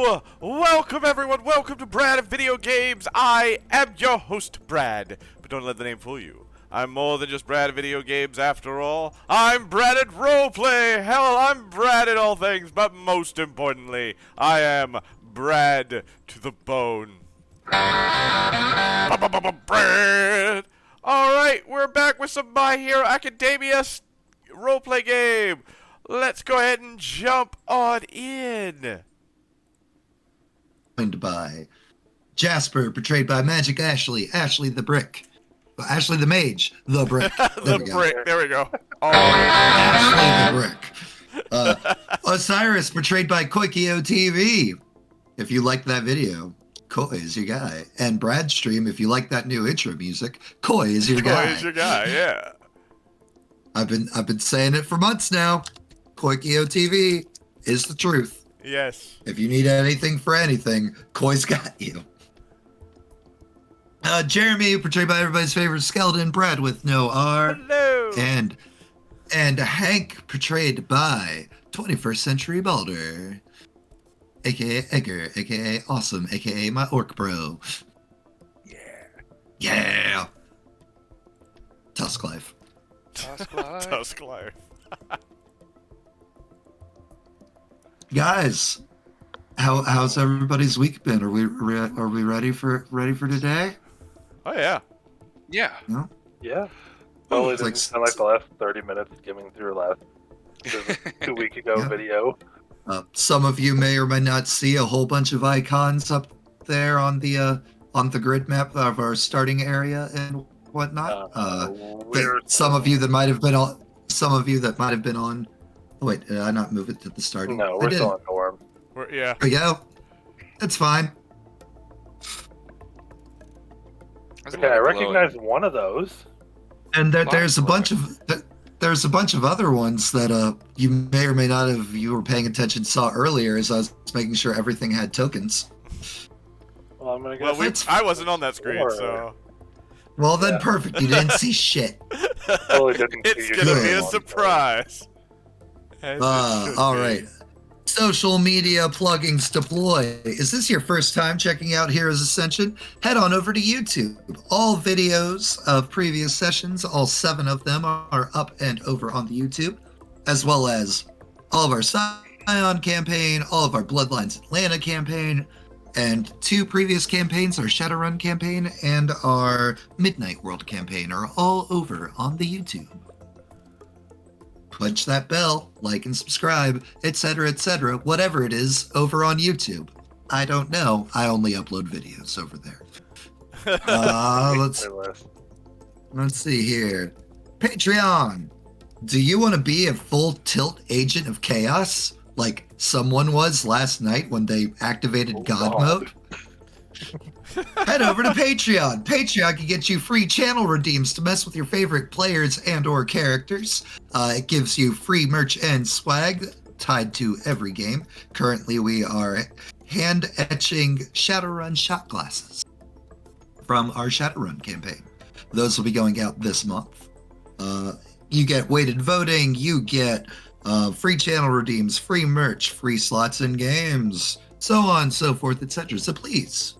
Welcome everyone, welcome to Brad of Video Games. I am your host, Brad, but don't let the name fool you. I'm more than just Brad of Video Games after all. I'm Brad at Roleplay. Hell, I'm Brad at all things, but most importantly, I am Brad to the bone. Brad! Alright, we're back with some My Hero Academia roleplay game. Let's go ahead and jump on in. Joined by Jasper, portrayed by Magic Ashley, Ashley the Brick, Ashley the Mage, the Brick. The Brick, there we go. Oh. Ashley the Brick. Osiris, portrayed by Koikio TV. If you liked that video, Koi is your guy. And Brad Stream, if you like that new intro music, Koi is your guy. Koi is your guy, yeah. I've been saying it for months now. Koikio TV is the truth. Yes. If you need anything for anything, Koi's got you. Jeremy, portrayed by everybody's favorite skeleton, Brad with no R. Hello. And Hank, portrayed by 21st Century Balder, aka Edgar, aka Awesome, aka my Orc Bro. Yeah. Yeah. Tusk Life. Tusk Life. Guys, how's everybody's week been? Are we ready for today? Oh yeah. Yeah. No? Yeah. Well, It's it like- didn't sound like the last 30 minutes skimming through last 2 week ago Yeah. video. Some of you may or may not see a whole bunch of icons up there on the grid map of our starting area and whatnot. Some of you that might have been on. Oh, wait, did I not move it to the starting? No, I we're did. still on Norm. Yeah. There we go. It's fine. Okay, I recognize one of those. And there's a Lots bunch of other ones that you may or may not have, you were paying attention, saw earlier as I was making sure everything had tokens. Well, I'm gonna guess. Well, I wasn't on that screen, so Well then, Yeah. perfect. You didn't see shit. Totally didn't it's see you gonna be doing a one. surprise. As it should All be. right. Social media plugins deploy. Is this your first time checking out Heroes Ascension? Head on over to YouTube. All videos of previous sessions, all 7 of them, are up and over on the YouTube, as well as all of our Scion campaign, all of our Bloodlines Atlanta campaign, and 2 previous campaigns, our Shadowrun campaign and our Midnight World campaign, are all over on the YouTube. Punch that bell, like and subscribe, etc., whatever it is over on YouTube. I don't know. I only upload videos over there. Let's see here. Patreon. Do you want to be a full tilt agent of chaos like someone was last night when they activated God mode? Head over to Patreon. Patreon can get you free channel redeems to mess with your favorite players and or characters. It gives you free merch and swag tied to every game. Currently, we are hand etching Shadowrun shot glasses from our Shadowrun campaign. Those will be going out this month. You get weighted voting. You get free channel redeems, free merch, free slots in games, so on, so forth, etc. So please,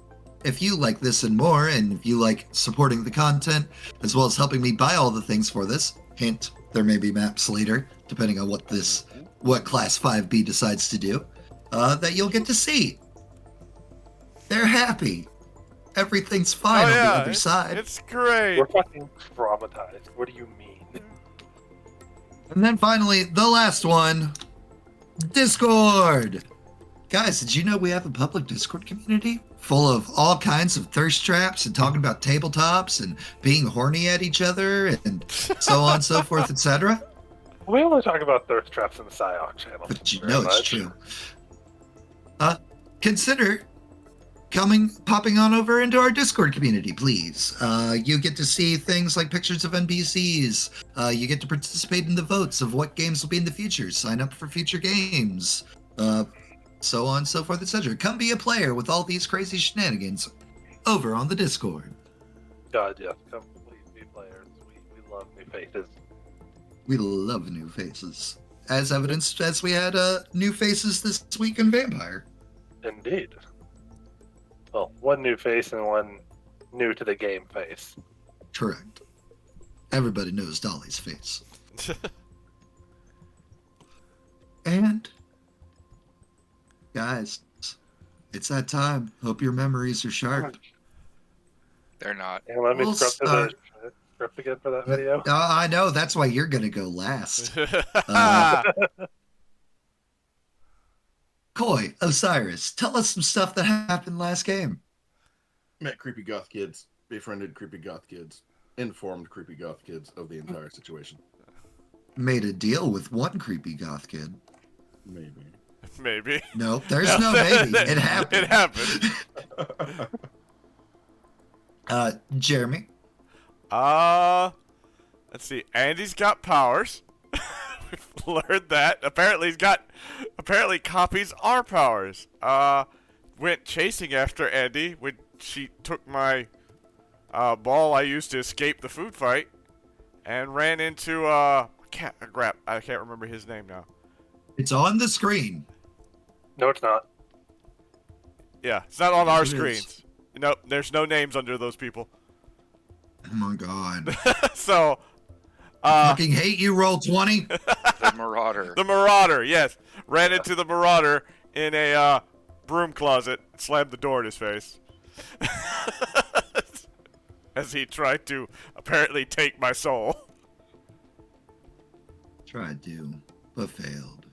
if you like this and more, and if you like supporting the content, as well as helping me buy all the things for this, hint, there may be maps later, depending on what Class 5B decides to do, that you'll get to see. They're happy. Everything's fine on the other side. It's great. We're fucking traumatized. What do you mean? And then finally, the last one, Discord. Guys, did you know we have a public Discord community full of all kinds of thirst traps and talking about tabletops and being horny at each other and so on, so forth, etc.? We only talk about thirst traps in the Psyoc channel. But you Very know it's much. true. Consider popping on over into our Discord community, please. You get to see things like pictures of NPCs. You get to participate in the votes of what games will be in the future. Sign up for future games. So on, so forth, etc. Come be a player with all these crazy shenanigans over on the Discord. God, yes. Come, please be players. We love new faces. We love new faces. As evidenced as we had new faces this week in Vampire. Indeed. Well, one new face and one new to the game face. Correct. Everybody knows Dolly's face. And, guys, it's that time. Hope your memories are sharp. They're not. And let me We'll scrub to the script again for that video. I know. That's why you're going to go last. Koi, Osiris, tell us some stuff that happened last game. Met creepy goth kids, befriended creepy goth kids, informed creepy goth kids of the entire situation. Made a deal with one creepy goth kid. Maybe. Maybe. No, there's no maybe. It happened. It happened. Jeremy. Let's see. Andy's got powers. We've learned that. Apparently copies our powers. Went chasing after Andy when she took my ball I used to escape the food fight, and ran into I can't remember his name now. It's on the screen. No, it's not. Yeah, it's not on our Yes, it is. screens. Nope, there's no names under those people. Oh my god. So, Fucking hate you, roll 20. The Marauder. the Marauder, yes, ran into the Marauder in a broom closet, slammed the door in his face, as he tried to apparently take my soul. Tried to, but failed.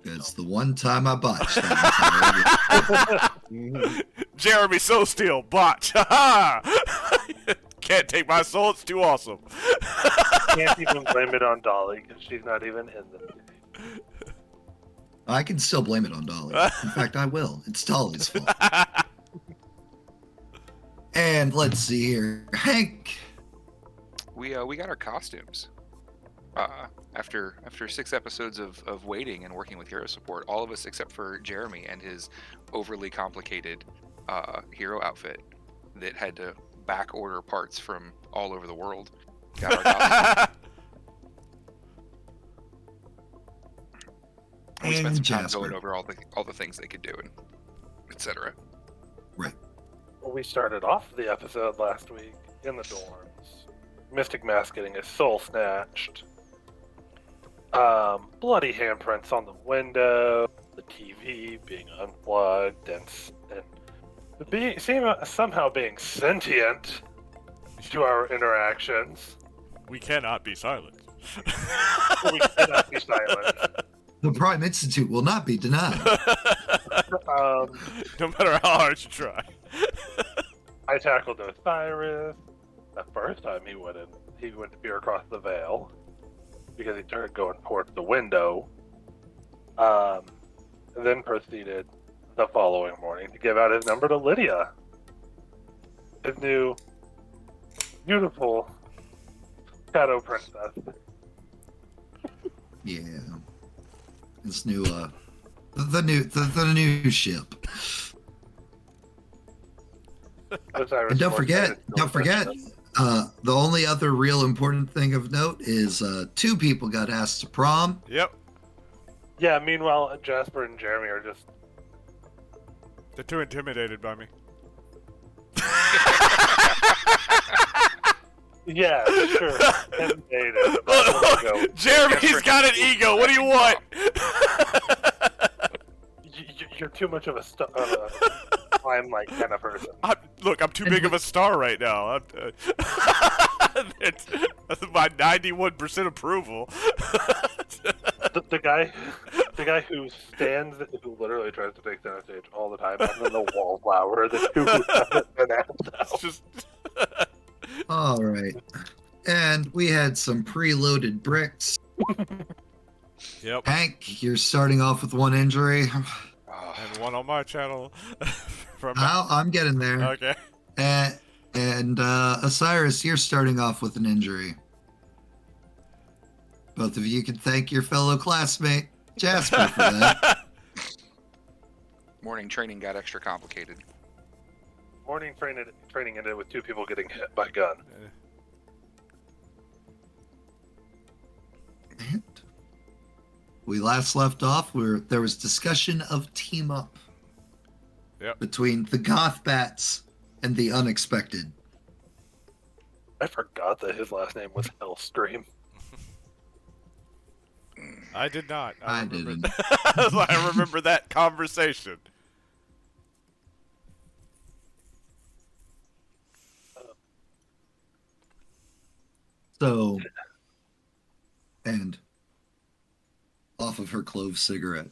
It's the one time I botched that entire game. Jeremy Soulsteel, botch. Can't take my soul, it's too awesome. Can't even blame it on Dolly because she's not even in the game. I can still blame it on Dolly. In fact, I will. It's Dolly's fault. And let's see here. Hank. We got our costumes. After 6 episodes of waiting and working with hero support, all of us except for Jeremy and his overly complicated hero outfit that had to back order parts from all over the world, got our costumes. And we spent some And time Jasper. going over all the things they could do and etc. Right. Well, we started off the episode last week in the dorms. Mystic Mask getting his soul snatched. Bloody handprints on the window. The TV being unplugged and somehow being sentient to our interactions. We cannot be silent. We cannot be silent. The Prime Institute will not be denied. No matter how hard you try. I tackled Osiris. The first time he went to peer across the veil because he started going towards the window. Then proceeded the following morning to give out his number to Lydia, his new beautiful shadow princess. Yeah. This new the new ship. Osiris And don't was forget, princess. the only other real important thing of note is 2 people got asked to prom. Yep. Yeah, meanwhile, Jasper and Jeremy are just... They're too intimidated by me. Yeah, sure. Intimidated. Go. Jeremy's got an ego. What do you want? You're too much of a limelight kind of person. Look, I'm too big of a star right now. It's my 91% approval. The guy who literally tries to take center stage all the time, and then the wallflower, the two who haven't been asked It's out. just All right. And we had some preloaded bricks. Yep. Hank, you're starting off with 1 injury. And one on my channel. From I'm getting there. okay. And Osiris, you're starting off with an injury. Both of you can thank your fellow classmate, Jasper, for that. Morning training got extra complicated. Morning training ended with 2 people getting hit by gun. And we last left off, there was discussion of team up between the Goth Bats and the Unexpected. I forgot that his last name was Hellstream. I did not. I didn't. I remember that conversation. So, and off of her clove cigarette.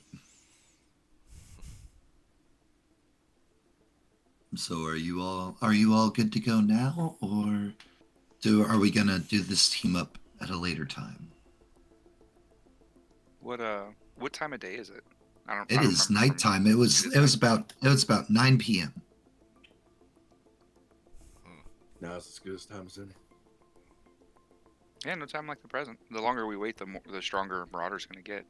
So are you all good to go now, or are we gonna do this team up at a later time? What time of day is it? It is nighttime. It was about 9 p.m. Now it's as good as time as any. Yeah, no time like the present. The longer we wait, the stronger Marauder's gonna get.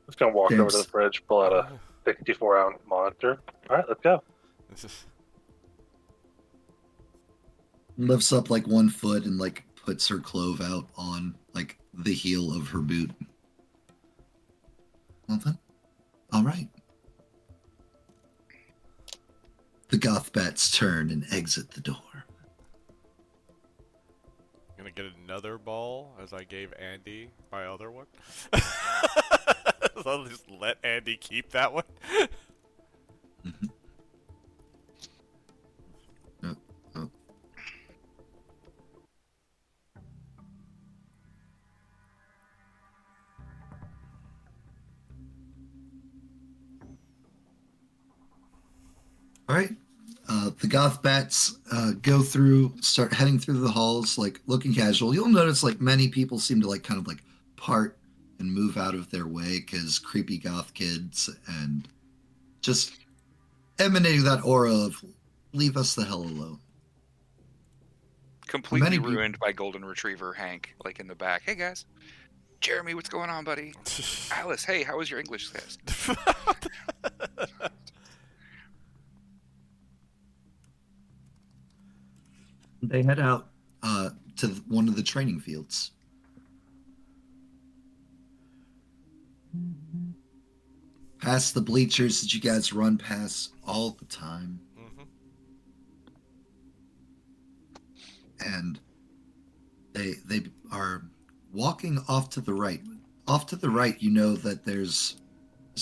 Just gonna walk over to the fridge, pull out a 64-ounce monitor. All right, let's go. Lifts up like one foot and like puts her clove out on like the heel of her boot. Well then, all right. The Goth Bats turn and exit the door. Gonna get another ball as I gave Andy my other one. I'll just let Andy keep that one. Mm-hmm. Oh. All right. The Goth Bats start heading through the halls, like looking casual. You'll notice like many people seem to like kind of like part and move out of their way because creepy goth kids, and just emanating that aura of leave us the hell alone. Completely ruined by Golden Retriever Hank, like in the back. Hey guys, Jeremy, what's going on, buddy? Alice, hey, how was your English test? They head out to one of the training fields. Past the bleachers that you guys run past all the time. Mm-hmm. And they are walking off to the right. Off to the right, you know that it's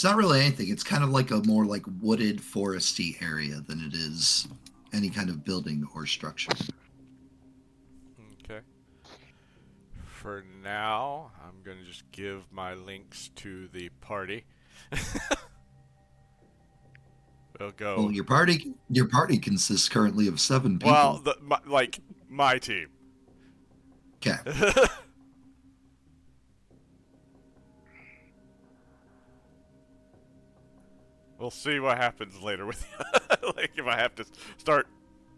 not really anything. It's kind of like a more like wooded, foresty area than it is any kind of building or structure. Okay. For now, I'm going to just give my links to the party. We'll go. Well, your party consists currently of 7 people. Well, my team. Okay. We'll see what happens later with like if I have to start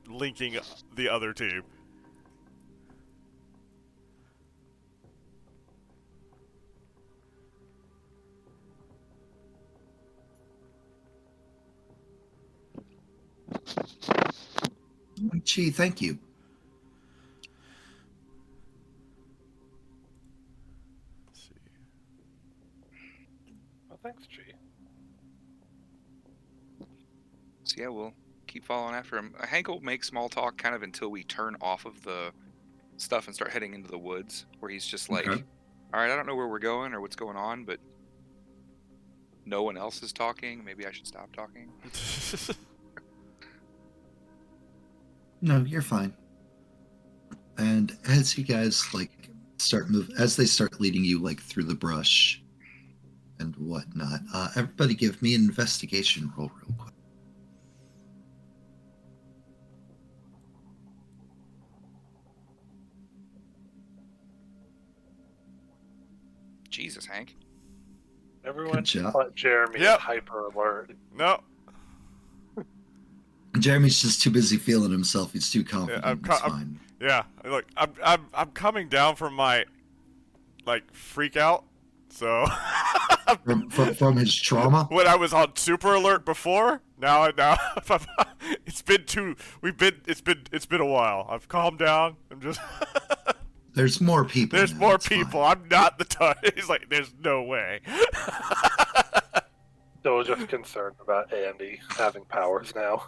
linking the other team. Gee, thank you. Let's see. Well, thanks, G. So yeah, we'll keep following after him. Hank will make small talk kind of until we turn off of the stuff and start heading into the woods, where he's just like, Okay. all right, I don't know where we're going or what's going on, but no one else is talking. Maybe I should stop talking. No, you're fine. And as you guys like as they start leading you like through the brush and whatnot, everybody give me an investigation roll real quick. Jesus, Hank. Everyone Good job. but Jeremy Yep. is hyper alert. No. Jeremy's just too busy feeling himself. He's too confident. I'm It's fine. Yeah, look, I'm coming down from my freak out. So From his trauma. when I was on super alert before, now it's been a while. I've calmed down. I'm just There's more people. There's now, more it's people. fine. I'm not the target. He's like, there's no way. Still just concerned about Andy having powers now.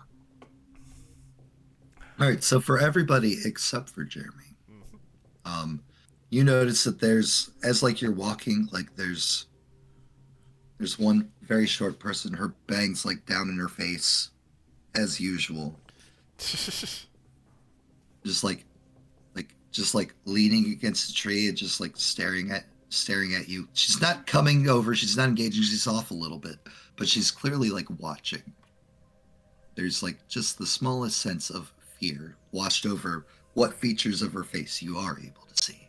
All right, so for everybody except for Jeremy, you notice that there's, as like you're walking, like there's one very short person, her bangs like down in her face, as usual, just like leaning against a tree and just like staring at you. She's not coming over, she's not engaging, she's off a little bit, but she's clearly like watching. There's like just the smallest sense of fear washed over what features of her face you are able to see.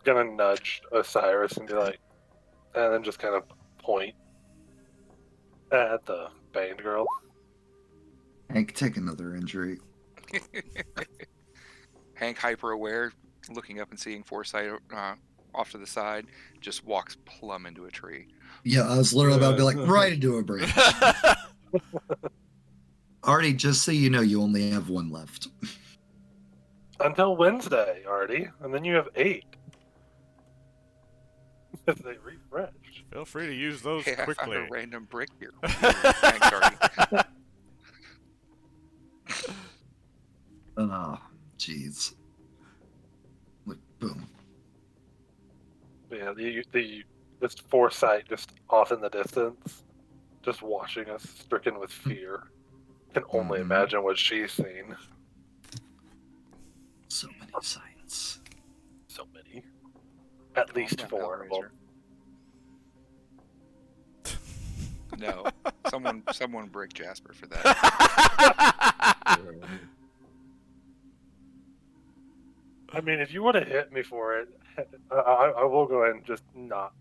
Gonna nudge Osiris and be like, and then just kind of point at the banged girl. Hank, take another injury. Hank, hyper aware, looking up and seeing Foresight off to the side, just walks plumb into a tree. Yeah, I was literally about to be like, right into a branch. Artie, just so you know, you only have one left. Until Wednesday, Artie, and then you have 8. Because they refreshed. Feel free to use those Hey, I found quickly. a random brick here. Thanks, Artie. Oh, jeez. Look, boom. Yeah, this Foresight just off in the distance, just watching us, stricken with fear. Can only Mhm. imagine what she's seen. So many sights. So many. At least Calm down, 4 of them. Hellraiser. No, someone brick Jasper for that. I mean, if you would have hit me for it, I will go ahead and just not.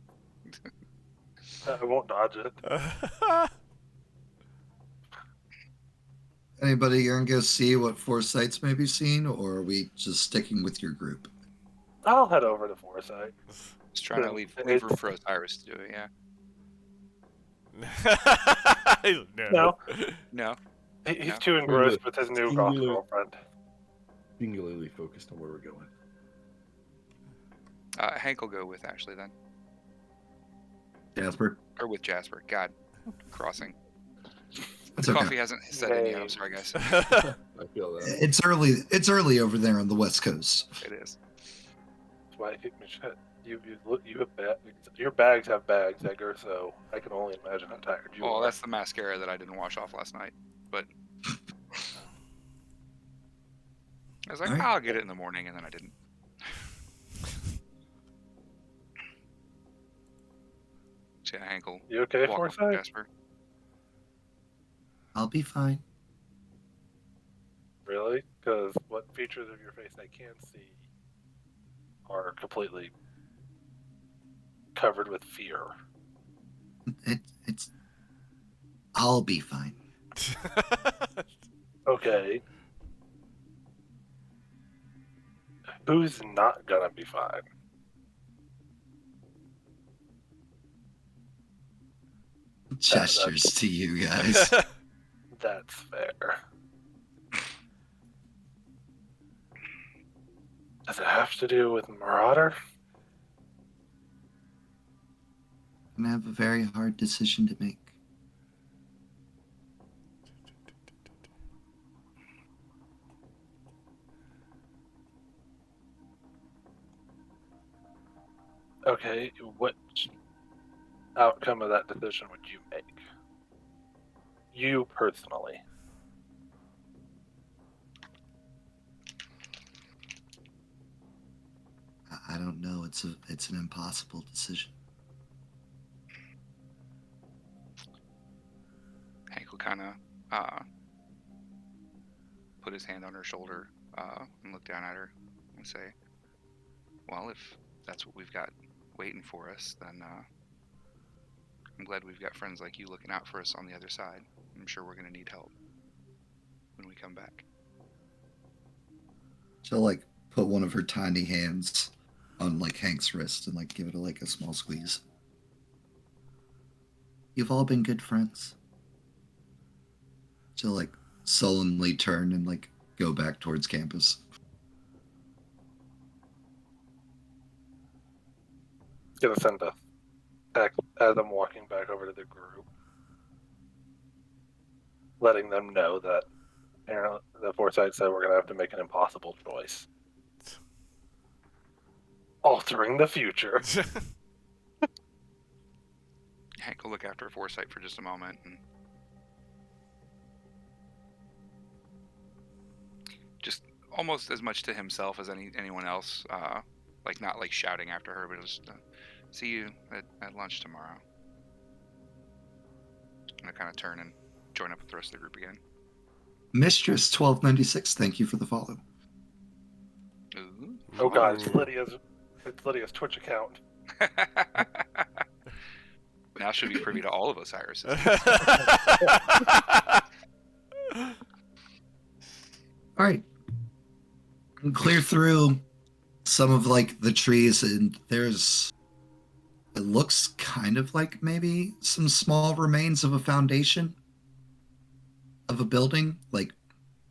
I won't dodge it. Anybody gonna go see what Foresights may be seen, or are we just sticking with your group? I'll head over to Foresight. Just trying to leave room for Osiris to do it, yeah. No. No. He's Yeah. too engrossed with his new goth girlfriend. Singularly focused on where we're going. Hank will go with Ashley then. Jasper? Or with Jasper. God. Crossing. It's Coffee okay. hasn't set in yet. I'm sorry, guys. I feel that. It's early. It's early over there on the West Coast. It is. That's why you have bags. Your bags have bags, Edgar. So I can only imagine how tired you Well, are. that's the mascara that I didn't wash off last night. But I was like, All right. I'll get it in the morning, and then I didn't. So yeah, Hank will You okay, walk up to Foresight? Jasper. I'll be fine. Really? Because what features of your face I can see are completely covered with fear. It's. I'll be fine. Okay. Who's not gonna be fine? Gestures to you guys. That's fair. Does it have to do with Marauder? I have a very hard decision to make. Okay, what outcome of that decision would you make? You personally. I don't know. It's an impossible decision. Hank will kind of put his hand on her shoulder and look down at her and say, well, if that's what we've got waiting for us, then I'm glad we've got friends like you looking out for us on the other side. I'm sure we're going to need help when we come back. She'll like put one of her tiny hands on like Hank's wrist and like give it like a small squeeze. You've all been good friends. She'll like sullenly turn and like go back towards campus. Gonna send a text as I'm walking back over to the group, letting them know that apparently the Foresight said we're gonna have to make an impossible choice. Altering the future. Hank will look after Foresight for just a moment and just almost as much to himself as anyone else, like not like shouting after her, but just see you at lunch tomorrow. And I kind of turn and join up with the rest of the group again. Mistress 1296, thank you for the follow. Ooh. Oh god, Ooh. it's Lydia's Twitch account. Now she'll be privy to all of Osiris's. All right. Clear through some of like the trees, and it looks kind of like maybe some small remains of a foundation of a building. Like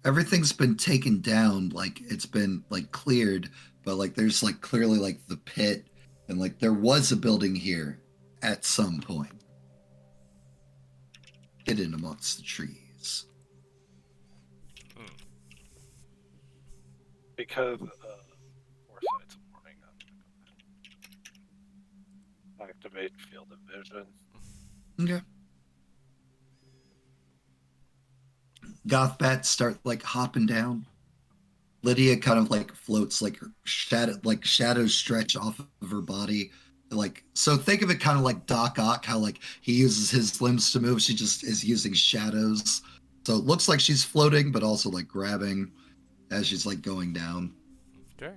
everything's been taken down, like it's been like cleared, but like there's like clearly like the pit, and like there was a building here at some point hidden amongst the trees. Because Foresight's warning us. Activate field of vision. Okay. Goth bats start like hopping down. Lydia kind of like floats, like her shadows stretch off of her body. Like, so think of it kind of like Doc Ock, how like he uses his limbs to move. She just is using shadows. So it looks like she's floating, but also like grabbing as she's like going down. Okay.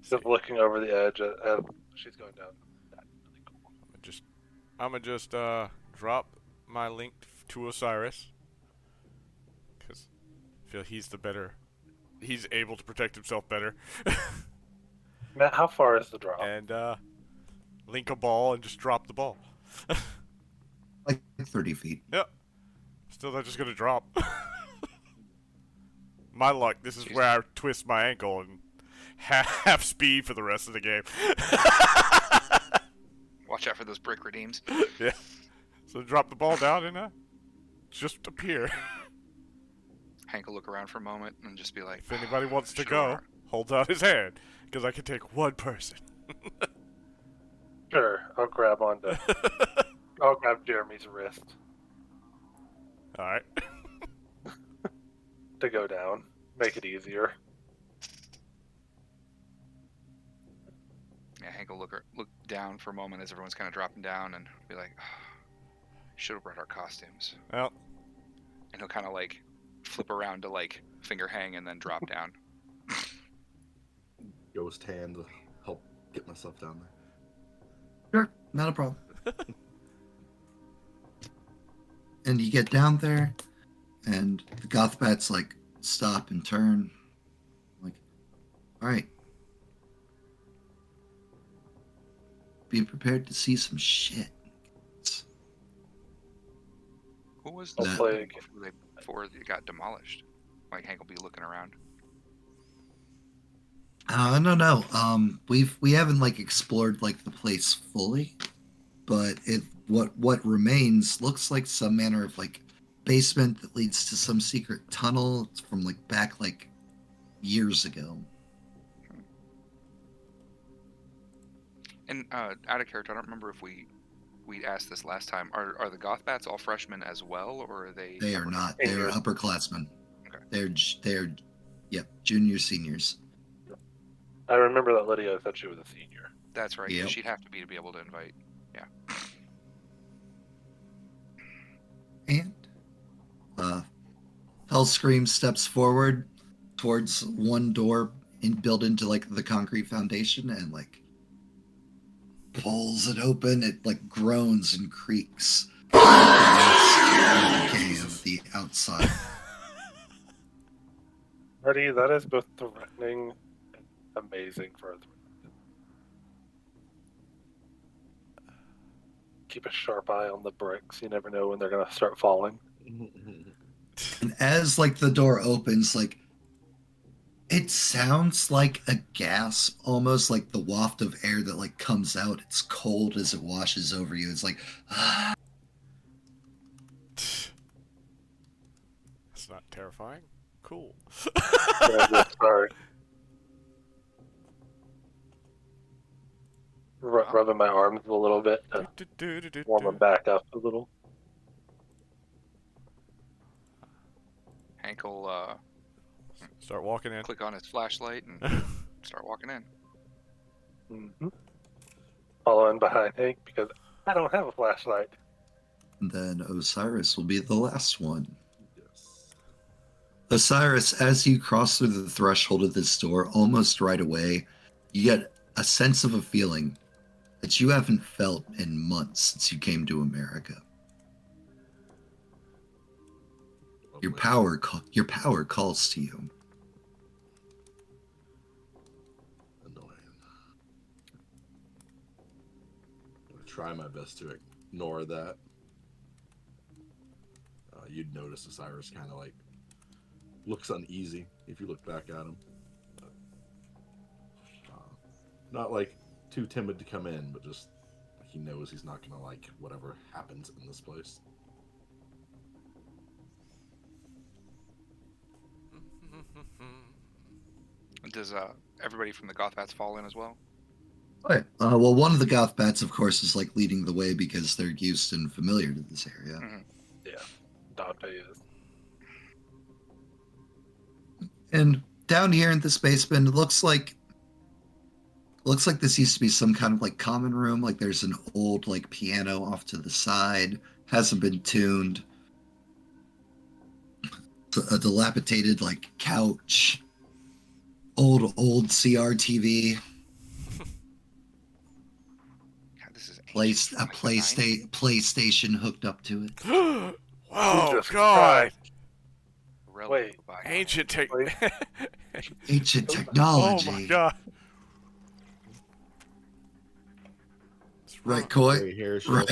Just looking over the edge as she's going down. That's really cool. I'm gonna just drop my link to Osiris, because I feel he's able to protect himself better. Matt, how far is the drop? And link a ball and just drop the ball. Like 30 feet. Yep. Still not just gonna drop. My luck, this is where I twist my ankle and half speed for the rest of the game. Watch out for those brick redeems. Yeah. So drop the ball down and just appear. Hank will look around for a moment and just be like, If anybody wants to sure. go, holds out his hand, because I can take one person. Sure, I'll grab Jeremy's wrist Alright. to go down. Make it easier. Yeah, Hank will look down for a moment as everyone's kind of dropping down and be like, should have brought our costumes. Well, And he'll kind of like flip around to like finger hang and then drop down. Ghost hand to help get myself down there. Sure, not a problem. And you get down there, and the goth bats like stop and turn. Like, all right. Be prepared to see some shit. Who was I'll the play again. before it got demolished? Like Hank will be looking around. No. We haven't like explored like the place fully, but what remains looks like some manner of like basement that leads to some secret tunnel from like back like years ago. And out of character, I don't remember if we asked this last time. Are the goth bats all freshmen as well, or are they? They are not. They are upperclassmen. Okay. They're junior seniors. I remember that Lydia said she was a senior. That's right. Yep. She'd have to be able to invite. Yeah. And Hellscream steps forward towards one door built into like the concrete foundation and like pulls it open. It like groans and creaks. The decay of the outside. Marty, that is both threatening and amazing for a threat. Keep a sharp eye on the bricks. You never know when they're going to start falling. And And as like the door opens, like it sounds like a gasp, almost like the waft of air that like comes out. It's cold as it washes over you. It's like, That's not terrifying. Cool. Yeah, good start. Rubbing my arms a little bit to warm them back up a little. Hank will Start walking in. click on his flashlight and start walking in. Mm-hmm. Following behind Hank because I don't have a flashlight. and then Osiris will be the last one. Yes. Osiris, as you cross through the threshold of this door, almost right away, you get a sense of a feeling that you haven't felt in months since you came to America. Your power calls to you. Annoying. I'm gonna try my best to ignore that. You'd notice Osiris kind of like looks uneasy if you look back at him. Not like too timid to come in, but just he knows he's not gonna like whatever happens in this place. Does everybody from the Goth Bats fall in as well? Okay. Well, one of the Goth Bats, of course, is like leading the way because they're used and familiar to this area. Mm-hmm. Yeah, Dante is. And down here in this basement, it looks like this used to be some kind of like common room. Like there's an old like piano off to the side, hasn't been tuned. A dilapidated like couch, old CRTV. God, this is PlayStation hooked up to it. Oh Jesus God! Christ. Wait. Ancient tech. Ancient technology. Oh my God! Right, Coy? Gray hair Right.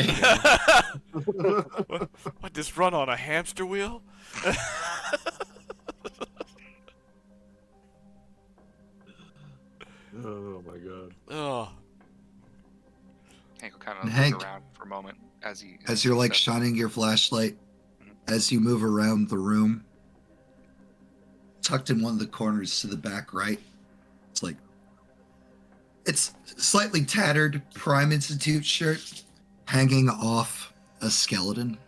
What? This run on a hamster wheel? Oh my God. Oh. Hank will kind of Hank- look around for a moment as You're like steps- shining your flashlight, as you move around the room, tucked in one of the corners to the back right, it's slightly tattered Prime Institute shirt hanging off a skeleton.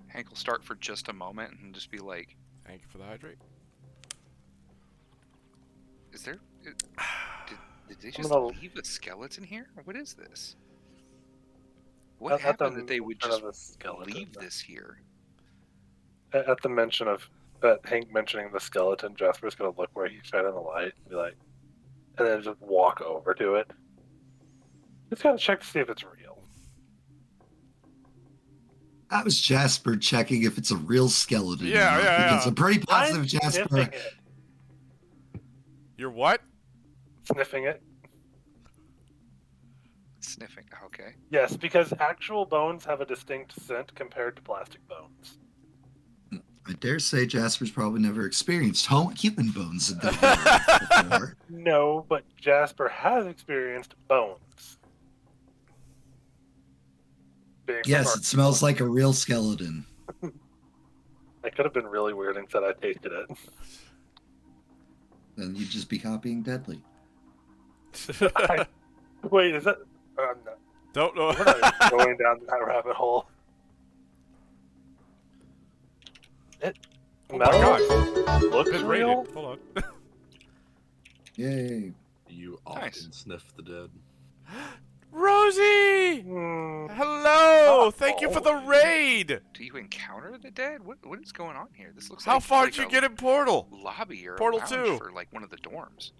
Hank will start for just a moment and just be like, Thank you for the hydrate. "Is there? Did they just gonna- leave a skeleton here? What is this? At What the happened that they would mention just of a skeleton, leave this here?" At the mention of Hank mentioning the skeleton, Jasper's gonna look where he shined in the light and be like, and then just walk over to it. Just gotta check to see if it's real. That was Jasper checking if it's a real skeleton. or Yeah, not, yeah, Because yeah. I'm pretty positive I'm Jasper. sniffing it. You're what? Sniffing it. Sniffing. Okay. Yes, because actual bones have a distinct scent compared to plastic bones. I dare say Jasper's probably never experienced human bones in their life before. No, but Jasper has experienced bones. Being from Yes, our- it smells like a real skeleton. That could have been really weird and said I tasted it. Then you'd just be copying Deadly. Wait, is that? No, Don't know. we're not going down that rabbit hole. It Oh my God. looks Been real. rated. Hold on. Yay. You often Nice. sniff the dead. Rosie! Hmm. Hello! Thank you for the raid! Do you encounter the dead? What is going on here? This looks How like far like did you a get in Portal? lobby or Portal a lounge 2. for like one of the dorms.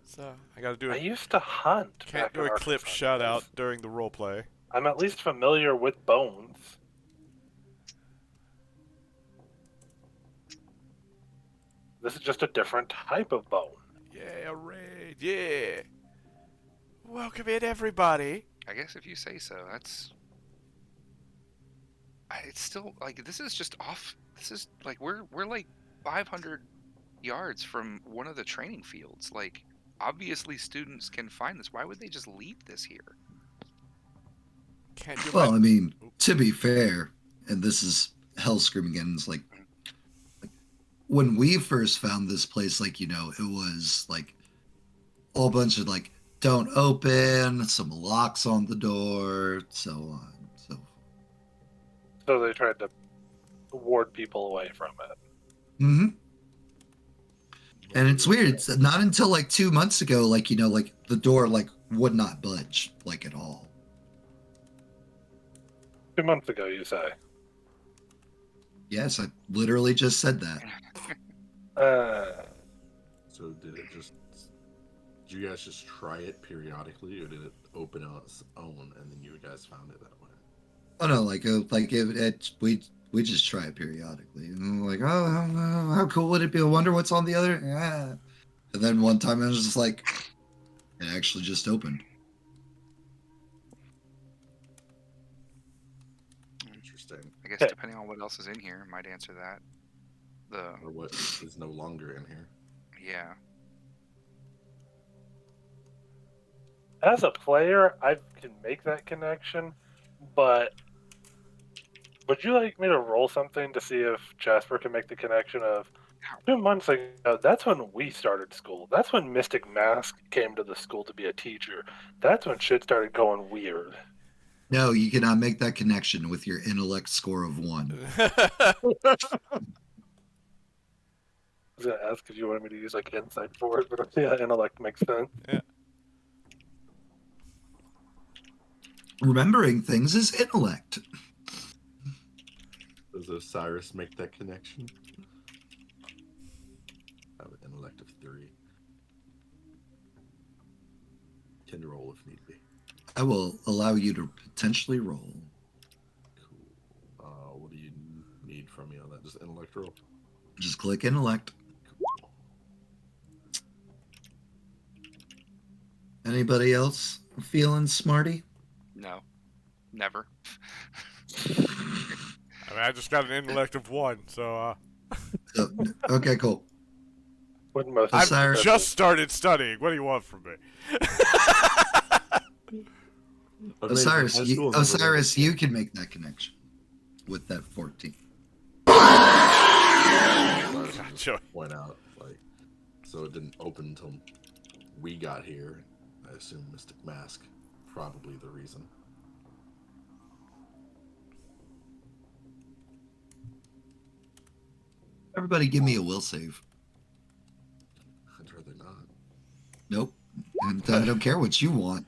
So, I gotta do I it. used to hunt. Can't back do in a clip Arkansas. shout out during the roleplay. I'm at least familiar with bones. This is just a different type of bone. Yeah, a raid. Yeah. Welcome in, everybody. I guess if you say so, that's it's still like this is just off. This is like we're like 500 yards from one of the training fields. Like obviously students can find this. Why would they just leave this here? Can't you Well, I imagine? mean, to be fair, and this is Hellscream again, it's like when we first found this place, like, you know, it was like a whole bunch of like, don't open, some locks on the door, so on. So, So they tried to ward people away from it. hmm and it's weird. It's not until like 2 months ago, like, you know, like the door like would not budge like at all. 2 months ago, you say? Yes, I literally just said that. So did you guys just try it periodically, or did it open on its own and then you guys found it that way? Oh no, we just try it periodically, and we're like, oh, how cool would it be? I wonder what's on the other. Yeah. And then one time I was just like, it actually just opened. Interesting. I guess depending on what else is in here, might answer that. Or what is no longer in here. Yeah. As a player, I can make that connection, but would you like me to roll something to see if Jasper can make the connection of 2 months ago? That's when we started school. That's when Mystic Mask came to the school to be a teacher. That's when shit started going weird. No, you cannot make that connection with your intellect score of 1. I was gonna ask if you wanted me to use like insight for it, but yeah, intellect makes sense. Yeah. Remembering things is intellect. Does Osiris make that connection? I have an intellect of 3. Can roll if need be. I will allow you to potentially roll. Cool. What do you need from me on that? Just intellect roll? Just click intellect. Cool. Anybody else feeling smarty? No. Never. I mean, I just got an intellect of 1, so Oh, okay, cool. Wouldn't most I've Osiris- just started studying. What do you want from me? Osiris, High school is Osiris, you can make that connection with that 14. Sure. Point out, like, so it didn't open until we got here. I assume Mystic Mask, probably the reason. Everybody give me a will save. I'd rather not. Nope. And I don't care what you want.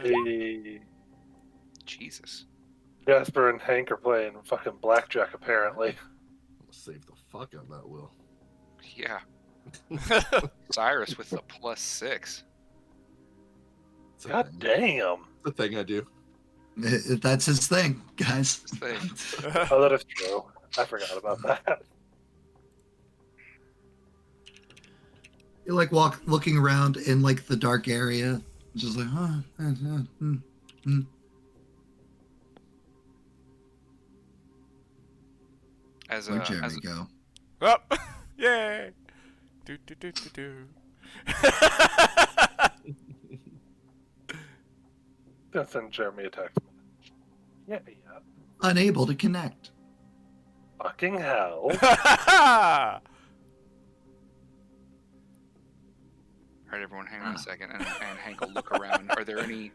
Hey, Jesus. Jasper and Hank are playing fucking blackjack apparently. I'm gonna save the fuck out of that will. Yeah. Cyrus with the +6. It's a God thing. damn. It's a thing I do. That's his thing, guys. This thing. Oh, that is true. I forgot about that. You're like looking around in like the dark area, just like, As Where'd a, Jeremy as a, go? Oh, yay! Do do do do do. Gonna send Jeremy a text. Yeah. Unable to connect. Fucking hell. Alright, everyone, hang on a second, and Hank will look around. Are there any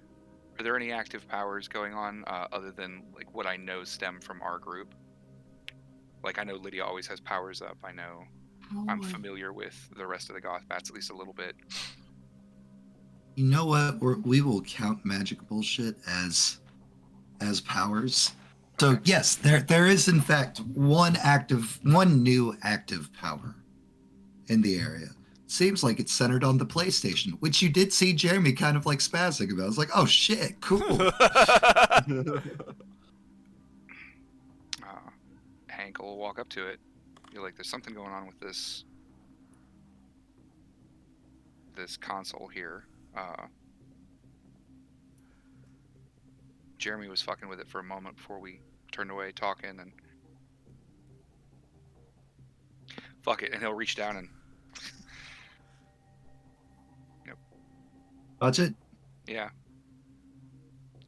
active powers going on other than like what I know stem from our group? Like I know Lydia always has powers up. I know I'm familiar with the rest of the Goth Bats at least a little bit. You know what? We will count magic bullshit as powers. So yes, there is in fact one new active power in the area. Seems like it's centered on the PlayStation, which you did see Jeremy kind of like spazzing about. I was like, oh shit, cool. Hank will walk up to it. You're like, there's something going on with this console here. Jeremy was fucking with it for a moment before we turned away talking, and fuck it, and he'll reach down and Touch it. yeah,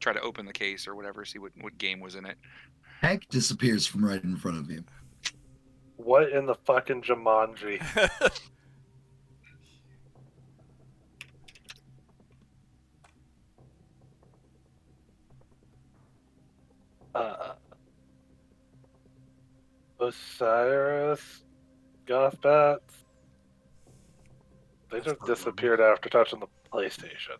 try to open the case or whatever, see what game was in it. Hank disappears from right in front of you. What in the fucking Jumanji? Osiris, Gothbats. They just disappeared after touching the PlayStation.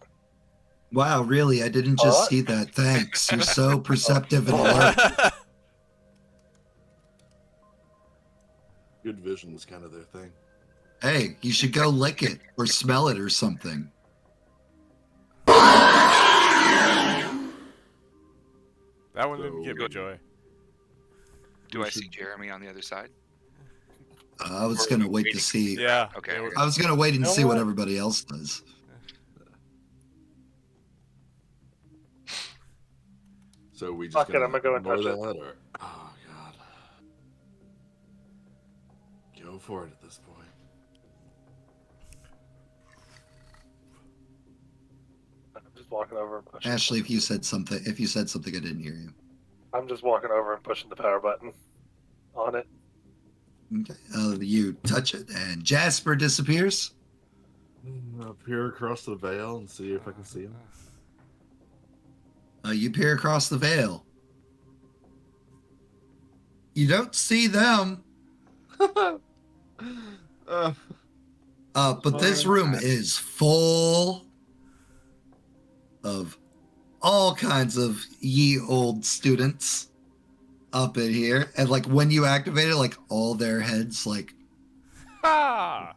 Wow, really? I didn't just What? see that. Thanks. You're so perceptive and alert. Good vision is kind of their thing. Hey, you should go lick it or smell it or something. That one didn't give me So- joy. Do We I see should- Jeremy on the other side? I was going to wait to see. Yeah. Okay. it was- I was going to wait and You know see what what? everybody else does. So we just Fuck it, I'm gonna go and ignore touch it. that, or oh god, go for it at this point. I'm just walking over and pushing. Ashley, if you said something, I didn't hear you. I'm just walking over and pushing the power button on it. Okay. You touch it, and Jasper disappears. I'll peer across the veil and see if I can see him. You peer across the veil. You don't see them, but this room is full of all kinds of ye old students up in here. And like when you activate it, like all their heads like Ah!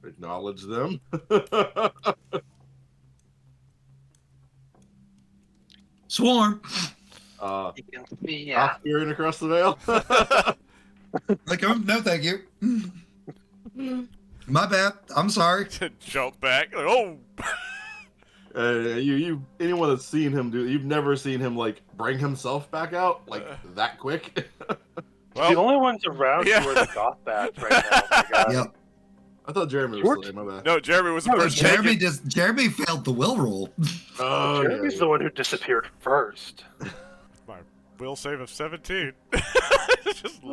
Acknowledge them. swarm. You can see, Off peering across the veil. Like, oh, no, thank you. My bad. I'm sorry. To jump back. Like, oh! Anyone that's seen him do, you've never seen him like bring himself back out like that quick. The Well, only ones around yeah. you are the Gothbats right now. Oh my God. Yep. I thought Jeremy was still there. My bad. no, Jeremy was the No, first Jeremy taken. Jeremy failed the will roll. Oh, Jeremy's yeah. the one who disappeared first. My will save of 17. Just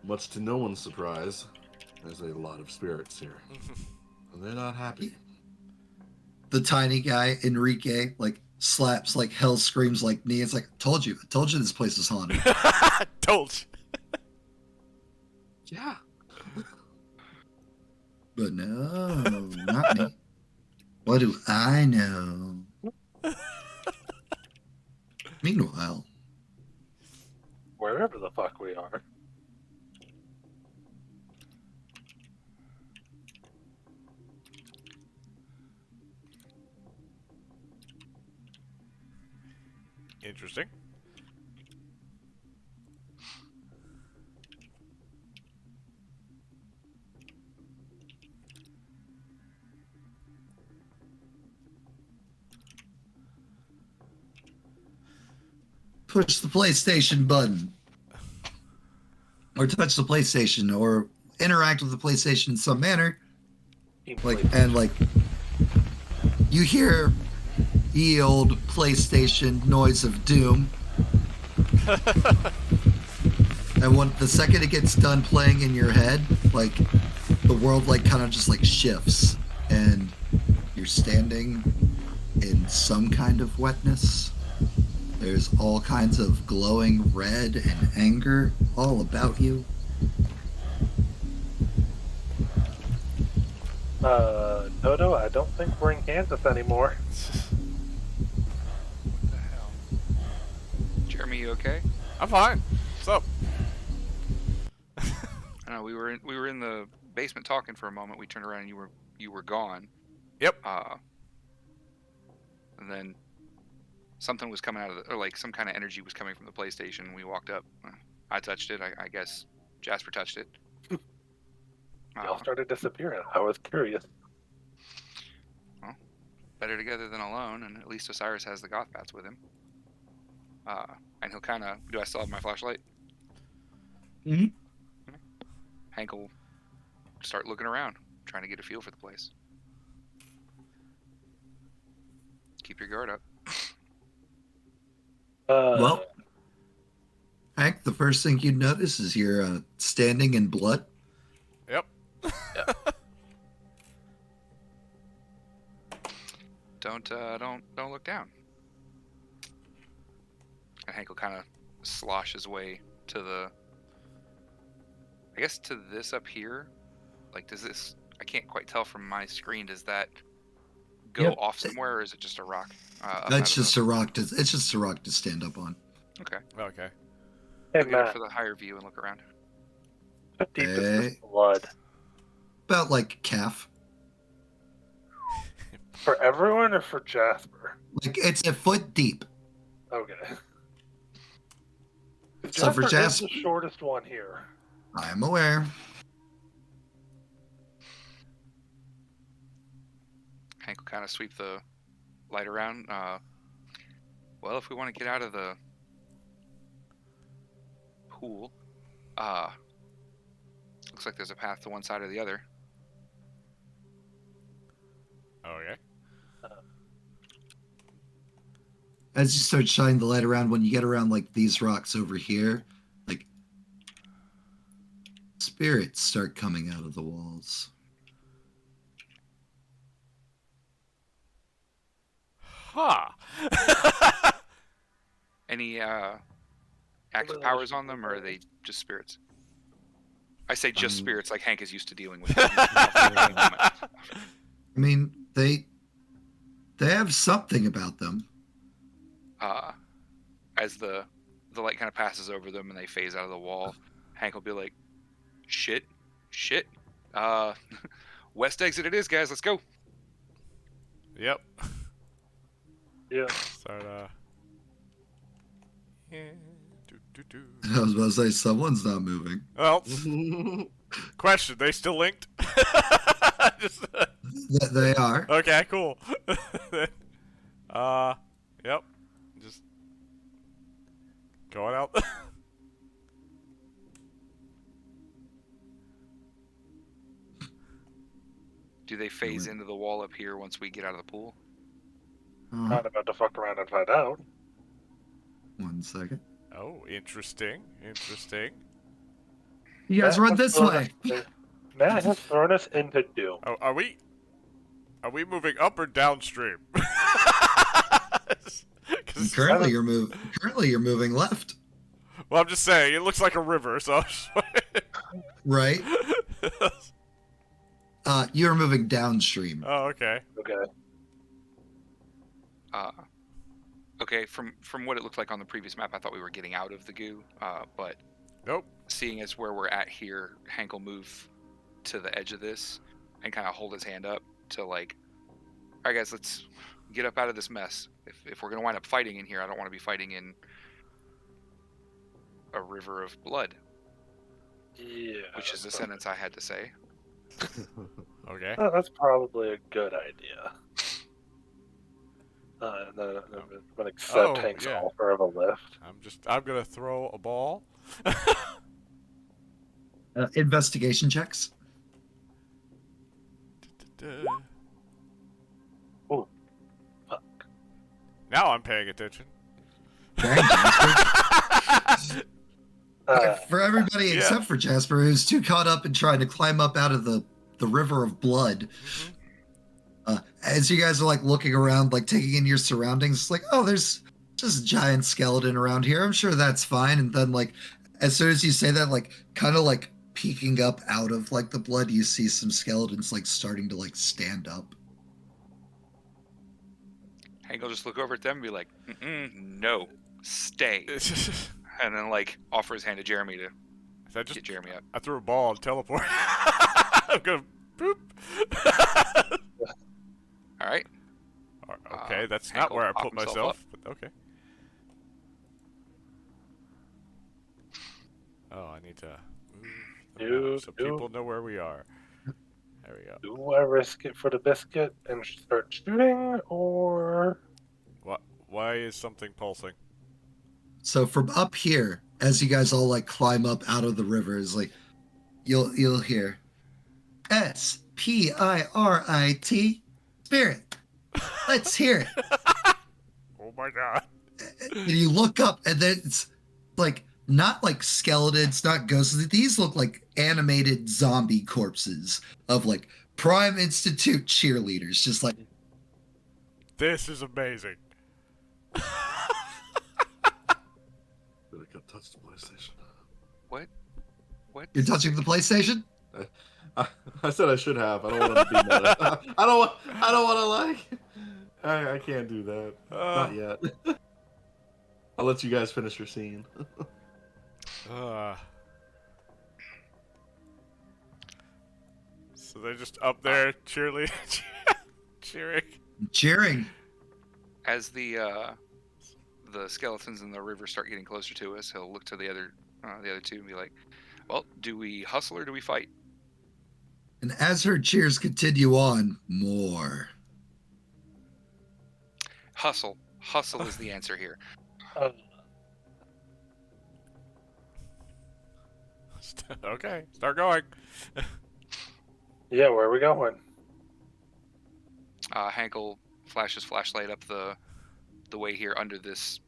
Much to no one's surprise, there's a lot of spirits here, and they're not happy. The tiny guy, Enrique, like slaps, like hell screams, like knee. It's like, I told you this place is haunted. Told you. Yeah. But no, not me. What do I know? Meanwhile, Wherever the fuck we are. Interesting. push the PlayStation button, or touch the PlayStation, or interact with the PlayStation in some manner. Like you hear ye old PlayStation noise of doom. And when the second it gets done playing in your head, like the world like kind of just like shifts, and you're standing in some kind of wetness. There's all kinds of glowing red and anger all about you. Toto, I don't think we're in Kansas anymore. What the hell? Jeremy, you okay? I'm fine. What's up? I know we were in the basement talking for a moment. We turned around and you were gone. Yep. And then something was coming out of or like some kind of energy was coming from the PlayStation. We walked up. I touched it. I guess Jasper touched it. They all started disappearing. I was curious. Well, better together than alone, and at least Osiris has the goth bats with him. And he'll kind of. Do I still have my flashlight? Mm-hmm. Hank will start looking around, trying to get a feel for the place. Keep your guard up. Well, Hank, the first thing you'd notice is you're standing in blood. Yep. Don't look down. And Hank will kind of slosh his way to the. I guess to this up here. Like, does this? I can't quite tell from my screen. Does that go Yep. off somewhere, or is it just a rock? It's just a rock. It's just a rock to stand up on. Okay. Okay. Hey, I'll get it Matt, for the higher view and look around. how deep is Hey. this blood? About like calf. For everyone or for Jasper? Like it's a foot deep. Okay. So for is Jasper, the shortest one here. I'm aware. Hank will kind of sweep the light around. Well, if we want to get out of the pool, looks like there's a path to one side or the other. Okay. As you start shining the light around, when you get around like these rocks over here, like spirits start coming out of the walls. Huh. Any active powers on them, or are they just spirits? I say just spirits, like Hank is used to dealing with. I mean, they have something about them. As the light kind of passes over them and they phase out of the wall, Hank will be like, shit. West exit it is, guys, let's go. Yep. Yeah. Start, yeah. Do. I was about to say someone's not moving. Well, question, they still linked? Just, They are. okay, cool. Yep. Just going out. Do they phase into the wall up here once we get out of the pool? Not about to fuck around and find out. 1 second. Oh, interesting. You guys Matt run has this thrown way. Matt has thrown us into doom. Oh, are we moving up or downstream? Currently, you're moving left. Well, I'm just saying, it looks like a river, so I'm just Right. You're moving downstream. Oh, okay. Okay. Okay, from what it looked like on the previous map, I thought we were getting out of the goo, but Nope. seeing as where we're at here, Hank will move to the edge of this and kind of hold his hand up to like, all right, guys, let's get up out of this mess. If we're gonna wind up fighting in here, I don't want to be fighting in a river of blood, Yeah. which is a sentence I had to say. Okay. That's probably a good idea. And then I'm gonna accept Hank's yeah. offer of a lift. I'm gonna throw a ball. Investigation checks. Oh, fuck. Now I'm paying attention. Dang, Jasper. For everybody Yeah. except for Jasper, who's too caught up in trying to climb up out of the river of blood. As you guys are like looking around, like taking in your surroundings, it's like, oh, there's just a giant skeleton around here. I'm sure that's fine. And then like, as soon as you say that, like kind of like peeking up out of like the blood, you see some skeletons like starting to like stand up. Hank will just look over at them and be like, no, stay. And then like offer his hand to Jeremy to get Jeremy up. I threw a ball and teleport. I'm gonna boop. All right. Okay, that's Hank not will where I pop put himself myself. But okay. Oh, I need to move so people know where we are. There we go. Do I risk it for the biscuit and start shooting, or What? Why is something pulsing? So from up here, as you guys all like climb up out of the river, is like you'll hear Spirit. Spirit. Let's hear it. Oh my god. And you look up, and then it's like not like skeletons, not ghosts. These look like animated zombie corpses of like Prime Institute cheerleaders, just like This is amazing. Did I got touched the PlayStation? What? What? you're touching the PlayStation. I said I should have. I don't want to be mad. I don't want to like. I can't do that. Not yet. I'll let you guys finish your scene. So they're just up there cheering. Cheering. As the skeletons in the river start getting closer to us, he'll look to the other two and be like, "Well, do we hustle or do we fight?" And as her cheers continue on, more. Hustle. Hustle is the answer here. Okay, start going. yeah, where are we going? Hankel flashes flashlight up the way here under this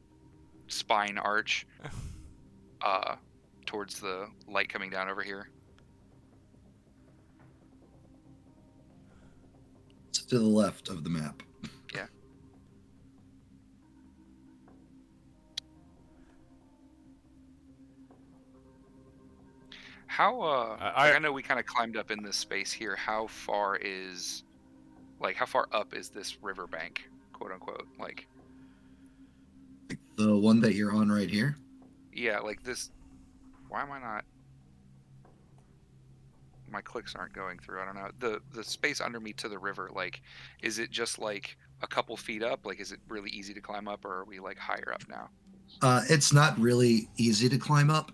spine arch, towards the light coming down over here. It's to the left of the map. Yeah. How I know we kind of climbed up in this space here. How far up is this riverbank, quote unquote? Like The one that you're on right here. yeah, like this. Why am I not? My clicks aren't going through. I don't know. The space under me to the river, like, is it just like a couple feet up? Like, is it really easy to climb up, or are we like higher up now? It's not really easy to climb up.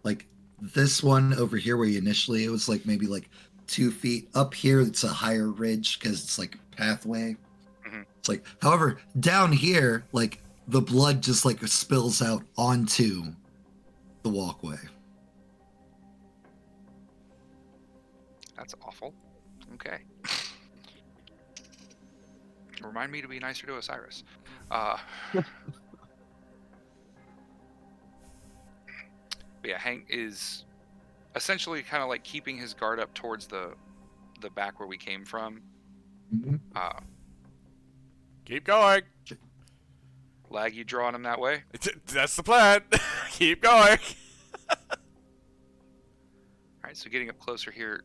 Like this one over here where you initially, it was like maybe like 2 feet up here. It's a higher ridge because it's like a pathway. Mhm. It's like, however, down here, like the blood just like spills out onto the walkway. That's awful. Okay. Remind me to be nicer to Osiris. But yeah, Hank is essentially kind of like keeping his guard up towards the back where we came from. Mhm. Keep going. Lag, you drawing him that way? That's the plan. Keep going. Alright, so getting up closer here,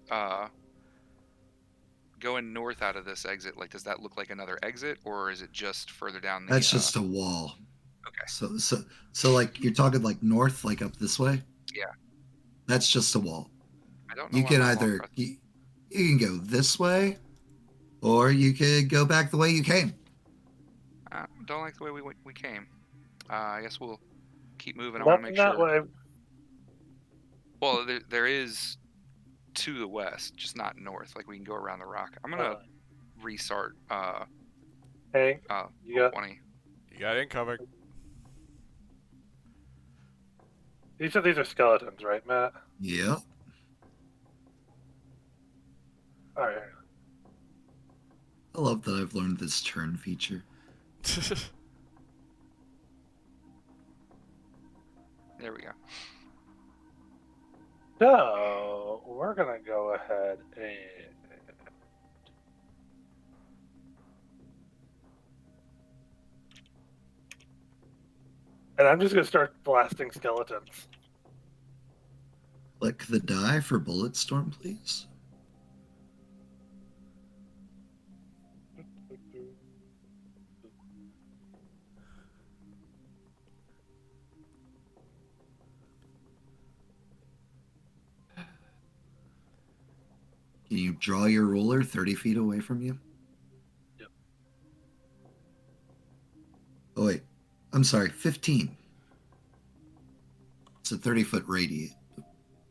going north out of this exit, like, does that look like another exit, or is it just further down the... That's just a wall. Okay. So like you're talking like north, like up this way? Yeah. That's just a wall. I don't know You why can I'm either across- you can go this way, or you could go back the way you came. don't like the way we came. I guess we'll keep moving. I want to Not make that sure... way. Well, there is to the west, just not north. Like, we can go around the rock. I'm gonna restart Hey, you got 20. You got incoming. you said these are skeletons, right, Matt? Yeah. All right. I love that I've learned this turn feature. There we go. So we're gonna go ahead and I'm just gonna start blasting skeletons. Click the die for bullet storm, please. Can you draw your ruler 30 feet away from you? Yep. Oh, wait. I'm sorry, 15. It's a 30-foot radius.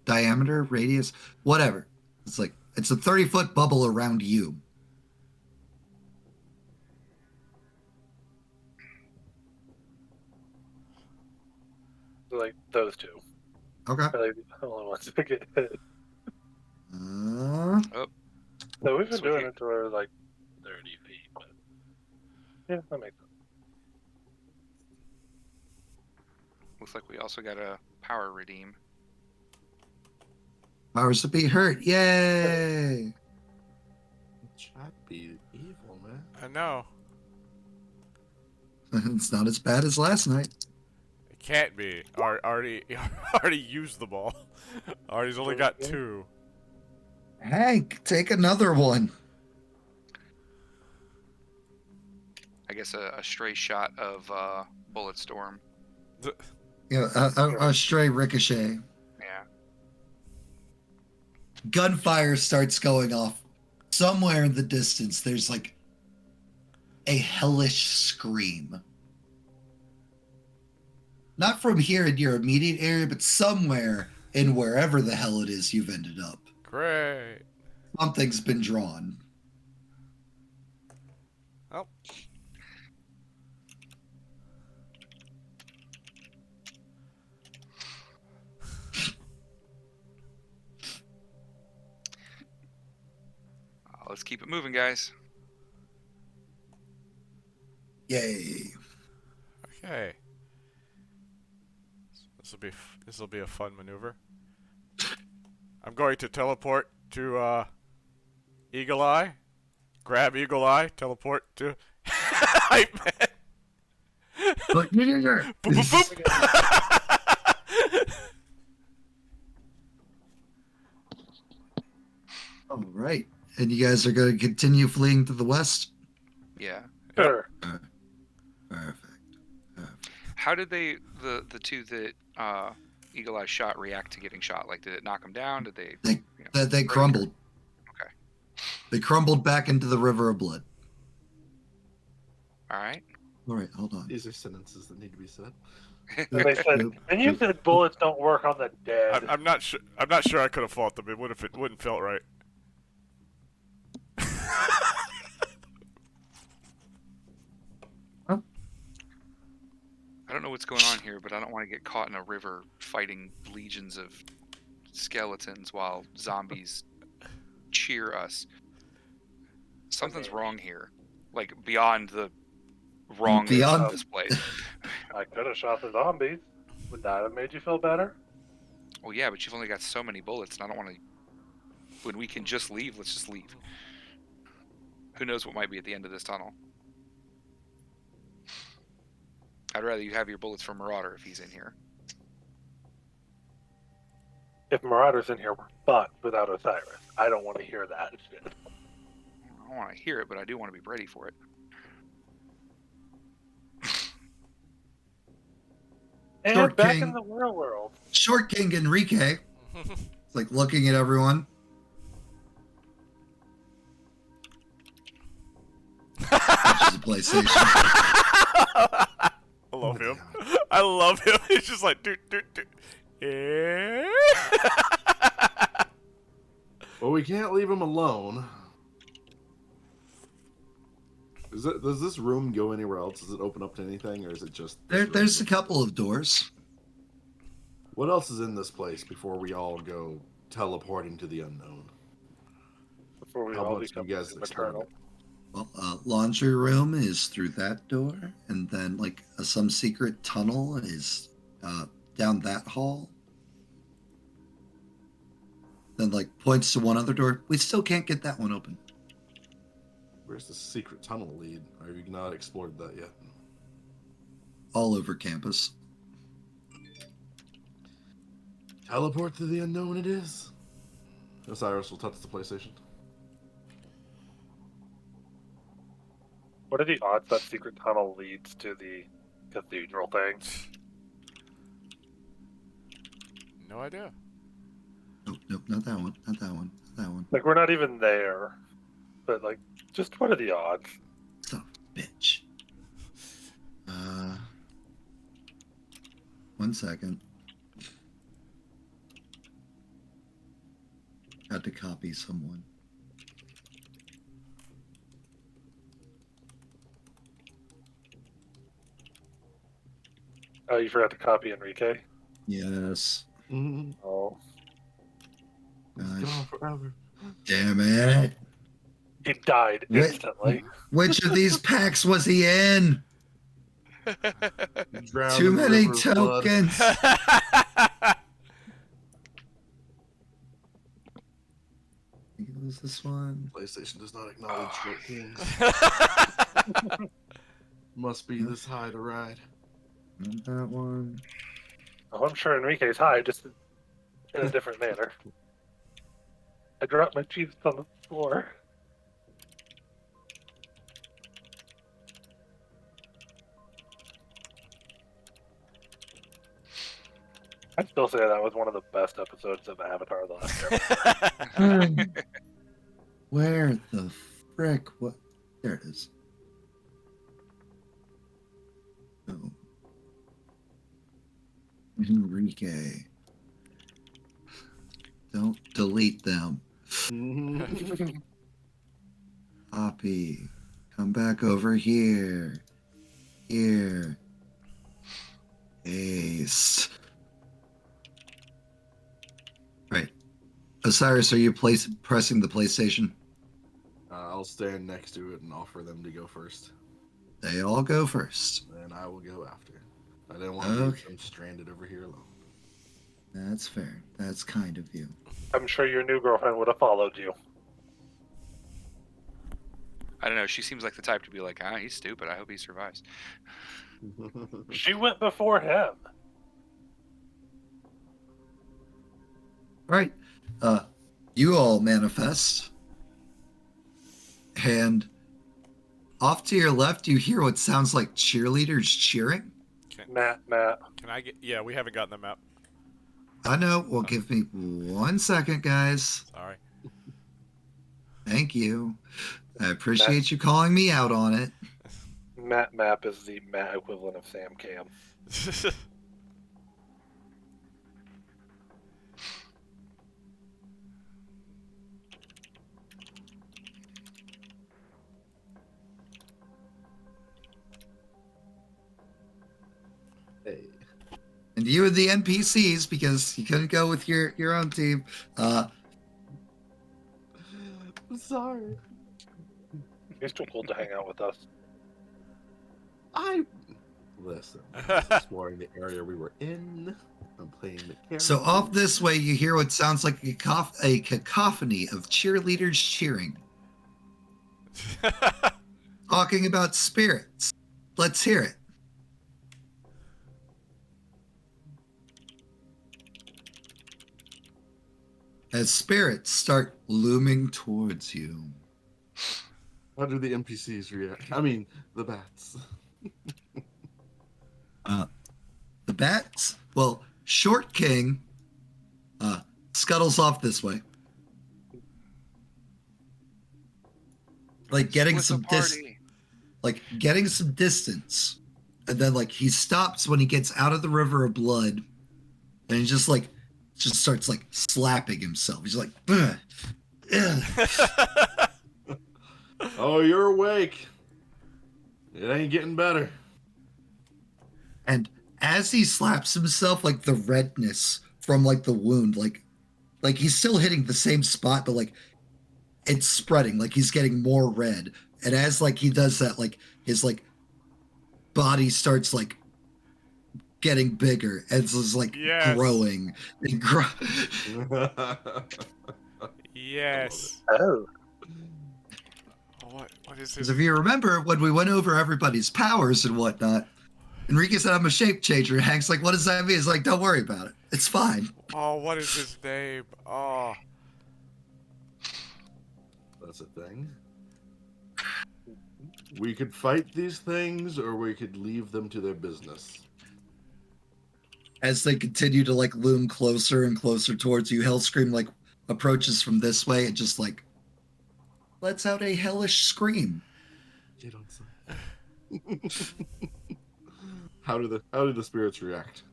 Diameter, radius, whatever. It's like It's a 30-foot bubble around you. Like those two. Okay. Are like the only ones to get hit. Uh, So we've been So doing here- it to where like 30 feet, but yeah, that makes sense. Looks like we also got a power redeem. powers to be hurt. Yay! Chat be evil, man. I know. It's not as bad as last night. It can't be. Already used them all. Artie's only got 2. Hank, take another one. I guess a stray shot of Bullet Storm. Yeah, a stray ricochet. Yeah. Gunfire starts going off. Somewhere in the distance, there's like a hellish scream. Not from here in your immediate area, but somewhere in wherever the hell it is you've ended up. Great. Something's been drawn. Oh. Let's keep it moving, guys. Yay. Okay. This will be a fun maneuver. I'm going to teleport to Eagle Eye. Grab Eagle Eye. Teleport to Hype Man. But Boop, boop, boop. all right. And you guys are going to continue fleeing to the west? Yeah. Sure. Perfect. How did the two that Eagle Eye shot react to getting shot? Like, did it knock them down? Did they? They crumbled. Okay. They crumbled back into the river of blood. All right. All right, hold on. These are sentences that need to be said. And they said, and you said bullets don't work on the dead. I'm not sure. I'm not sure I could have fought them. It wouldn't felt right. I don't know what's going on here, but I don't want to get caught in a river fighting legions of skeletons while zombies cheer us. Something's wrong here. Like, beyond the wrongness Beyond- of this place. I could have shot the zombies. Would that have made you feel better? Well, yeah, but you've only got so many bullets, and I don't want to... When we can just leave, let's just leave. Who knows what might be at the end of this tunnel. I'd rather you have your bullets for Marauder if he's in here. If Marauder's in here, we're fucked without Osiris. I don't want to hear that shit. I don't want to hear it, but I do want to be ready for it. And Short back King. in the real world. Short King Enrique. It's like looking at everyone. Which is a PlayStation. I love him. I love him. He's just like, dude. Yeah. Well, we can't leave him alone. Does this room go anywhere else? Does it open up to anything, or is it just... this room? There's a couple of doors. What else is in this place before we all go teleporting to the unknown? Before we How all much become you guys maternal. explain Well, laundry room is through that door, and then like some secret tunnel is down that hall. Then like points to one other door. We still can't get that one open. Where's the secret tunnel lead? Or have you not explored that yet? All over campus. Teleport to the unknown it is. Osiris will touch the PlayStation. What are the odds that secret tunnel leads to the cathedral thing? No idea. Nope, not that one. Not that one. Not that one. Like, we're not even there. But, like, just what are the odds? Son of a bitch. 1 second. Got forgot to copy someone. Oh, you forgot to copy Enrique? Yes. Mhm. Oh. He's Gosh. gone forever. Damn it. He died Whi- instantly. Which of these packs was he in? He drowned Too in the many river of blood. tokens. What was this one? PlayStation does not acknowledge short kings. Must be this high to ride. Not that one. Oh, I'm sure Enrique's high, just in a different manner. I dropped my cheese on the floor. I'd still say that was one of the best episodes of Avatar: The Last Airbender. Where the frick? What? There it is. Oh. Enrique. Don't delete them. Poppy. Come back over here. Here. Ace. Right. Osiris, are you pressing the PlayStation? I'll stand next to it and offer them to go first. They all go first. And I will go after. I didn't want to leave them stranded over here alone. That's fair. That's kind of you. I'm sure your new girlfriend would have followed you. I don't know. She seems like the type to be like, he's stupid. I hope he survives. She went before him. Right. You all manifest. And off to your left, you hear what sounds like cheerleaders cheering. Matt. Can I get? Yeah, we haven't gotten the map. I know. Well, give me 1 second, guys. Sorry. Thank you. I appreciate you calling me out on it. Matt Map is the Matt equivalent of Sam Cam. Hey. And you and the NPCs, because you couldn't go with your own team. I'm sorry. He's too cool to hang out with us. Listen, I was exploring the area we were in. I'm playing the character. So off this way, you hear what sounds like a cacophony of cheerleaders cheering. Talking about spirits. Let's hear it. As spirits start looming towards you. How do the NPCs react? I mean, the bats. The bats? Well, Short King scuttles off this way. Like getting some getting some distance. And then like he stops when he gets out of the river of blood. And he just starts like slapping himself. He's like, ugh, ugh. Oh, you're awake. It ain't getting better. And as he slaps himself, like the redness from like the wound, like he's still hitting the same spot, but like it's spreading, like he's getting more red. And as like he does that, like his like body starts like getting bigger and it's like growing and Yes. Oh. What is this? Because if you remember when we went over everybody's powers and whatnot, Enrique said, I'm a shape changer. And Hank's like, what does that mean? It's like, don't worry about it. It's fine. Oh, what is his name? Oh. That's a thing. We could fight these things, or we could leave them to their business. As they continue to like loom closer and closer towards you, Hellscream like approaches from this way and just like lets out a hellish scream. You don't say. How do the spirits react?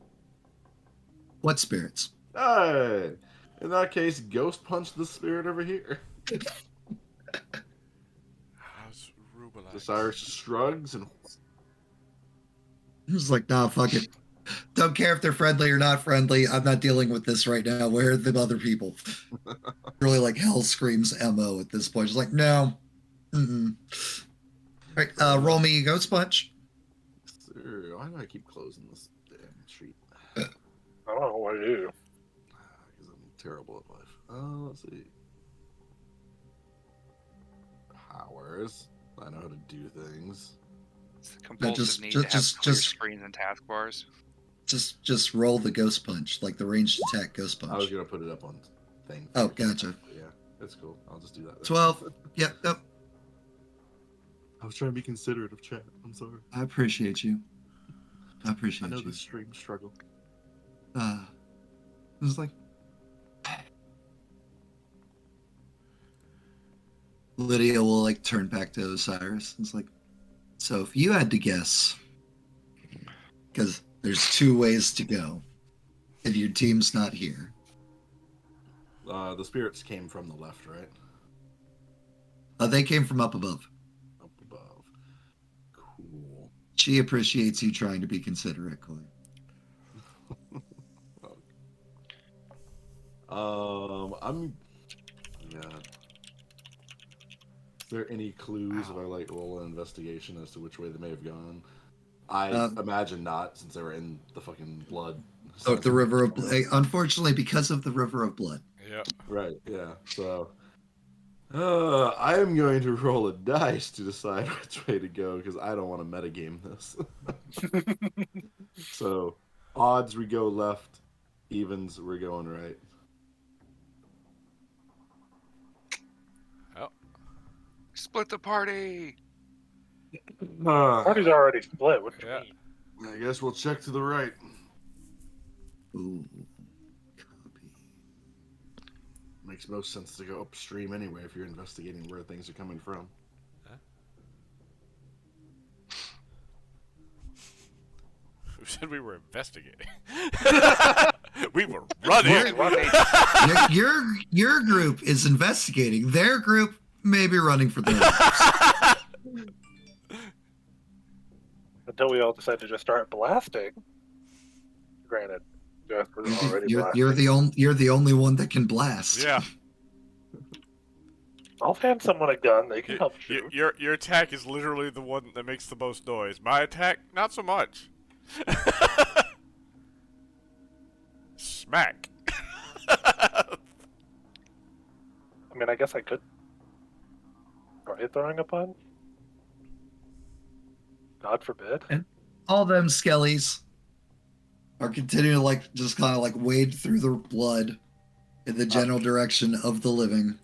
What spirits? Hey, In that case, ghost punch the spirit over here. How's Rubelite? Cyrus shrugs and He's like, nah, fuck it. Don't care if they're friendly or not friendly. I'm not dealing with this right now. Where are the other people? Really like hell screams MO at this point. She's like, no. Mm-mm. All right, roll me ghost punch. Sir, why do I keep closing this damn sheet? I don't know what to do. Because I'm terrible at life. Let's see. Powers. I know how to do things. It's the compulsive need to have clear screens and taskbars. Just roll the ghost punch, like the ranged attack ghost punch. I was gonna put it up on thing. Oh, gotcha. Yeah, that's cool. I'll just do that. 12. Yep. I was trying to be considerate of chat. I'm sorry. I appreciate you. I I know the stream struggle. It's like Lydia will like turn back to Osiris. It's like, so if you had to guess, because there's 2 ways to go, and your team's not here. The spirits came from the left, right? They came from up above. Up above. Cool. She appreciates you trying to be considerate, Clay. Yeah. Is there any clues if I like roll an investigation as to which way they may have gone? I imagine not, since they were in the fucking blood. Oh, the river of blood. Unfortunately, because of the river of blood. Yeah. Right. Yeah. So, I am going to roll a dice to decide which way to go because I don't want to metagame this. So, odds we go left, evens we're going right. Split the party. Party's already split. What do you mean? I guess we'll check to the right. Ooh. Copy. Makes most sense to go upstream anyway if you're investigating where things are coming from. Huh? Who said we were investigating? We were running. Your group is investigating. Their group may be running for their lives. Until we all decide to just start blasting. Granted, Jasper's already blasting. You're the only one that can blast. Yeah. I'll hand someone a gun. They can help shoot. Your attack is literally the one that makes the most noise. My attack, not so much. Smack. I mean, I guess I could try throwing a punch. God forbid. And all them skellies are continuing to like just kind of like wade through the blood in the general direction of the living.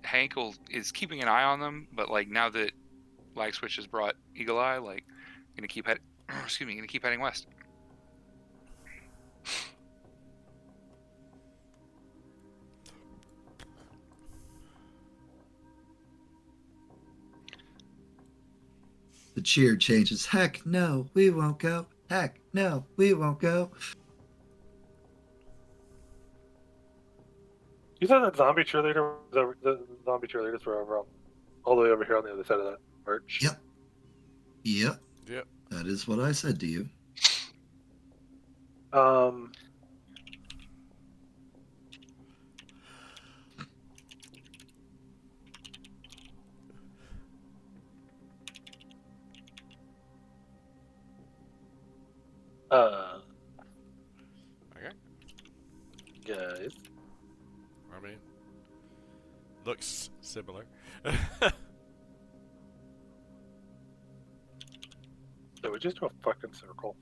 Hank is keeping an eye on them, but like now that Light Switch has brought Eagle Eye, like gonna keep heading west. The cheer changes. Heck no, we won't go. Heck no, we won't go. You said that zombie cheerleader, the zombie cheerleaders were over all the way over here on the other side of that arch. Yep. Yep. That is what I said to you. Okay. Guys. I mean, looks similar. So we just do a fucking circle.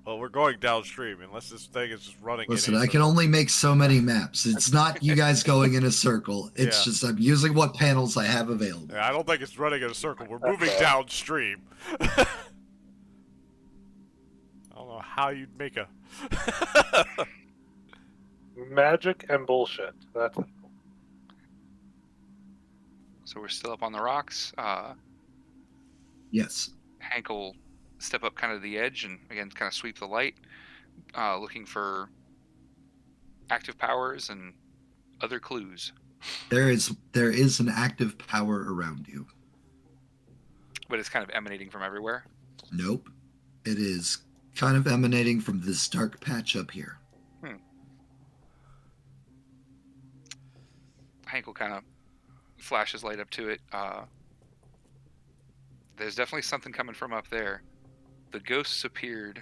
Well, we're going downstream, unless this thing is just running. Listen, I can only make so many maps. It's not you guys going in a circle. It's just I'm using what panels I have available. Yeah, I don't think it's running in a circle. We're moving downstream. I don't know how you'd make a... Magic and bullshit. That's it. So we're still up on the rocks. Yes. Hank will step up kind of the edge and again kind of sweep the light. looking for active powers and other clues. There is an active power around you. But it's kind of emanating from everywhere. Nope. It is kind of emanating from this dark patch up here. Hank will kind of flash his light up to it. There's definitely something coming from up there. The ghosts appeared.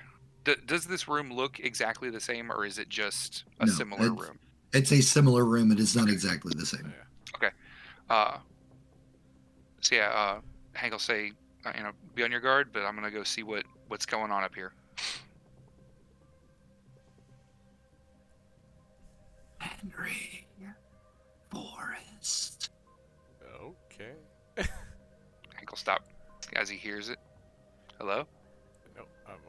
Does this room look exactly the same, or is it just a No, similar room? It's a similar room. It is not exactly the same. Okay. So yeah, Hank will say, be on your guard, but I'm gonna go see what's going on up here. Henry Forrest. Okay. Hank will stop as he hears it. Hello? No, I'm on.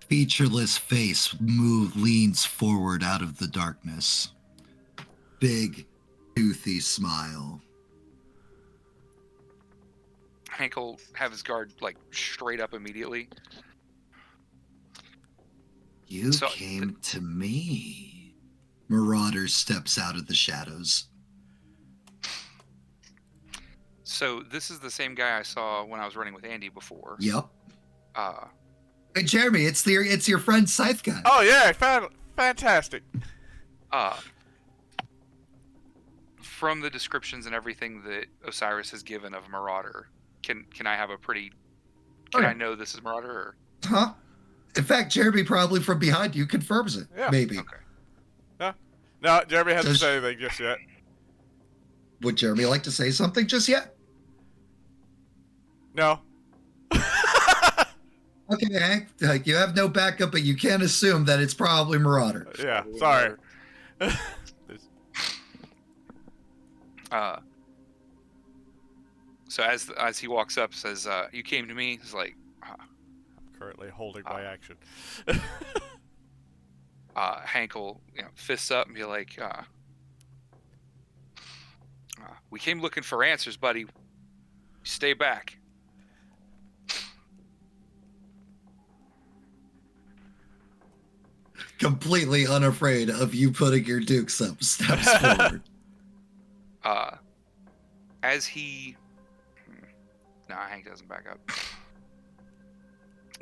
Featureless face leans forward out of the darkness. Big, toothy smile. Hank will have his guard like straight up immediately. You came to me. Marauder steps out of the shadows. So this is the same guy I saw when I was running with Andy before. Yep. Hey Jeremy, it's your friend Scythe guy. Oh yeah, fantastic. From the descriptions and everything that Osiris has given of Marauder, can I have a pretty? Can I know this is Marauder? Or? Huh? In fact, Jeremy probably from behind you confirms it. Yeah. Maybe. Okay. No, Jeremy hasn't said anything just yet. Would Jeremy like to say something just yet? No. Okay, Hank. Like, you have no backup, but you can't assume that it's probably Marauder. Yeah, sorry. So as he walks up, says, "You came to me." He's like, I'm currently holding my action. Hank will fists up and be like, "We came looking for answers, buddy. Stay back." Completely unafraid of you putting your dukes up, steps forward. As he... Hank doesn't back up.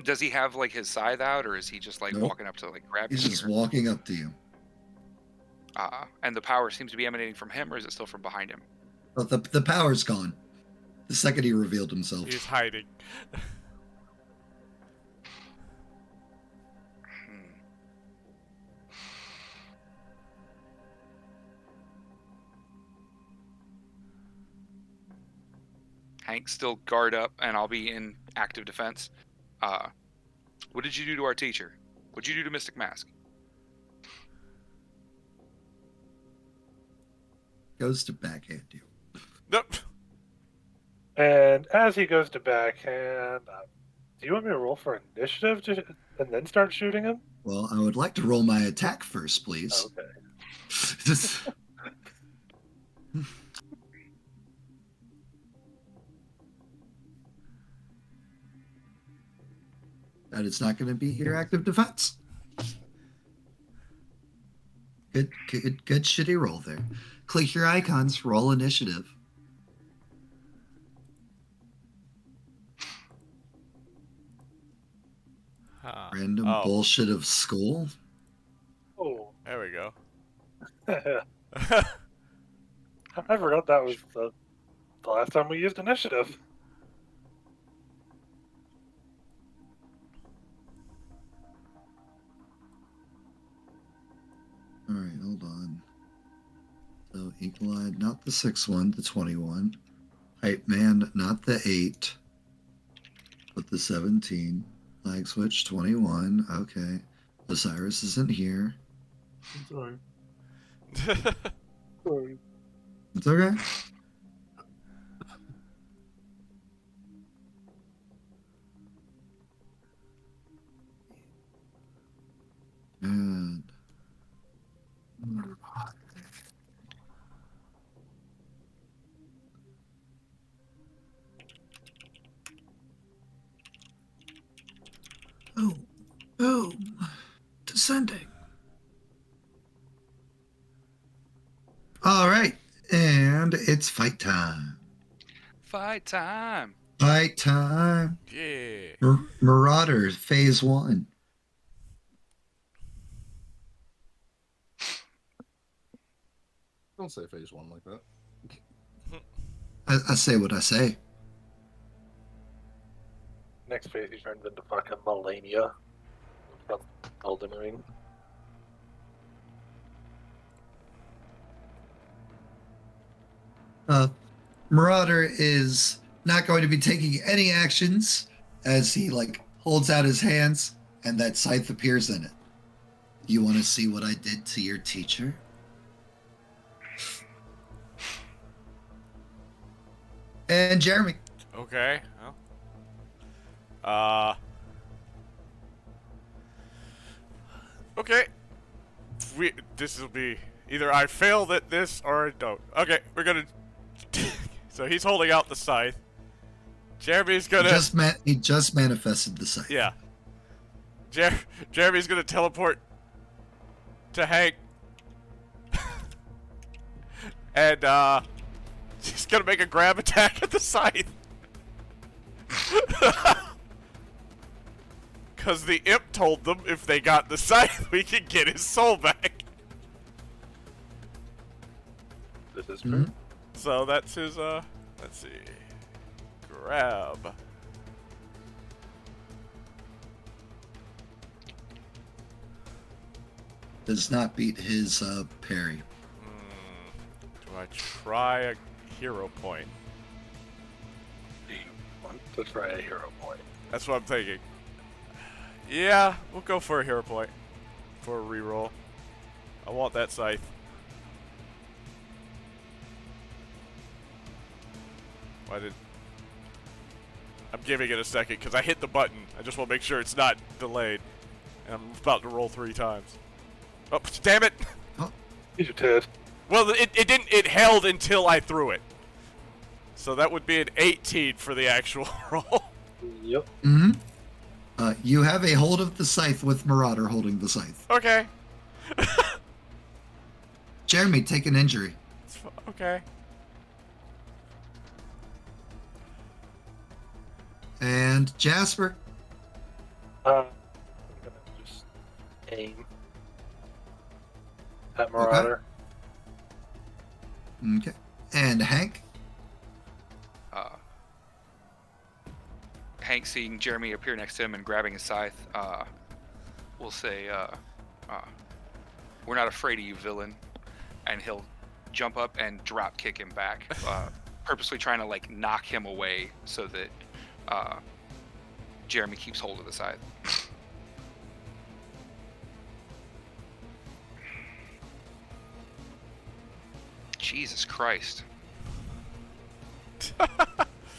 Does he have, like, his scythe out, or is he just, like, Nope. walking up to, like, grab you? He's just walking up to you. And the power seems to be emanating from him, or is it still from behind him? But the power's gone. The second he revealed himself. He's hiding. Hank still guard up, and I'll be in active defense. What did you do to our teacher? What'd you do to Mystic Mask? Goes to backhand you. Nope. And as he goes to backhand, do you want me to roll for initiative and then start shooting him? Well, I would like to roll my attack first, please. Okay. That it's not going to be your active defense. Good shitty roll there. Click your icons, roll initiative. Random bullshit of school. Oh. There we go. I forgot that was the last time we used initiative. All right, hold on. So equalize, not the 6-1, the 21. Hype man, not the 8, but the 17. Flag switch 21. Okay. Osiris isn't here. I'm sorry. Sorry. It's okay. And boom. descending. All right, and it's fight time. Fight time. Fight time. Yeah. Marauder, phase 1. Don't say phase 1 like that. I say what I say. Next phase, he turns into fucking Melania from Elden Ring. Marauder is not going to be taking any actions as he holds out his hands and that scythe appears in it. You want to see what I did to your teacher? And Jeremy. Okay. Well. Okay. This will be either I failed at this or I don't. Okay, we're gonna. So he's holding out the scythe. Jeremy's gonna. He just manifested the scythe. Yeah. Jeremy's gonna teleport to Hank. And he's gonna make a grab attack at the scythe. Cause the imp told them if they got the scythe, we could get his soul back. This is true. So that's his, let's see. Grab. Does not beat his parry. Do I try a hero point? Do you want to try a hero point? That's what I'm thinking. Yeah, we'll go for a hero point. For a reroll. I want that scythe. Why did... I'm giving it a second because I hit the button. I just want to make sure it's not delayed. And I'm about to roll 3 times. Oh, damn it! He's your Ted. Well, it didn't. It held until I threw it. So that would be an 18 for the actual roll. Yep. Mm-hmm. You have a hold of the scythe with Marauder holding the scythe. Okay. Jeremy, take an injury. Okay. And Jasper. I'm gonna just aim at Marauder. Okay. And Hank. Hank seeing Jeremy appear next to him and grabbing his scythe, will say, "We're not afraid of you, villain," and he'll jump up and drop kick him back, purposely trying to knock him away so that Jeremy keeps hold of the scythe. Jesus Christ.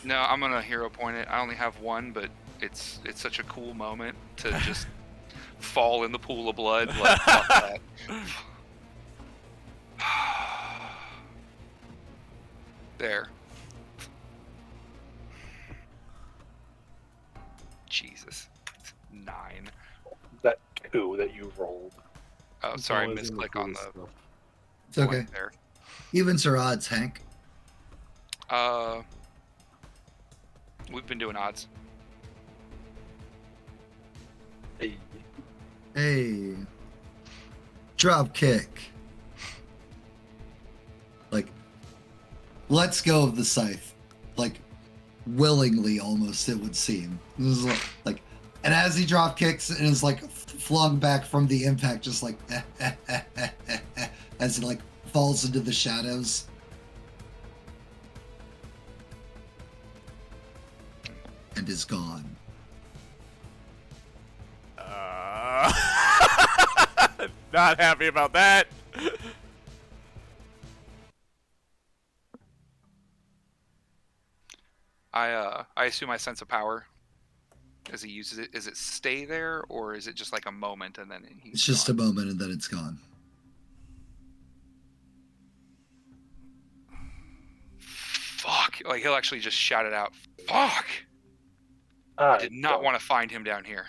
No, I'm gonna hero point it. I only have one, but it's such a cool moment to just fall in the pool of blood. Fuck that. There. Jesus. 9. That 2 that you rolled. Oh, It's sorry, always in the misclick on cool the stuff. It's okay. point there. Evens or odds, Hank? We've been doing odds. Hey, Hey. Drop kick. Let's go of the scythe. Willingly almost, it would seem. This is and as he drop kicks and is flung back from the impact, just as he falls into the shadows. And is gone. Not happy about that. I assume I sense a power as he uses it. Is it stay there, or is it just a moment and then he's It's just gone? a moment and then it's gone. Fuck! He'll actually just shout it out. Fuck! I did not want to find him down here.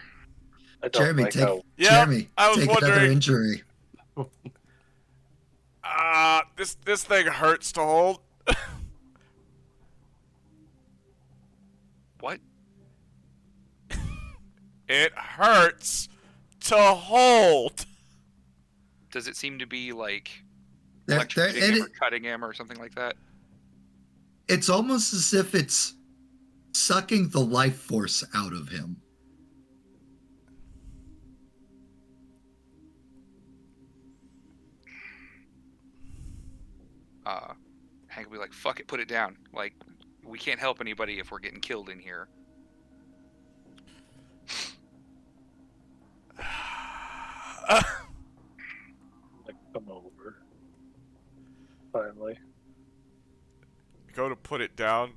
I don't Jeremy, like how Yeah, Jeremy, I was take another wondering. injury. This thing hurts to hold. What? It hurts to hold. Does it seem to be like There- electrocuting there- him it- or cutting him or something like that? It's almost as if it's sucking the life force out of him. Hank will be like, fuck it, put it down. Like, we can't help anybody if we're getting killed in here. like come over. Finally. Go to put it down,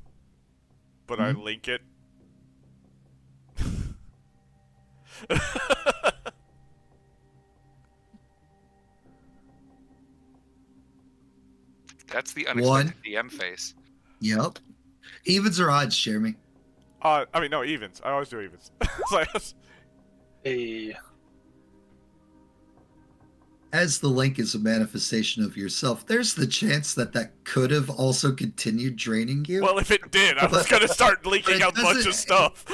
but I Mhm. link it. That's the unexpected DM face. Yep. Evens or odds, Jeremy? I mean, no, evens. I always do evens. It's like, Hey, As the link is a manifestation of yourself, there's the chance that that could have also continued draining you. well, if it did, I was gonna start leaking it out a bunch of doesn't- stuff.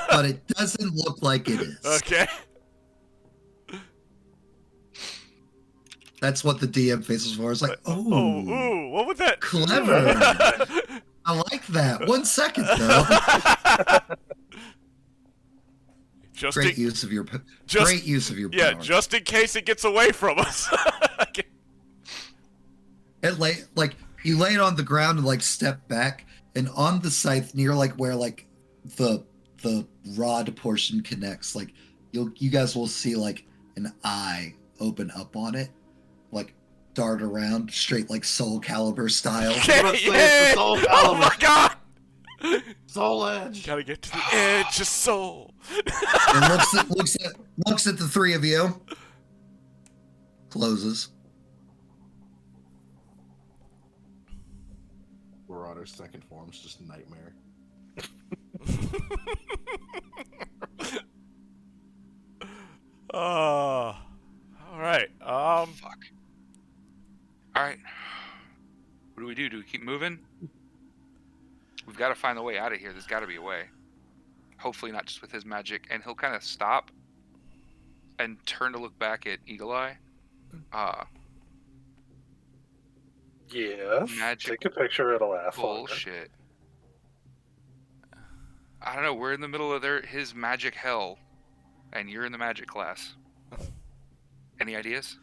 But it doesn't look like it is. Okay. That's what the DM face was for. It's like, Oh, oh, ooh, what would that? clever. I like that. 1 second, though. Just Great in, use of your just- great use of your yeah, power. just in case it gets away from us. It like you lay it on the ground and like step back, and on the scythe near like where like the rod portion connects, like you guys will see like an eye open up on it, like dart around straight like Soul Calibur style. Okay, Let's say it's the yeah. Soul Oh my Calibur. god! Soul Edge. Gotta get to the edge of soul. And looks at the three of you. Closes. We're on our second forms, just nightmare. All right. Fuck. Alright. What do we do? Do we keep moving? We've got to find a way out of here. There's got to be a way. Hopefully not just with his magic. And he'll kind of stop and turn to look back at Eagle Eye. yes. Magic Take a picture. It'll last longer. Bullshit. I don't know. We're in the middle of his magic hell, and you're in the magic class. Any ideas?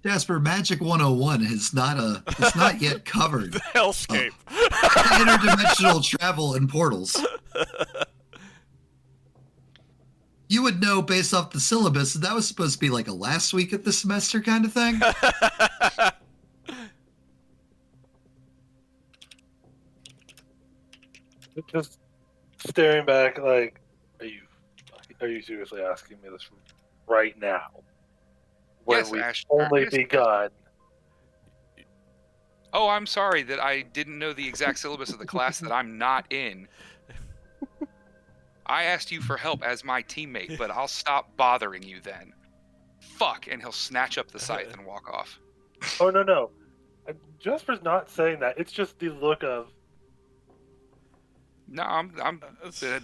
Jasper, Magic 101 is not yet covered The hellscape. interdimensional travel and portals. You would know based off the syllabus that was supposed to be like a last week of the semester kind of thing. Just staring back, like, are you seriously asking me this right now? When Yes, we've Ash- only yes. begun. Oh, I'm sorry that I didn't know the exact syllabus of the class that I'm not in. I asked you for help as my teammate, but I'll stop bothering you then. Fuck, and he'll snatch up the scythe and walk off. Oh no. Jasper's not saying that. It's just the look of No,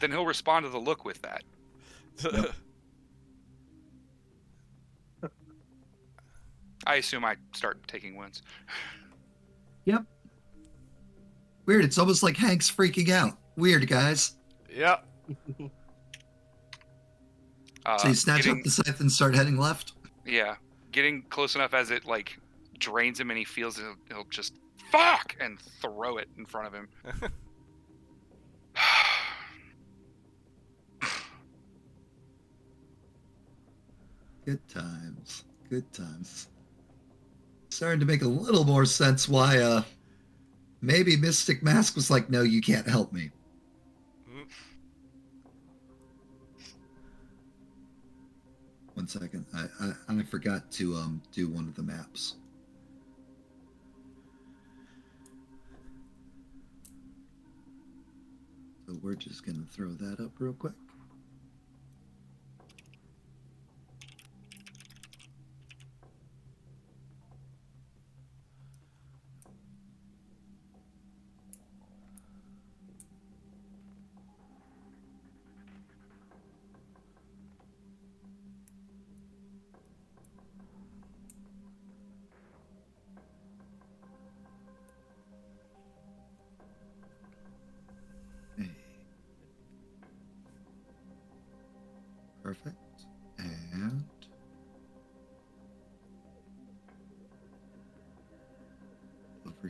then he'll respond to the look with that. I assume I start taking wounds. Yep. Weird. It's almost like Hank's freaking out. Weird, guys. Yep. So you snatch up the scythe and start heading left. Yeah, getting close enough as it like drains him and he feels he'll just fuck and throw it in front of him. Good times. Good times. Starting to make a little more sense why maybe Mystic Mask was like, no, you can't help me. Mm. 1 second. I forgot to do one of the maps. So we're just gonna throw that up real quick.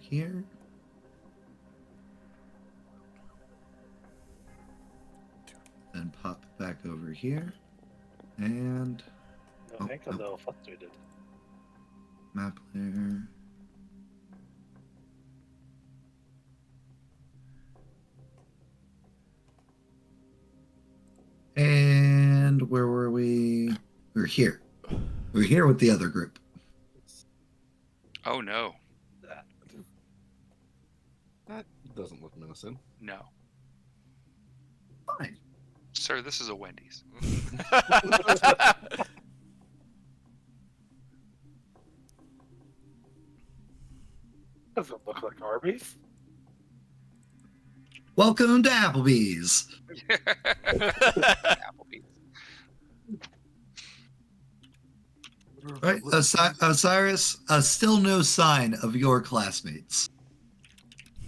here. Then pop back over here. And No, Hank got a little frustrated. map layer. And where were we? We were here. We were here with the other group. Oh no, That doesn't look menacing. no, Fine. sir. This is a Wendy's. Doesn't look like Arby's. Welcome to Applebee's. Applebee's. Right, Osiris, still no sign of your classmates.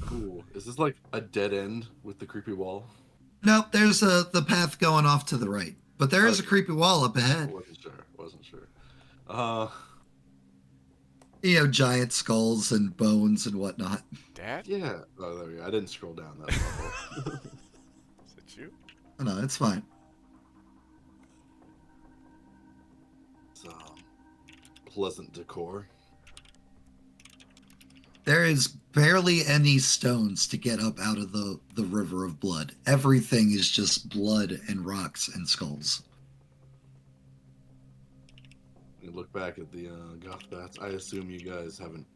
Cool. Is this like a dead end with the creepy wall? Nope, there's the path going off to the right, but there is a Okay. creepy wall up I ahead. wasn't sure. You know, giant skulls and bones and whatnot. Dad? Yeah. Oh, there we go. I didn't scroll down that level. Is it you? Oh, no, it's fine. So, pleasant decor. There is barely any stones to get up out of the river of blood. Everything is just blood and rocks and skulls. You look back at the goth bats. I assume you guys haven't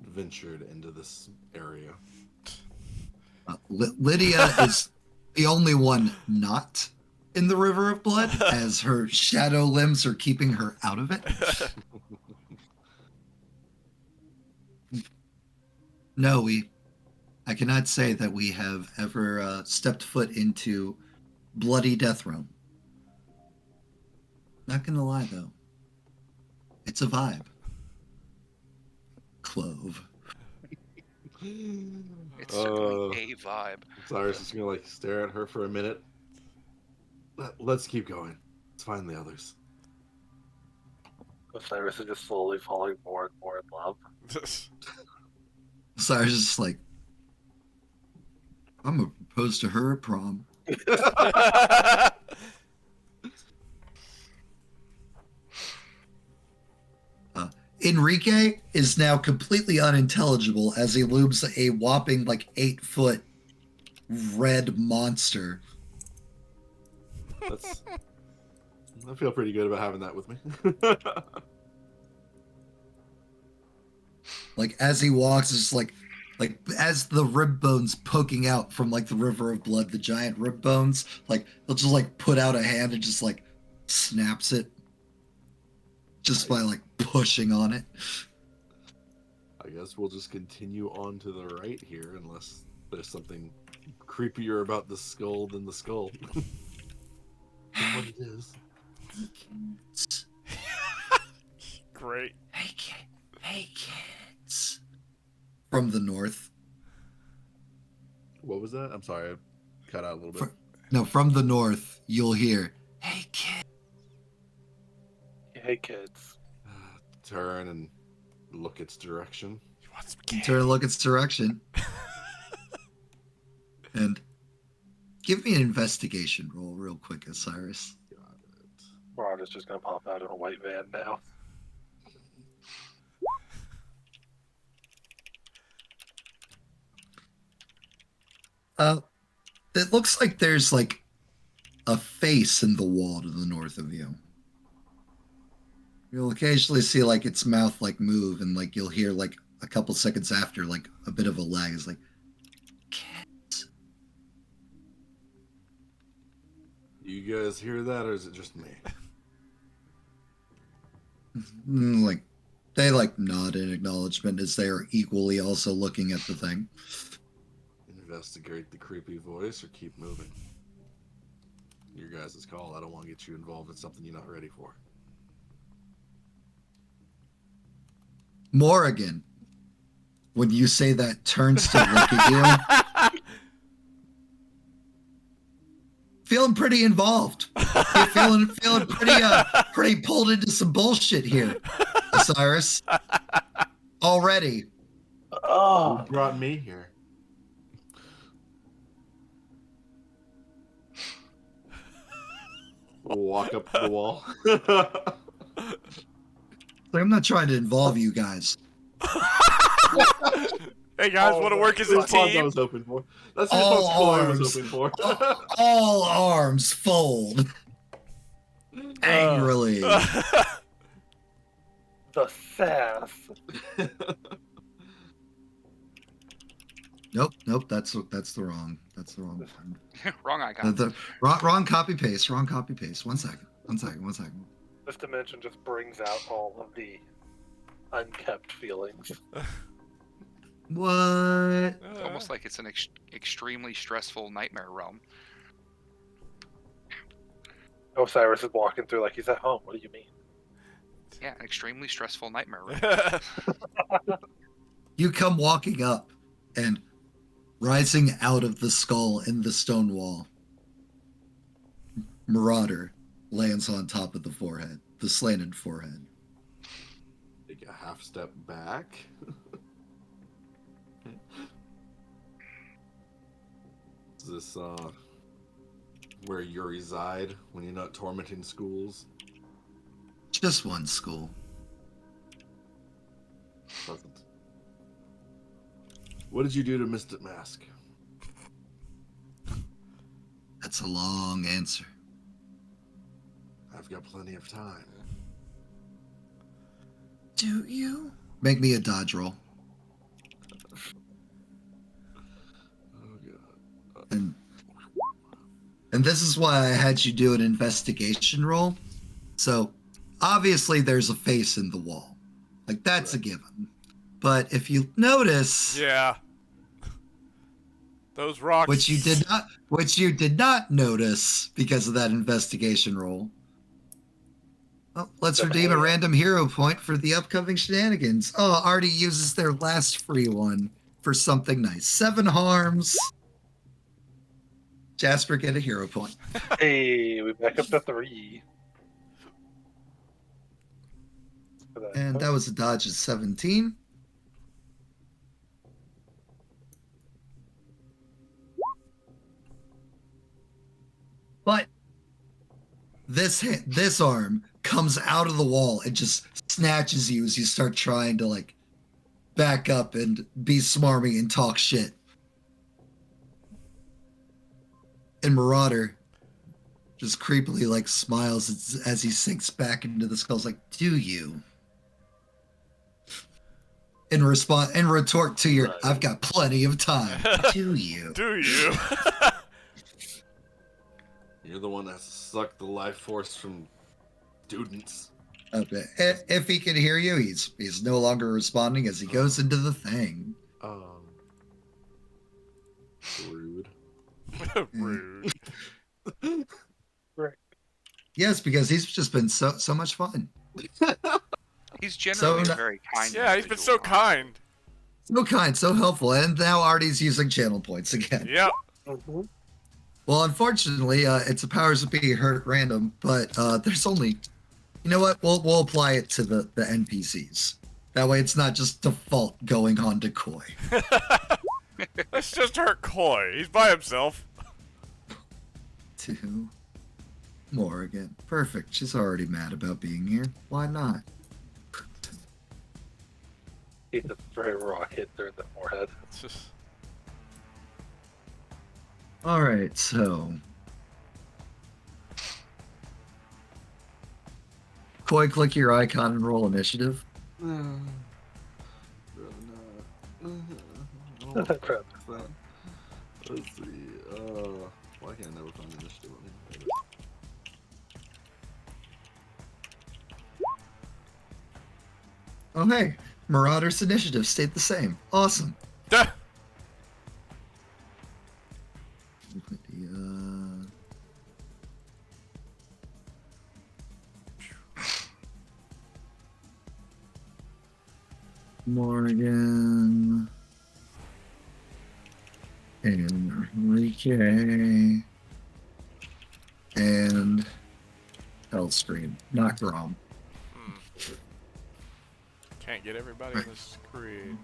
ventured into this area. Lydia is the only one not in the river of blood, as her shadow limbs are keeping her out of it. No, I cannot say that we have ever stepped foot into bloody death realm. Not gonna lie though, it's a vibe. Clove. It's certainly a vibe. Cyrus is gonna like stare at her for a minute. Let's keep going. Let's find the others. Osiris is just slowly falling more and more in love. Cyrus is just like, I'm gonna propose to her at prom. Enrique is now completely unintelligible as he looms a whopping like 8-foot red monster. I feel pretty good about having that with me. Like as he walks, it's like as the rib bones poking out from like the river of blood, the giant rib bones, like he'll just like put out a hand and just like snaps it just by like pushing on it. I guess we'll just continue on to the right here, unless there's something creepier about the skull than the skull. What it is. Great. Hey kids. From the north. What was that? I'm sorry, I cut out a little bit. From the north, you'll hear, hey kid. Hey, kids. Turn and look its direction. You want some You candy? turn and look its direction. And give me an investigation roll real quick, Osiris. Got it. Ron is just gonna pop out in a white van now. It looks like there's like a face in the wall to the north of you. You'll occasionally see like its mouth like move, and like you'll hear like a couple seconds after like a bit of a lag. It's like, kids. You guys hear that, or is it just me? Like they like nod in acknowledgement as they are equally also looking at the thing. Investigate the creepy voice or keep moving? Your guys' call. I don't want to get you involved in something you're not ready for. Morrigan, when you say that, turns to look at you. Feeling pretty involved. You're feeling pretty pulled into some bullshit here, Osiris. Already. Oh, Who brought me here? We'll walk up to the wall. Like, I'm not trying to involve you guys. Hey guys, Oh, want to work as That's a the response I team? was hoping for. That's the All response Coy was arms. hoping for. All arms fold. Angrily. the sass. Nope, that's the wrong one. Wrong icon. Wrong copy paste. One second. This dimension just brings out all of the unkept feelings. What? It's almost like it's an extremely stressful nightmare realm. Osiris is walking through like he's at home. What do you mean? Yeah, an extremely stressful nightmare realm. You come walking up, and rising out of the skull in the stone wall, Marauder lands on top of the forehead, the slanted forehead. Take a half step back. Is this where you reside when you're not tormenting schools? Just one school. Pleasant. What did you do to Mystic Mask? That's a long answer. I've got plenty of time. Do you? Make me a dodge roll. Oh god. And this is why I had you do an investigation roll. So, obviously there's a face in the wall. Like, that's a given. But if you notice... Yeah. Those rocks... Which you did not notice because of that investigation roll. Well, let's redeem a random hero point for the upcoming shenanigans. Oh, Artie uses their last free one for something nice. 7 harms. Jasper, get a hero point. Hey, we back up to 3. And that was a dodge of 17. But this arm comes out of the wall and just snatches you as you start trying to like back up and be smarmy and talk shit. And Marauder just creepily like smiles as he sinks back into the skull. Like, do you? In retort to your, I've got plenty of time. Do you? Do you? You're the one that sucked the life force from students. Okay. If he can hear you, he's no longer responding as he goes into the thing. Rude. Rude. Yes, because he's just been so much fun. He's generally So- a very kind. Yeah, he's been so individual. kind. So kind, so helpful, and now Artie's using channel points again. Yep. Mm-hmm. Well, unfortunately, it's a powers that be hurt random, but there's only, you know what? We'll apply it to the NPCs. That way, it's not just default going on to Koi. Let's just hurt Koi. He's by himself. 2 more again. Perfect. She's already mad about being here. Why not? He's a very raw hit there in the forehead. It's just... All right, so Koi, click your icon and roll initiative. Let's see. Why can't I never find initiative on here? Oh, hey, Marauder's initiative stayed the same. Awesome. Duh. Morgan. Enrique. And Hellscream. Not Grom. Can't get everybody on the screen.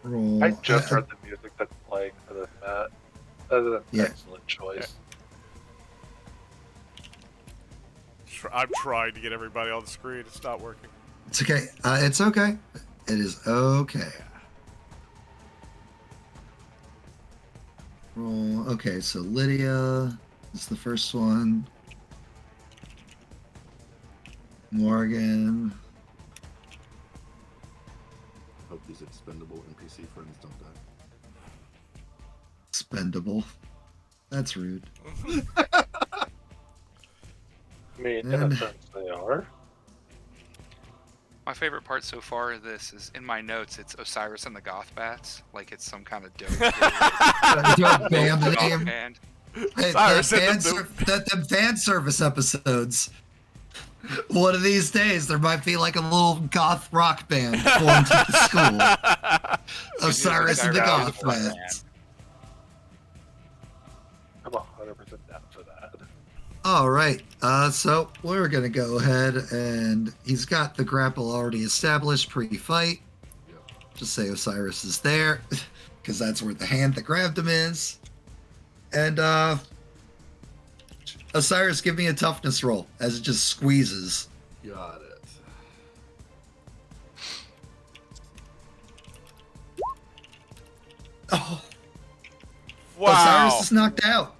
Roll. I just heard the music that's playing for this map. That's an Yeah. excellent choice. I'm trying to get everybody on the screen. It's not working. It's okay. It's okay. It is okay. Roll. Okay, so Lydia is the first one. Morgan. Hope these expendable NPC friends don't die. Expendable. That's rude. I mean, in And- a sense, they are. My favorite part so far of this is in my notes. It's Osiris and the Goth Bats, like it's some kind of dope. Dope band Goth name. band. Hey, Cyrus the and fan fan service episodes. One of these days, there might be like a little goth rock band formed at the school. Osiris and the Goth Bats. I'm 100% down for that. All right. So we're gonna go ahead and he's got the grapple already established pre-fight. Yep. Just say Osiris is there, because that's where the hand that grabbed him is. And Osiris, give me a toughness roll as it just squeezes. Got it. Oh, Wow. Osiris is knocked out.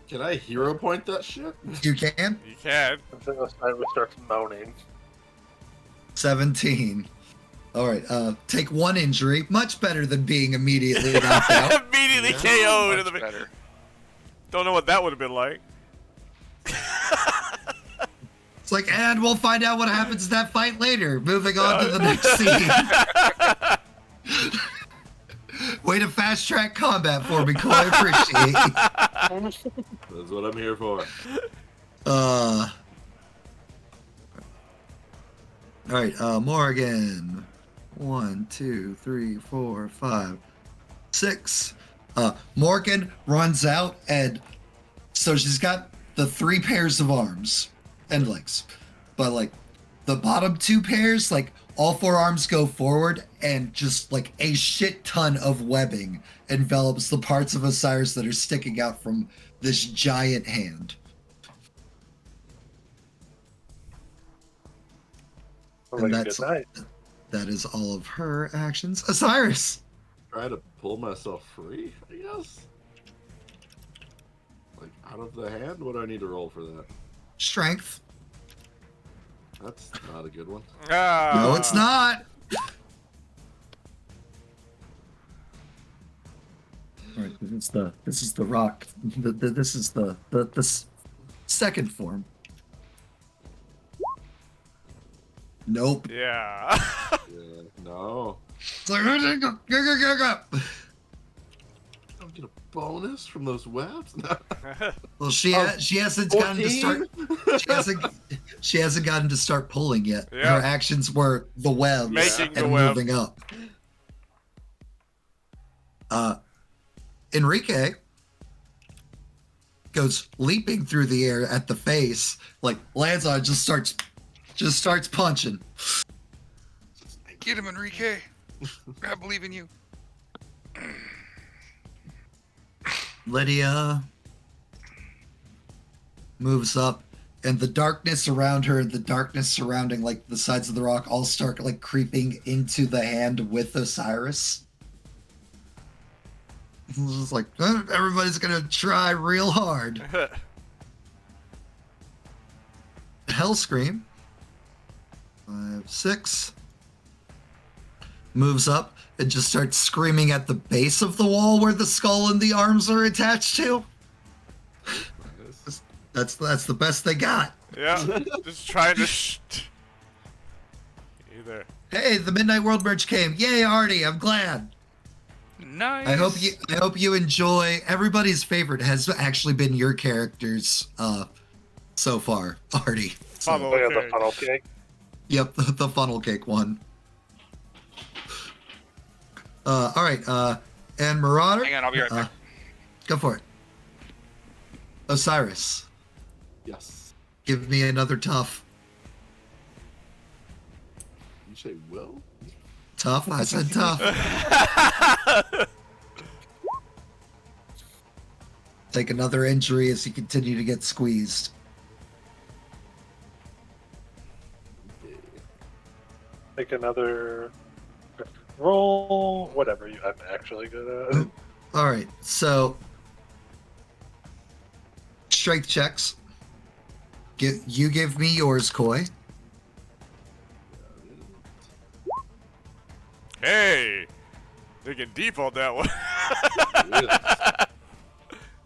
Can I hero point that shit? You can. You can. Until Osiris starts moaning. 17. All right. Take one injury. Much better than being immediately knocked out. Immediately Yeah, KO'd in Much the better. Don't know what that would have been like. It's like, and we'll find out what happens in that fight later. Moving on to the next scene. Way to fast track combat for me, Coy. Appreciate it. That's what I'm here for. All right, Morgan. 1, 2, 3, 4, 5, 6. Morgan runs out, and so she's got the 3 pairs of arms and legs, but like the bottom 2 pairs, like all 4 arms go forward, and just like a shit ton of webbing envelops the parts of Osiris that are sticking out from this giant hand. Like, And good that's night. that is all of her actions. Osiris. Try to pull myself free, I guess. Like out of the hand. What do I need to roll for that? Strength. That's not a good one. No, it's not. All right, this is the rock. This is the second form. Nope. Yeah. Yeah, no. It's like, go. Don't get a bonus from those webs. No. Well, she hasn't gotten to start. 14? She hasn't gotten to start pulling yet. Yeah. Her actions were the webs Making the and web. moving up. Enrique goes leaping through the air at the face, like lands on it, just starts punching. Get him, Enrique. I believe in you. Lydia moves up, and the darkness around her, the darkness surrounding like the sides of the rock, all start like creeping into the hand with Osiris. It's just like everybody's gonna try real hard. Hellscream. 5, 6. Moves up and just starts screaming at the base of the wall where the skull and the arms are attached to. That's the best they got. Yeah. Just trying to. Either. Hey, the Midnight World merch came. Yay, Artie! I'm glad. Nice. I hope you enjoy. Everybody's favorite has actually been your characters so far, Artie. So, Funnel Oh, yeah, the cake. funnel cake. yep, the funnel cake one. All right, and Marauder. Hang on, I'll be right back. Go for it. Osiris, Yes. give me another tough. You say will? Tough. I said tough. Take another injury as you continue to get squeezed. Make another roll, whatever I'm actually good at. All right, so strength checks. You give me yours, Koi. Hey, digging deep on that one.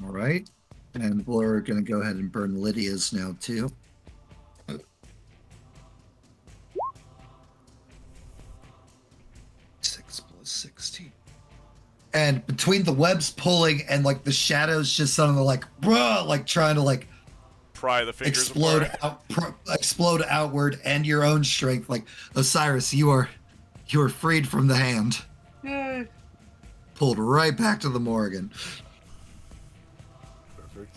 All right, and we're gonna go ahead and burn Lydia's now too. 6 plus 16. And between the webs pulling and like the shadows just suddenly like, bruh, like trying to like Pry the fingers apart. explode outward, and your own strength, like Osiris, you are freed from the hand. Yay. Pulled right back to the Morgan. Perfect.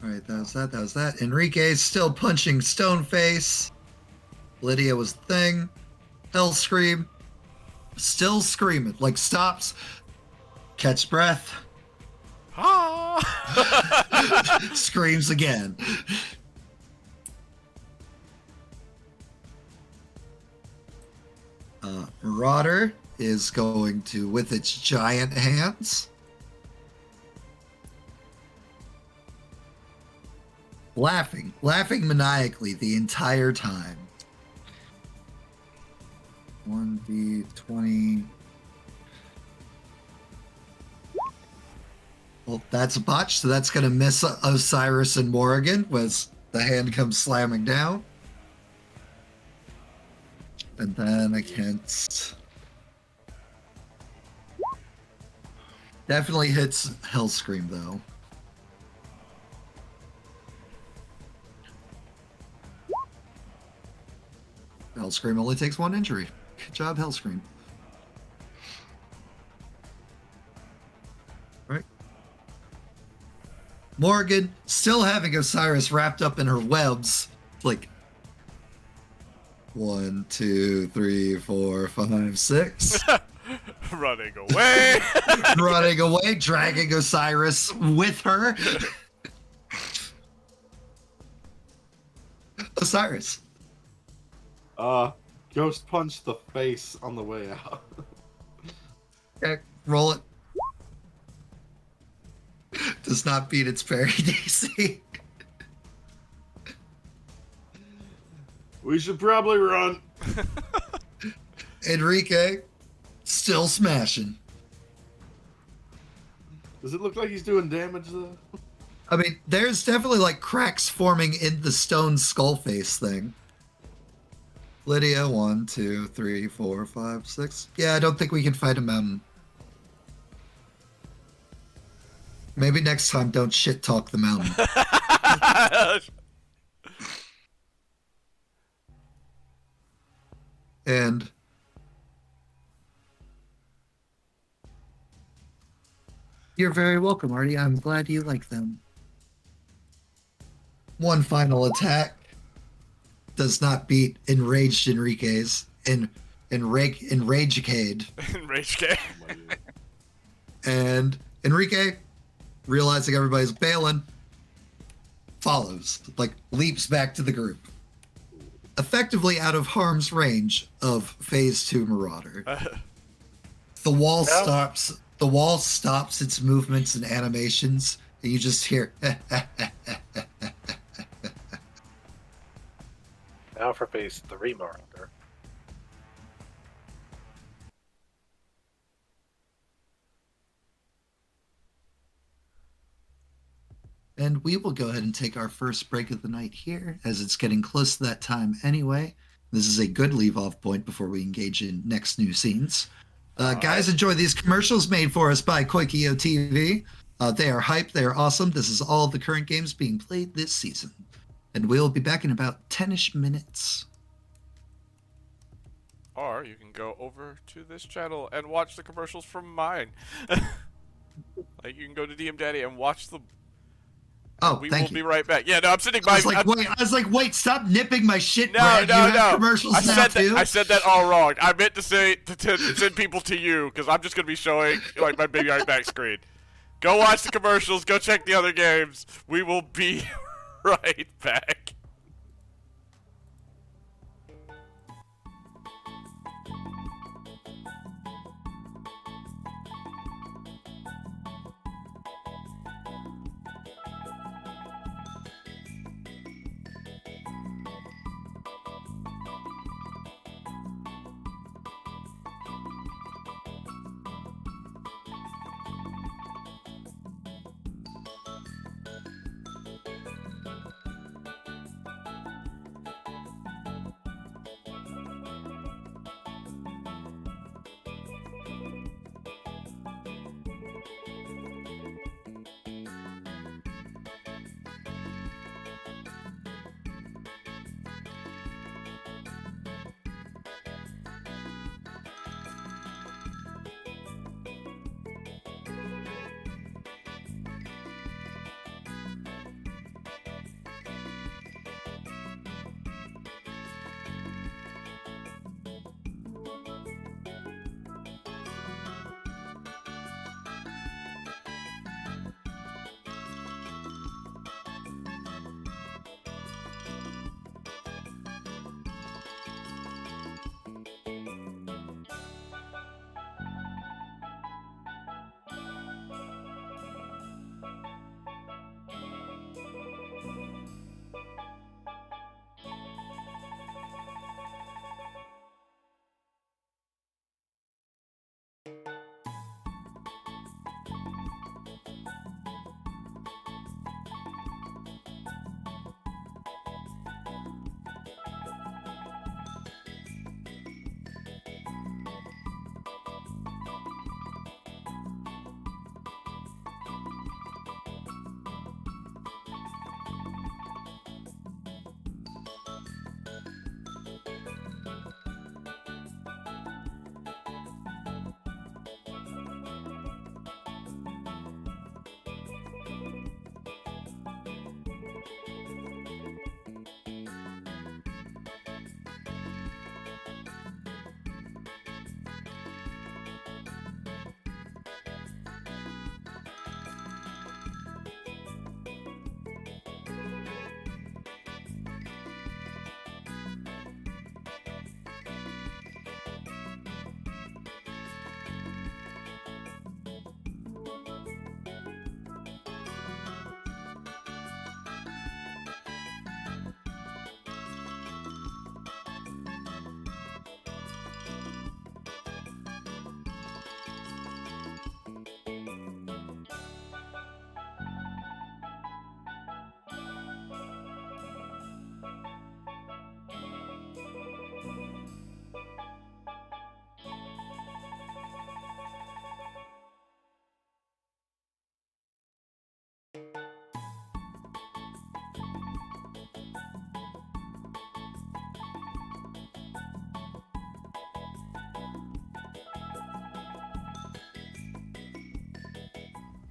All right, that was that. Enrique's still punching Stoneface. Lydia was the thing. Hellscream. Still screaming. Like, stops. Catch breath. Ah! Screams again. Marauder is going to, with its giant hands, laughing maniacally the entire time. 1d20. Well, that's a botch, so that's going to miss Osiris and Morrigan as the hand comes slamming down. And then against... Definitely hits Hellscream, though. Hellscream only takes 1 injury. Good job, Hellscream. Right. Morgan, still having Osiris wrapped up in her webs, like 1, 2, 3, 4, 5, 6. Running away. Running away, dragging Osiris with her. Osiris. Ghost punch the face on the way out. Okay, roll it. Does not beat its parry DC. We should probably run. Enrique, still smashing. Does it look like he's doing damage though? I mean, there's definitely like cracks forming in the stone skull face thing. Lydia, 1, 2, 3, 4, 5, 6. Yeah, I don't think we can fight a mountain. Maybe next time don't shit talk the mountain. And you're very welcome, Artie. I'm glad you like them. One final attack. Does not beat Enraged Enrique's. Enragecade. Enragecade. And Enrique, realizing everybody's bailing, follows, like leaps back to the group. Effectively out of harm's range of Phase 2 Marauder. The wall stops. The wall stops its movements and animations, and you just hear. Now for Phase 3 Marauder. And we will go ahead and take our first break of the night here, as it's getting close to that time anyway. This is a good leave-off point before we engage in next new scenes. Guys, enjoy these commercials made for us by Koikyo TV. They are hype. They are awesome. This is all the current games being played this season. And we'll be back in about 10-ish minutes. Or you can go over to this channel and watch the commercials from mine. Like, you can go to DM Daddy and watch the Oh, We thank will you. be right back. Yeah, no, I'm sitting I by. was like, wait, stop nipping my shit, No, Brad. no, you no. have commercials I now said too. that. I said that all wrong. I meant to say to send people to you because I'm just gonna be showing like my big right back screen. Go watch the commercials. Go check the other games. We will be right back.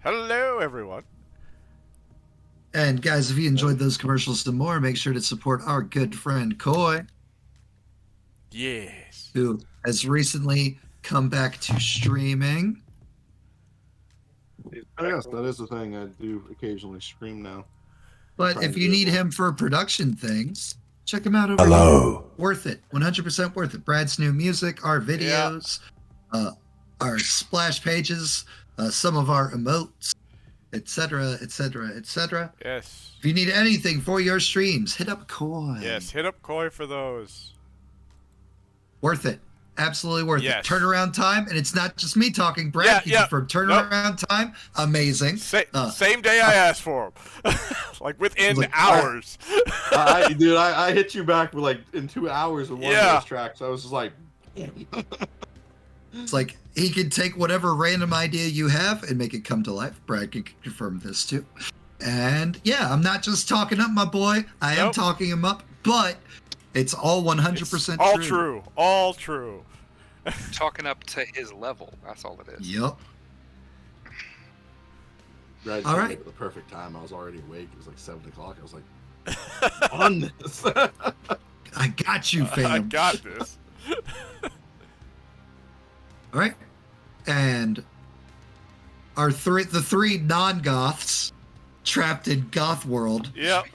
Hello, everyone. And guys, if you enjoyed those commercials and more, make sure to support our good friend Koi, Yes. who has recently come back to streaming. Oh, yes, that is the thing. I do occasionally stream now. But Trying if to you do it need more. him for production things, check him out over here. Worth it. 100% worth it. Brad's new music, our videos, our splash pages, some of our emotes, etc., etc., etc. Yes. If you need anything for your streams, hit up Koi. Yes. Hit up Koi for those. Worth it. Absolutely worth Yes. it. Turnaround time, and it's not just me talking. Brad keeps it from turnaround time. Amazing. Same day I asked for them. Like within Like, hours. Dude, I hit you back with like in 2 hours with one of those tracks. I was just like, it's like he can take whatever random idea you have and make it come to life. Brad can confirm this too. And yeah, I'm not just talking up my boy. I am talking him up, but it's all 100% all true. true. All true. Talking up to his level. That's all it is. Yep. Brad All told me right. at the perfect time. I was already awake. It was like 7 o'clock. I was like, on this. I got you, fam. I got this. All right. And the three non-goths trapped in goth world. Yep.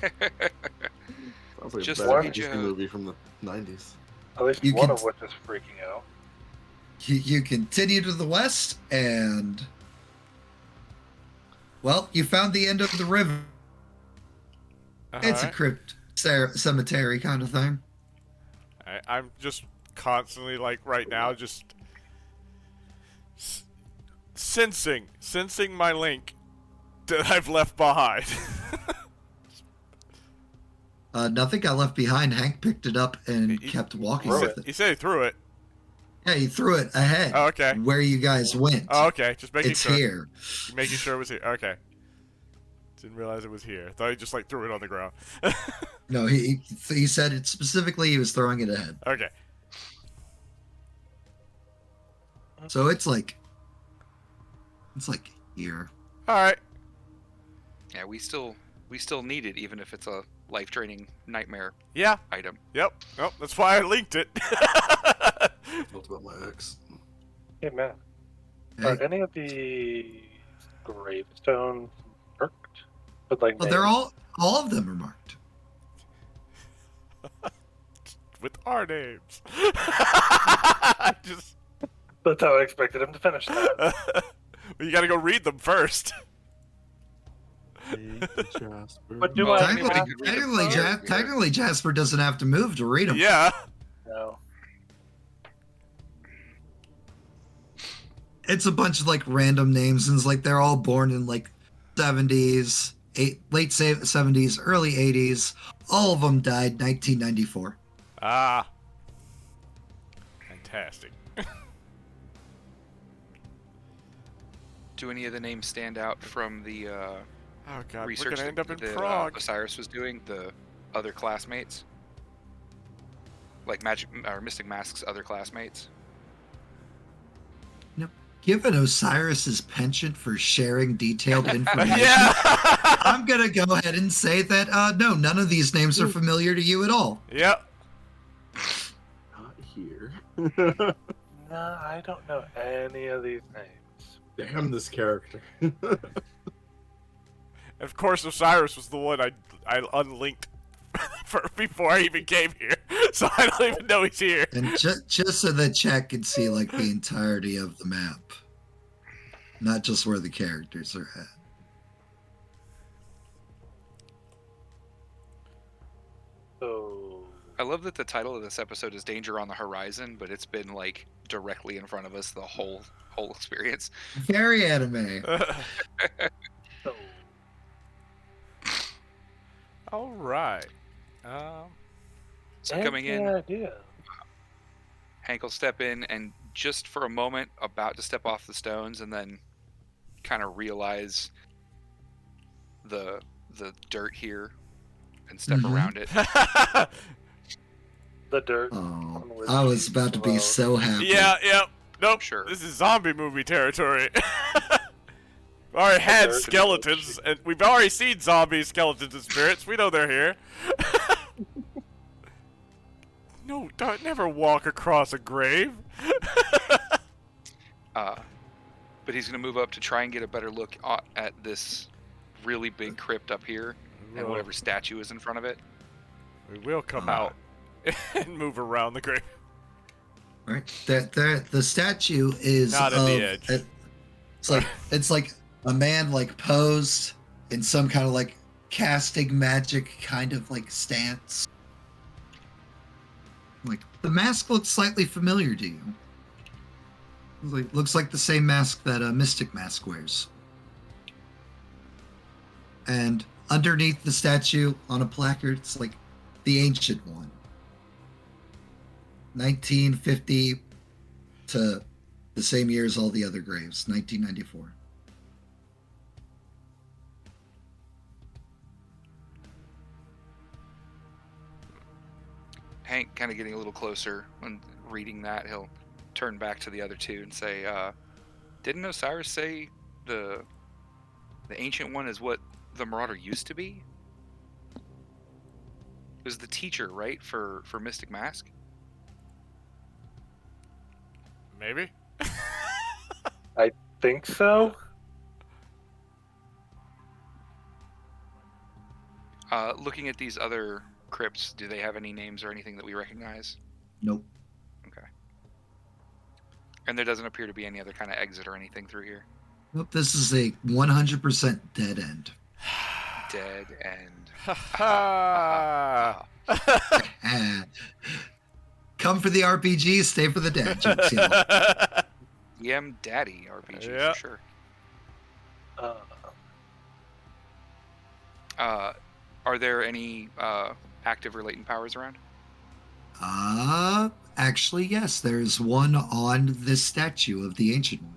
Sounds like Just a bad like, Disney movie from the 90s. At least You one can- of which is freaking out. You continue to the west, and well, you found the end of the river. It's a Alright. crypt cemetery kind of thing. I'm just constantly, like, right now, just sensing my link that I've left behind. Nothing got left behind. Hank picked it up and He- kept walking threw with He it. said he threw it. Yeah, he threw it ahead. Oh, okay. Where you guys went. Oh, okay. Just making It's sure. here. Making sure it was here. Okay. Didn't realize it was here. Thought he just, like, threw it on the ground. No, he said it specifically. He was throwing it ahead. Okay. So it's like here. Alright. Yeah, we still need it, even if it's a life-draining nightmare Yeah. item. Yep. Well, that's why I linked it. What about my ex? Hey, man. Hey. Are any of the gravestones marked? But like, Well, they're names? all of them are marked. With our names. I just. That's how I expected him to finish that. Well, you gotta go read them first. But do Well, I anybody have could read it. Technically, Jasper doesn't have to move to read them. Yeah. No. It's a bunch of like random names, and it's like they're all born in like 70s, late 70s, early 80s. All of them died 1994. Ah. Fantastic. Do any of the names stand out from the Oh god, research we're gonna end up in that Prague. Osiris was doing? The other classmates, like Magic or Mystic Mask's other classmates. Given Osiris's penchant for sharing detailed information, Yeah. I'm gonna go ahead and say that no, none of these names are familiar to you at all. Yep. Not here. No, I don't know any of these names. Damn this character. And of course, Osiris was the one I unlinked before I even came here, so I don't even know he's here. And just so that chat can see like the entirety of the map, not just where the characters are at. So I love that the title of this episode is "Danger on the Horizon," but it's been like directly in front of us the whole experience. Very anime. so All right. So coming in, any idea? Hank will step in and just for a moment about to step off the stones and then kind of realize the dirt here and step Mhm. around it. The dirt. Oh, I was about to be so happy. Yeah, yep. Nope. Sure. This is zombie movie territory. We already had Dirt. skeletons, and we've already seen zombies, skeletons, and spirits. We know they're here. No, don't never walk across a grave. But he's going to move up to try and get a better look at this really big crypt up here and whatever statue is in front of it. We will come out and move around the grave. Right. The statue is Not at of, the edge. It's like a man like posed in some kind of like casting magic kind of like stance. Like the mask looks slightly familiar to you. Looks like the same mask that Mystic Mask wears. And underneath the statue on a placard, it's like the ancient one. 1950 to the same year as all the other graves, 1994. Hank kind of getting a little closer when reading that, he'll turn back to the other two and say, didn't Osiris say the The Ancient One is what the Marauder used to be? It was the teacher, right, for Mystic Mask? Maybe. Think so? Looking at these other crypts, do they have any names or anything that we recognize? Nope. Okay. And there doesn't appear to be any other kind of exit or anything through here? Nope. This is a 100% dead end. Dead end. Ha Come for the RPG, stay for the dad jokes, y'all. DM Daddy RPG Yeah. for sure. Are there any active or latent powers around? Actually, yes. There's one on this statue of the Ancient One.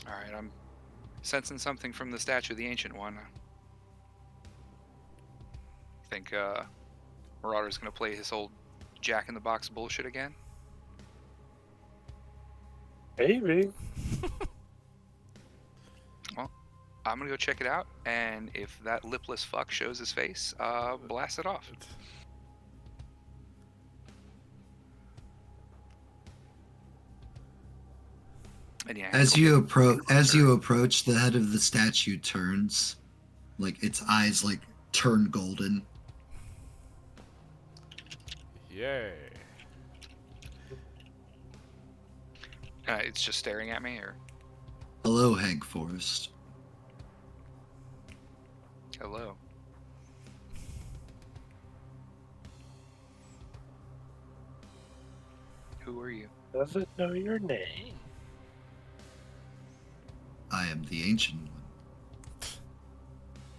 All right, I'm sensing something from the statue of the Ancient One. Think Marauder's gonna play his old Jack-in-the-Box bullshit again? Maybe. Well, I'm gonna go check it out, and if that lipless fuck shows his face, blast it off. And yeah, As you approach, the head of the statue turns, like its eyes like turn golden. Yay. it's just staring at me, or Hello, Hank Forrest. hello. Who are you? Does it know your name? I am the Ancient One.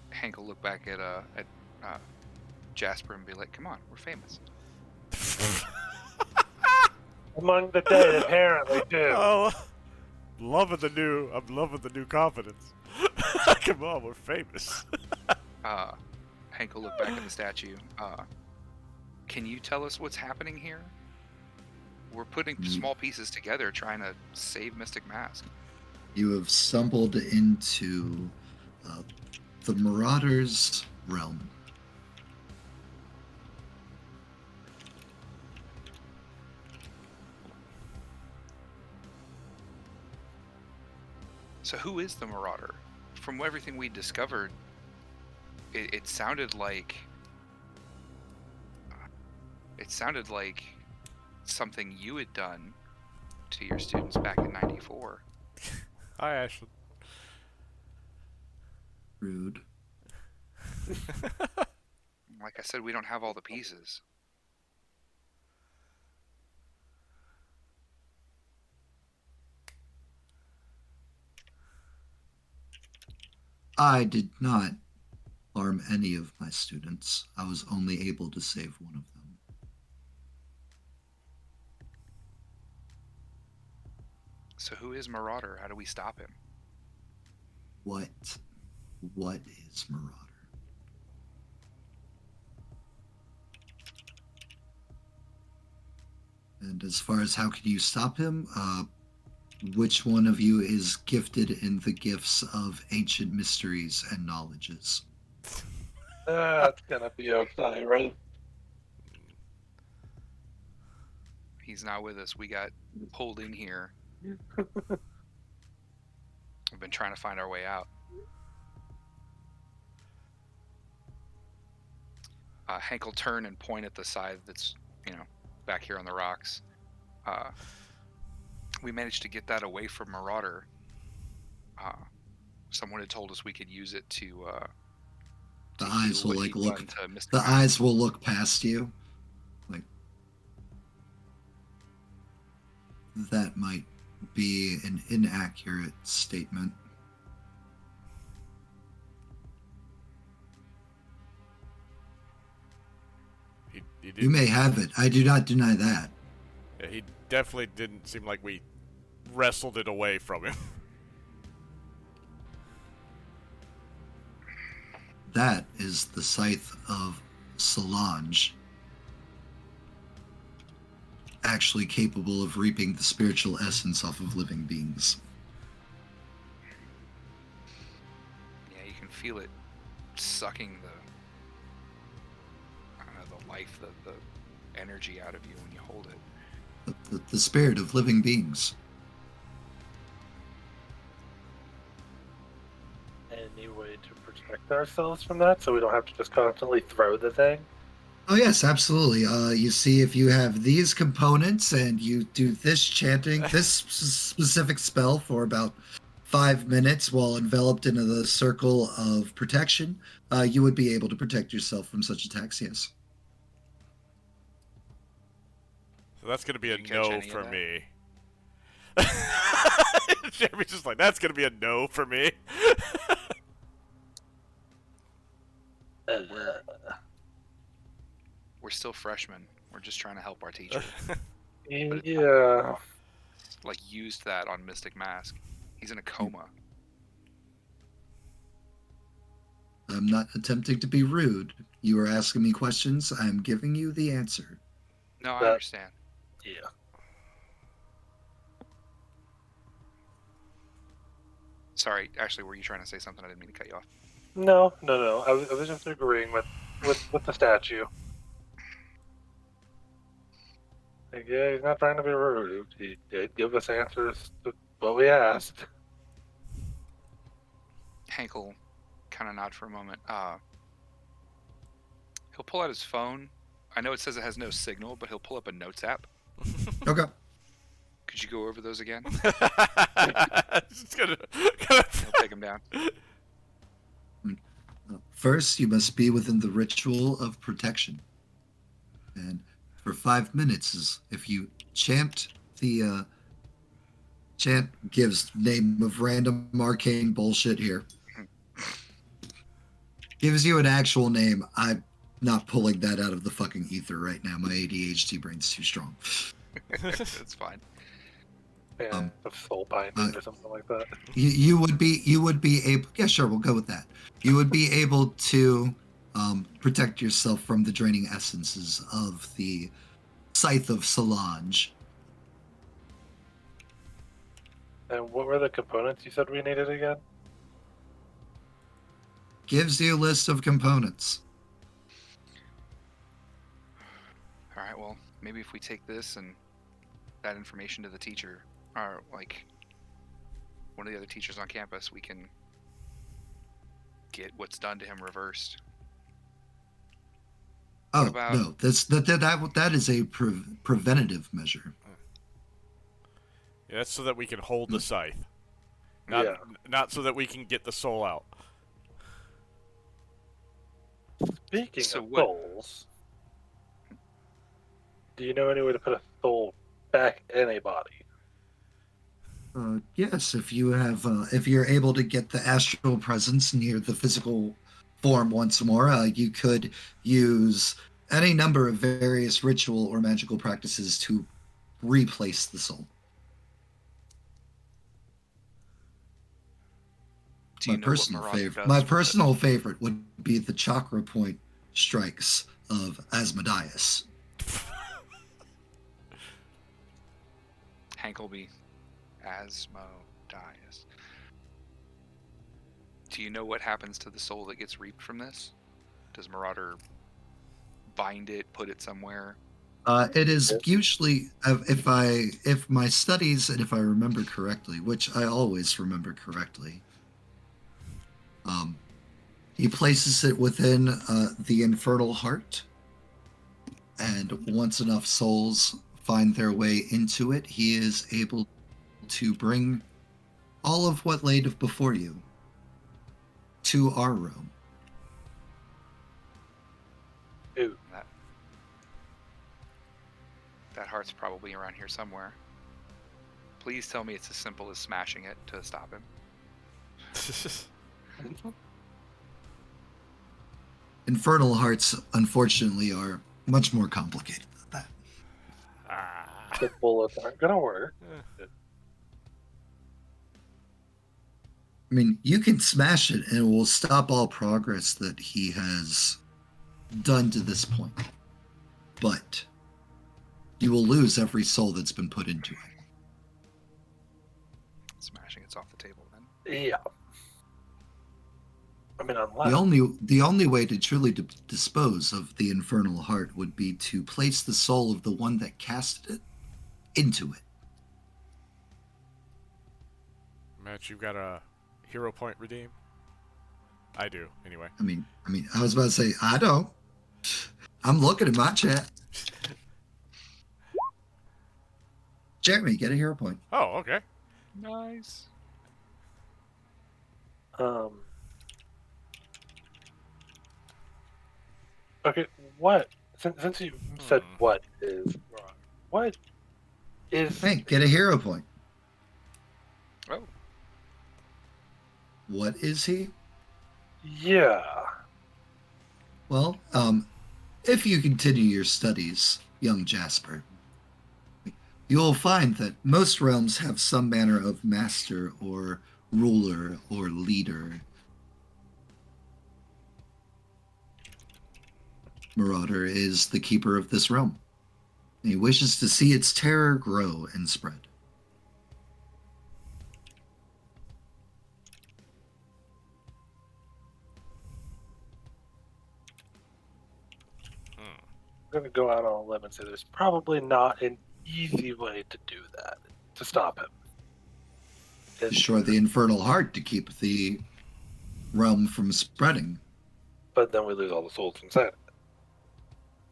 Hank will look back at Jasper and be like, "Come on, we're famous." Among the dead, apparently, too. Oh, I'm loving the new confidence. Come on, we're famous. Hank will look back at the statue. Can you tell us what's happening here? We're putting small pieces together, trying to save Mystic Mask. You have stumbled into the Marauders' realm. So who is the Marauder? From everything we discovered, it sounded like something you had done to your students back in '94. Hi, Ashley. Rude. Like I said, we don't have all the pieces. I did not harm any of my students. I was only able to save one of them. So who is Marauder? How do we stop him? What is Marauder? And as far as how can you stop him, which one of you is gifted in the gifts of ancient mysteries and knowledges? That's gonna be okay, right? He's not with us. We got pulled in here. We've been trying to find our way out. Hank will turn and point at the side that's, back here on the rocks. We managed to get that away from Marauder. Someone had told us we could use it to The eyes do will what like he'd look. done to Mr. The Mask. eyes will look past you. Like that might be an inaccurate statement. He You may have it. I do not deny that. Yeah, he definitely didn't seem like we wrestled it away from him. That is the scythe of Solange, actually capable of reaping the spiritual essence off of living beings. feel it sucking the life, the energy out of you when you hold it. The spirit of living beings. Any way to protect ourselves from that so we don't have to just constantly throw the thing? Oh yes, absolutely. You see, if you have these components and you do this chanting, this specific spell for about 5 minutes while enveloped into the circle of protection, you would be able to protect yourself from such attacks. Yes. So that's gonna be a Did you catch no any of for that? me. Jeremy's just like, that's gonna be a no for me. We're still freshmen. We're just trying to help our teacher. Yeah. Like, used that on Mystic Mask. He's in a coma. I'm not attempting to be rude. You are asking me questions. I'm giving you the answer. No, I That- understand. Yeah. Sorry, Ashley, were you trying to say something? I didn't mean to cut you off. No. I was just agreeing with the statue. Like, yeah, he's not trying to be rude. He did give us answers to what we asked. Hank will kind of nod for a moment. He'll pull out his phone. I know it says it has no signal, but he'll pull up a notes app. Okay. Could you go over those again? Just gonna He'll take them down. First, you must be within the ritual of protection. And for 5 minutes, if you chant the chant gives name of random arcane bullshit here. Gives you an actual name. I'm not pulling that out of the fucking ether right now. My ADHD brain's too strong. It's fine. Yeah, of soul binding or something like that. You would be able. Yeah, sure, we'll go with that. You would be able to protect yourself from the draining essences of the Scythe of Solange. And what were the components you said we needed again? Gives you a list of components. All right, well, maybe if we take this and that information to the teacher, or like one of the other teachers on campus, we can get what's done to him reversed. Oh about- no, that is a preventative measure. Yeah, that's so that we can hold the scythe. Not so that we can get the soul out. Speaking So of what- souls, do you know any way to put a soul back in a body? Yes, if you have, if you're able to get the astral presence near the physical form once more, you could use any number of various ritual or magical practices to replace the soul. Do you My know what personal Marauder favorite. does My with it? personal favorite would be the chakra point strikes of Asmodeus. Hank will be Asmodeus. Do you know what happens to the soul that gets reaped from this? Does Marauder bind it, put it somewhere? It is usually, if my studies and if I remember correctly, which I always remember correctly, he places it within the infernal heart, and once enough souls find their way into it, he is able to bring all of what laid before you to our room. Ooh, That heart's probably around here somewhere. Please tell me it's as simple as smashing it to stop him. Infernal hearts, unfortunately, are much more complicated than that. the bullets aren't gonna work. I mean, you can smash it and it will stop all progress that he has done to this point. But you will lose every soul that's been put into it. Smashing it's off the table then. Yeah. I mean, The unless only way to truly dispose of the infernal heart would be to place the soul of the one that casted it into it. Matt, you've got a hero point redeem? I do, anyway. I mean, I was about to say, I don't. I'm looking at my chat. Jeremy, get a hero point. Oh, okay. Nice. Okay, what? Since you said what is wrong, what is? Hank, get a hero point. Oh, What is he? Yeah. Well, if you continue your studies, young Jasper, you'll find that most realms have some manner of master or ruler or leader. Marauder is the keeper of this realm. He wishes to see its terror grow and spread. I'm gonna go out on a limb and say there's probably not an easy way to do that to stop him. Destroy the infernal heart to keep the realm from spreading. But then we lose all the souls inside of it.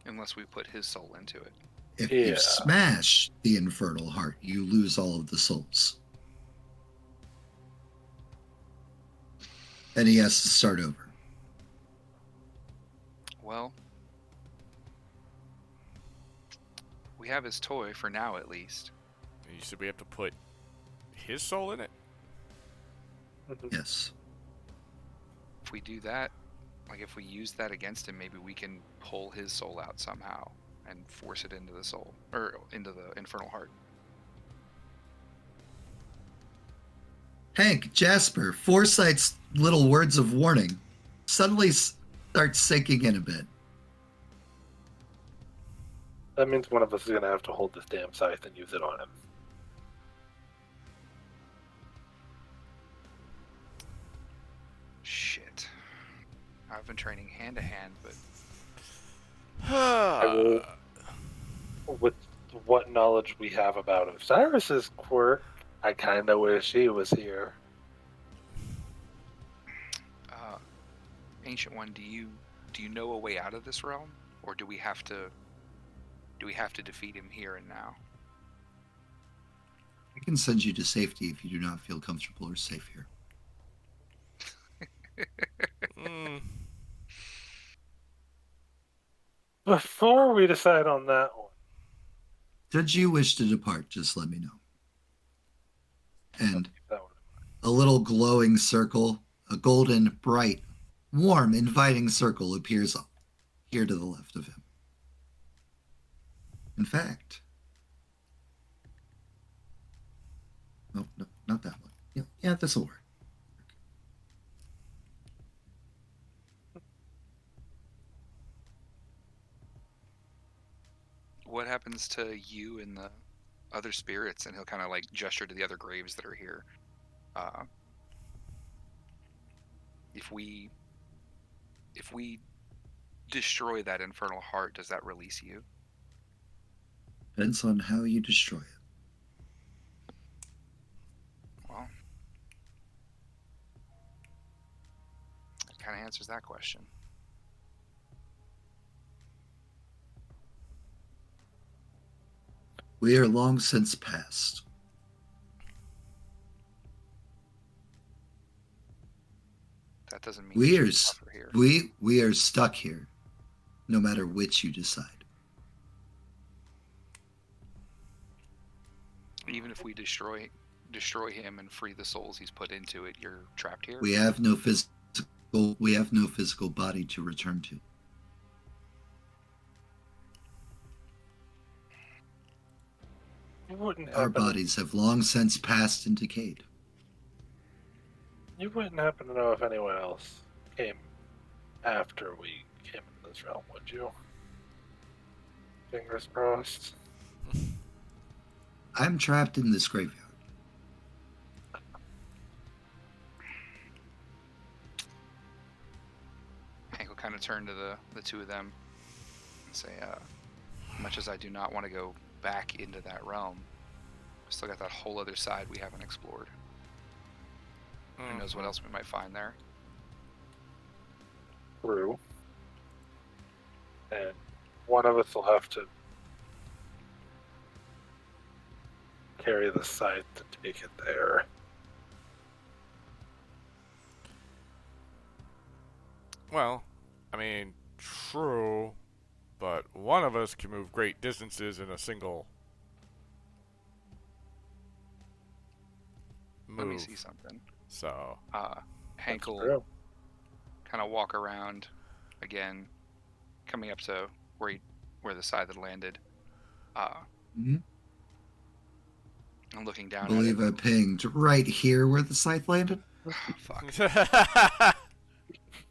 unless we put his soul into it. If Yeah. you smash the infernal heart, you lose all of the souls. And he has to start over. Well, we have his toy for now, at least. You said we have to put his soul in it? Yes. If we do that, like if we use that against him, maybe we can pull his soul out somehow and force it into the soul, or into the infernal heart. Hank, Jasper, Foresight's little words of warning suddenly start sinking in a bit. That means one of us is gonna have to hold this damn scythe and use it on him. Shit. I've been training hand to hand, but I will, with what knowledge we have about Osiris's quirk, I kind of wish he was here. Ancient One, do you know a way out of this realm, or do we have to defeat him here and now? I can send you to safety if you do not feel comfortable or safe here. Before we decide on that one, Should you wish to depart, just let me know. And that one. a little glowing circle, a golden, bright, warm, inviting circle appears here to the left of him. In fact, no, not that one. Yeah, this will work. What happens to you and the other spirits? And he'll kind of like gesture to the other graves that are here. If we destroy that infernal heart, does that release you? Depends on how you destroy it. Well, that kind of answers that question. We are long since past. That doesn't mean We you are should suffer here. we are stuck here, no matter which you decide. Even if we destroy him and free the souls he's put into it, you're trapped here. We have no physical body to return to. You wouldn't Our happen. bodies have long since passed and decayed. You wouldn't happen to know if anyone else came after we came into this realm, would you? Fingers crossed. I'm trapped in this graveyard. kind of turn to the two of them and say, much as I do not want to go back into that realm, we still got that whole other side we haven't explored. Who knows what else we might find there? True. And one of us will have to carry the scythe to take it there. Well, I mean, true, but one of us can move great distances in a single move. Let me see something. So, Hank will True. kind of walk around again, coming up to where the scythe had landed. Mhm. And looking I down believe at I pinged right here where the scythe landed. it. Fuck.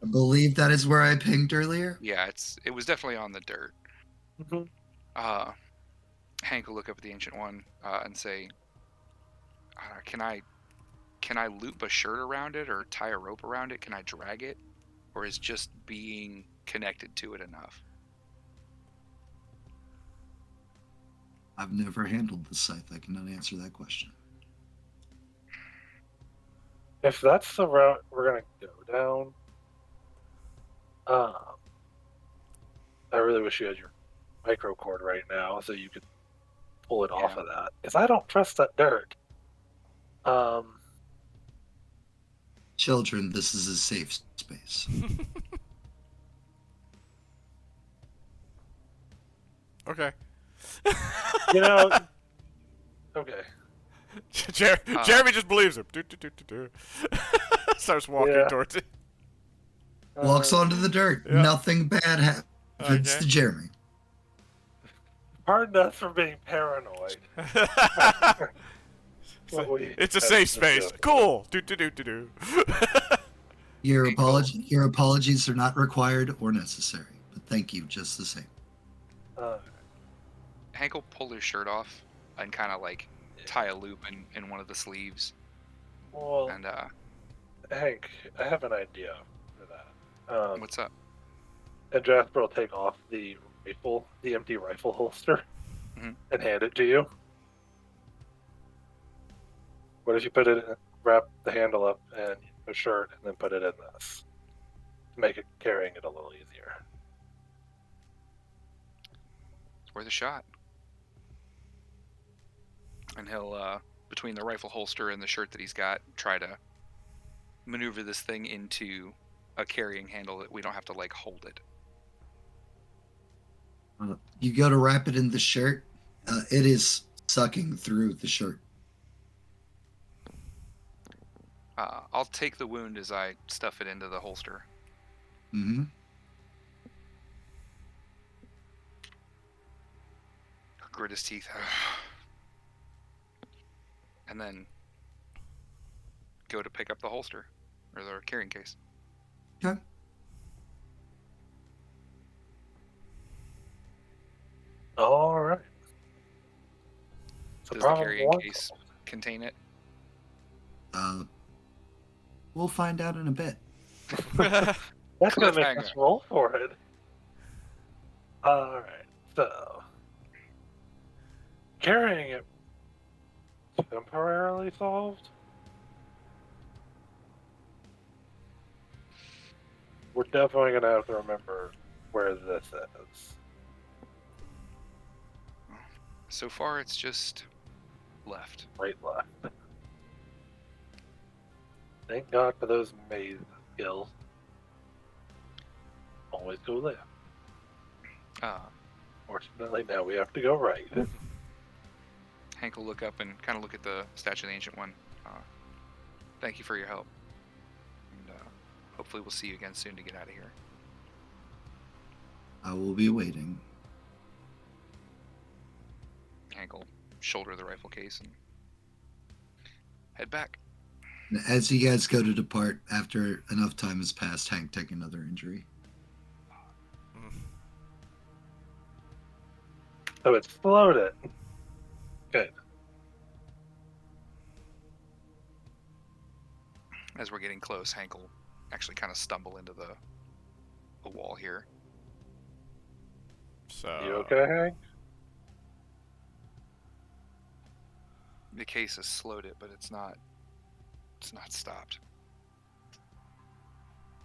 I believe that is where I pinged earlier. Yeah, it was definitely on the dirt. Mm-hmm. Hank will look up at the Ancient One and say, can I loop a shirt around it or tie a rope around it? Can I drag it? Or is just being connected to it enough? I've never handled the scythe. I cannot answer that question. If that's the route we're gonna go down, I really wish you had your micro cord right now so you could pull it off of that. Because I don't trust that dirt. Children, this is a safe space. okay. You know. Okay. Jeremy just believes him. Starts walking towards it. Walks onto the dirt. Yeah. Nothing bad happens Okay. to Jeremy. Pardon us for being paranoid. It's a safe space. Cool. Your apologies are not required or necessary, but thank you just the same. Hank will pull his shirt off and kind of like tie a loop in one of the sleeves. Well, And Hank, I have an idea for that. what's up? And Jasper will take off the empty rifle holster, Mhm. and hand it to you. What if you wrap the handle up and a shirt, and then put it in this to make it carrying it a little easier? It's worth a shot. And he'll, between the rifle holster and the shirt that he's got, try to maneuver this thing into a carrying handle that we don't have to like hold it. You go to wrap it in the shirt. It is sucking through the shirt. I'll take the wound as I stuff it into the holster. Mm-hmm. Grit his teeth. And then go to pick up the holster or the carrying case. Okay. All right. Does the carrying case contain it? We'll find out in a bit. That's gonna make Cliffhanger. us roll for it. All right. So carrying it temporarily solved. We're definitely gonna have to remember where this is. So far, it's just left. Right, left. Thank God for those maze skills. Always go left. Fortunately, now we have to go right. Hank will look up and kind of look at the statue of the Ancient One. Thank you for your help. And hopefully we'll see you again soon to get out of here. I will be waiting. Hank will shoulder the rifle case and head back. And as you guys go to depart, after enough time has passed, Hank take another injury. So it's floated. Good. As we're getting close, Hank will actually kind of stumble into the a wall here. So. You okay, Hank? The case has slowed it, but it's not. It's not stopped.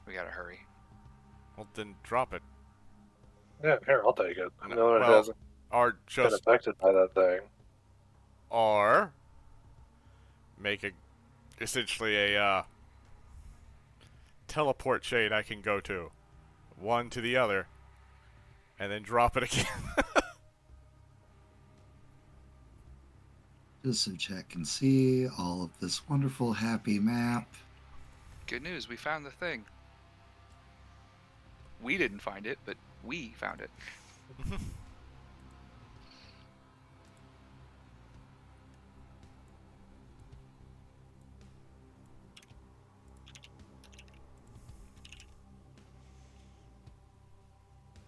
We gotta hurry. Well, then drop it. Yeah, here, I'll take it. I No, know it well, hasn't or been just, affected by that thing. or make a, essentially a teleport chain I can go to, one to the other, and then drop it again. Just so chat can see all of this wonderful, happy map. Good news, we found the thing. We didn't find it, but we found it.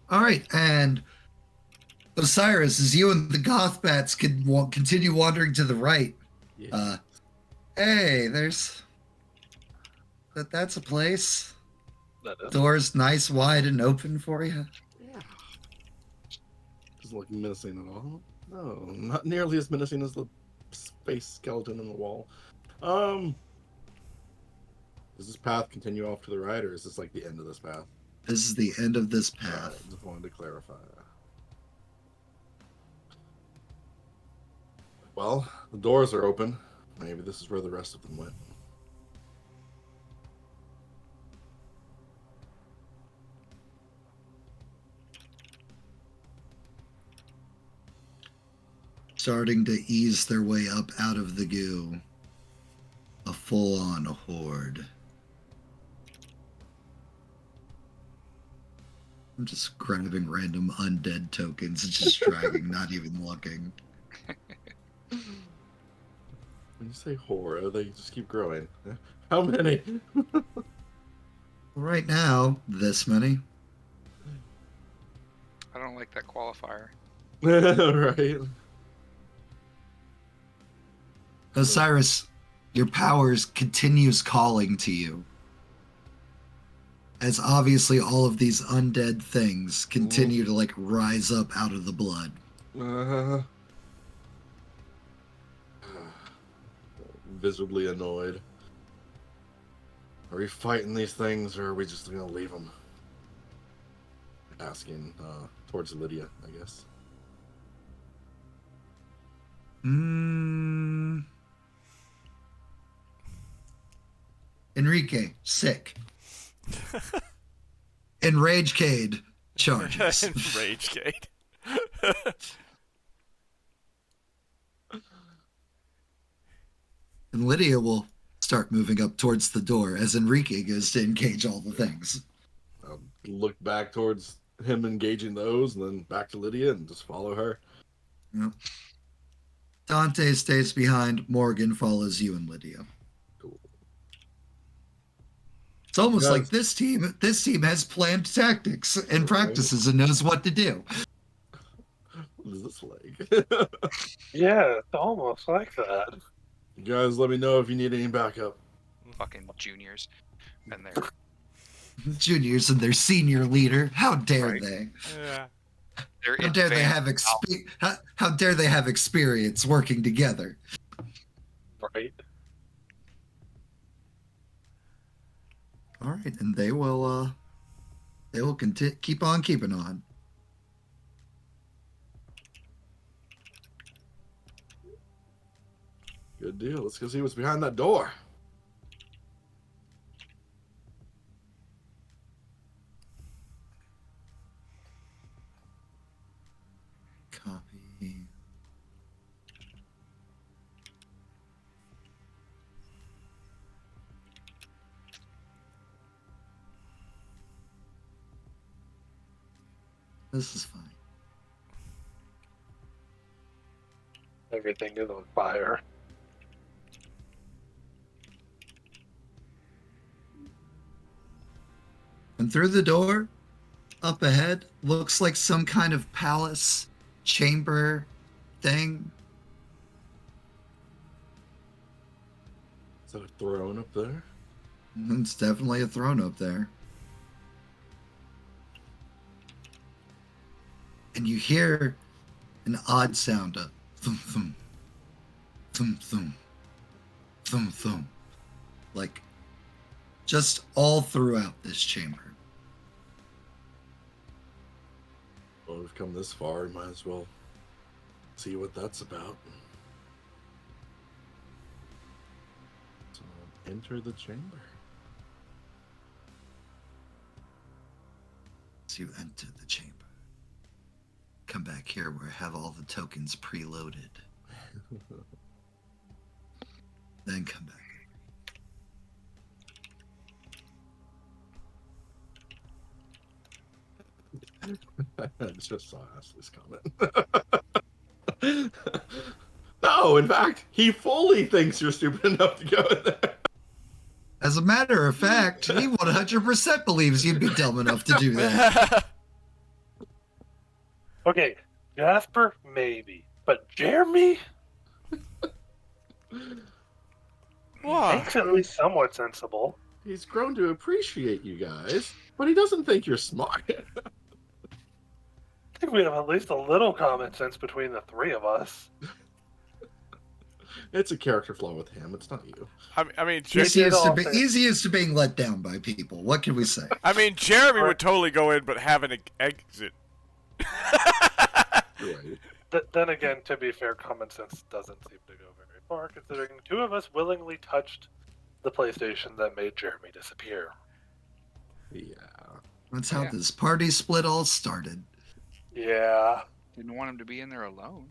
All right, and Osiris, as you and the Goth Bats can continue wandering to the right. Yeah. Hey, there's that's a place. That is. Doors nice, wide, and open for you. Yeah. Doesn't look menacing at all. No, not nearly as menacing as the space skeleton in the wall. Does this path continue off to the right, or is this like the end of this path? This is the end of this Alright, path. just wanted to clarify. Well, the doors are open. Maybe this is where the rest of them went. Starting to ease their way up out of the goo. A full-on horde. I'm just grabbing random undead tokens and just dragging, not even looking. When you say horror, they just keep growing. How many? Right now, this many. I don't like that qualifier. Right. Osiris, your powers continues calling to you. As obviously all of these undead things continue to like rise up out of the blood. Visibly annoyed. Are we fighting these things, or are we just gonna leave them? Asking towards Lydia, I guess. Enrique, sick. Enragecade charges. Enragecade. And Lydia will start moving up towards the door as Enrique goes to engage all the things. I'll look back towards him engaging those, and then back to Lydia and just follow her. Yep. Dante stays behind. Morgan follows you and Lydia. Cool. It's almost Yes. like this team has planned tactics and practices and knows what to do. What is this like? Yeah, it's almost like that. You guys, let me know if you need any backup. Fucking juniors. And they're Juniors and their senior leader. How dare Right. they? Yeah. they're How dare they advanced have how dare they have experience working together? Right? All right, and they will keep on keeping on. Good deal. Let's go see what's behind that door. Copy. This is fine. Everything is on fire. And through the door, up ahead, looks like some kind of palace chamber thing. Is that a throne up there? It's definitely a throne up there. and you hear an odd sound of thum thum, thum thum, thum thum, like just all throughout this chamber. Well, we've come this far, we might as well see what that's about. So, enter the chamber. As you enter the chamber, come back here where I have all the tokens preloaded. Then come back. I just saw Ashley's comment. No, in fact, he fully thinks you're stupid enough to go in there. As a matter of fact, he 100% believes you'd be dumb enough to do that. Okay, Jasper, maybe. But Jeremy? What? Hank's at least somewhat sensible. He's grown to appreciate you guys, but he doesn't think you're smart. I think we have at least a little common sense between the three of us. It's a character flaw with him. It's not you. I mean, Easiest to being let down by people. What can we say? I mean, Jeremy would totally go in, but have an exit. You're right. Then again, to be fair, common sense doesn't seem to go very far, considering two of us willingly touched the PlayStation that made Jeremy disappear. Yeah. That's how this party split all started. Yeah. Didn't want him to be in there alone.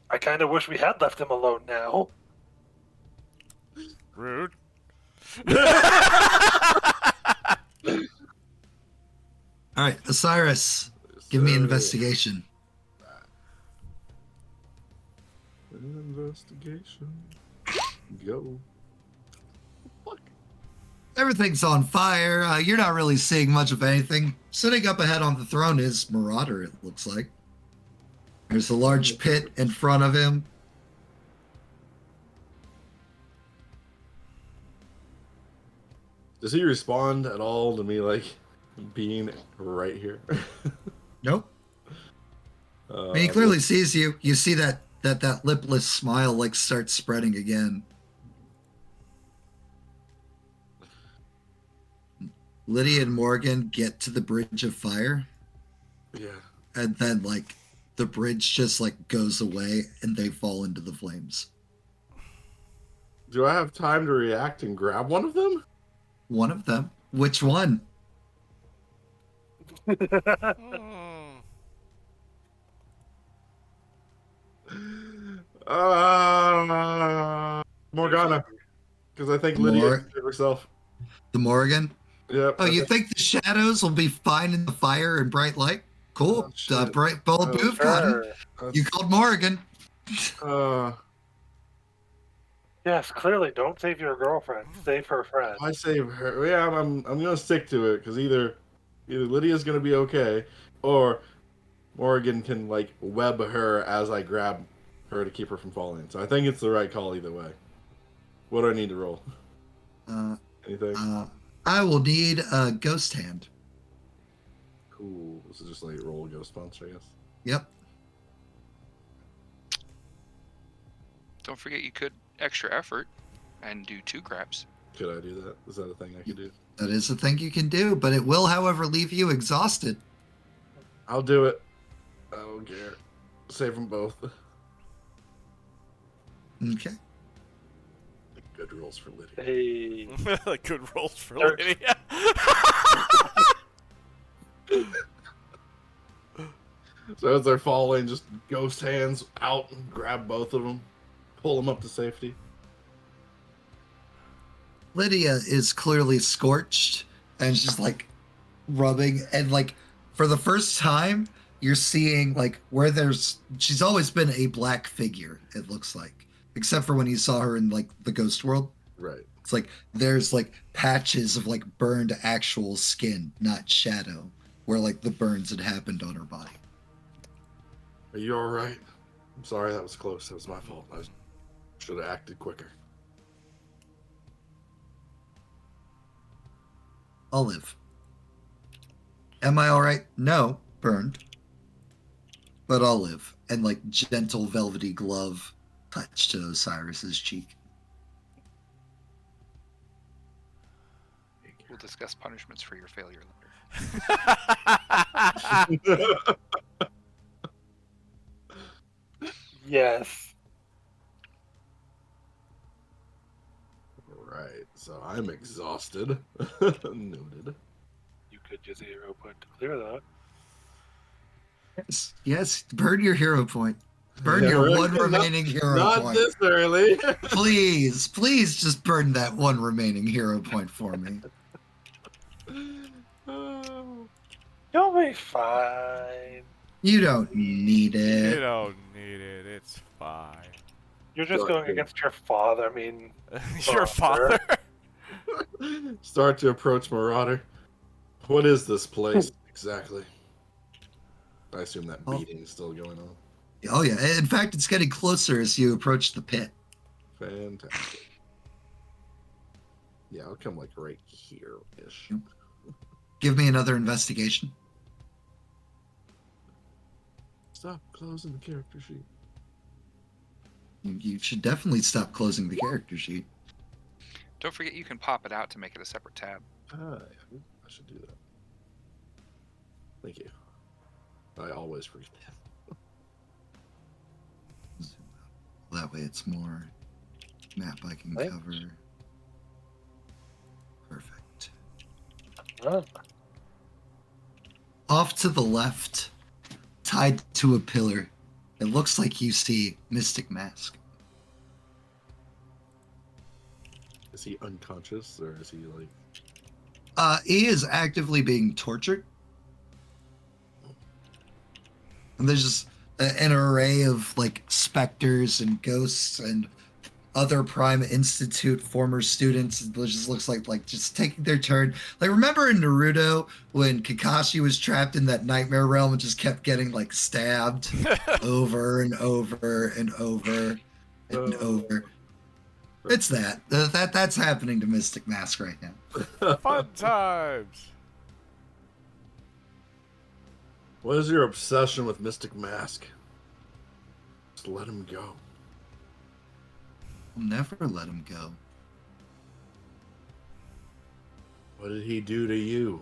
I kind of wish we had left him alone now. Rude. All right, Osiris, give me investigation. Investigation. Go. Fuck. Everything's on fire. You're not really seeing much of anything. Sitting up ahead on the throne is Marauder, it looks like. There's a large pit in front of him. Does he respond at all to me, like, being right here? Nope. I mean, he clearly sees you. You see that lipless smile, like, starts spreading again. Lydia and Morgan get to the bridge of fire. Yeah. And then, like, the bridge just, like, goes away and they fall into the flames. Do I have time to react and grab one of them? One of them? Which one? Morgana. Because I think Lydia can save herself. The Morgan? Yep. Oh, you think the shadows will be fine in the fire and bright light? Cool. Bright bulletproof. Got it. You called Morgan. Yes, clearly, don't save your girlfriend. Save her friend. I save her. Yeah, I'm gonna stick to it because either Lydia's gonna be okay, or Morgan can like web her as I grab her to keep her from falling. So I think it's the right call either way. What do I need to roll? Anything? I will need a ghost hand. Cool. This is just like roll a ghost punch, I guess. Yep. Don't forget you could extra effort and do 2 grabs. Could I do that? Is that a thing I could do? That is a thing you can do, but it will, however, leave you exhausted. I'll do it. I don't care. Save them both. Okay. Good rolls for Lydia. Hey. Good rolls for Lydia. So as they're falling, just ghost hands out and grab both of them. Pull them up to safety. Lydia is clearly scorched and she's like rubbing, and like for the first time you're seeing like where she's always been a black figure, it looks like, except for when you saw her in like the ghost world. Right. It's like there's like patches of like burned actual skin, not shadow, where like the burns had happened on her body. Are you all right? I'm sorry, that was close. That was my fault. I should have acted quicker. I'll live. Am I all right? No. Burned. but I'll live. And like gentle velvety glove touch to Osiris's cheek. We'll discuss punishments for your failure later. Yes. Right, so I'm exhausted. Noted. You could use a hero point to clear that. Yes, burn your hero point. Burn your right. one remaining hero Not point. this early. Please just burn that one remaining hero point for me. Oh. You'll be fine. You don't need You it. don't need it. It's fine. You're just going against your father. I mean, Your father? Start to approach Marauder. What is this place exactly? I assume that beating is still going on. Oh yeah. In fact, it's getting closer as you approach the pit. Fantastic. Yeah, I'll come like right here-ish. Give me another investigation. Stop closing the character sheet. You should definitely stop closing the character sheet. Don't forget you can pop it out to make it a separate tab. I should do that. Thank you. I always forget. That way it's more map I can Right. cover. Perfect. oh, Off to the left, tied to a pillar, it looks like you see Mystic Mask. Is he unconscious or is he like? He is actively being tortured. And there's just an array of like specters and ghosts and other Prime Institute former students. It just looks like just taking their turn. Like, remember in Naruto when Kakashi was trapped in that nightmare realm and just kept getting like stabbed over and over and over and over? It's that. That's happening to Mystic Mask right now. Fun times. What is your obsession with Mystic Mask? Just let him go. I'll never let him go. What did he do to you?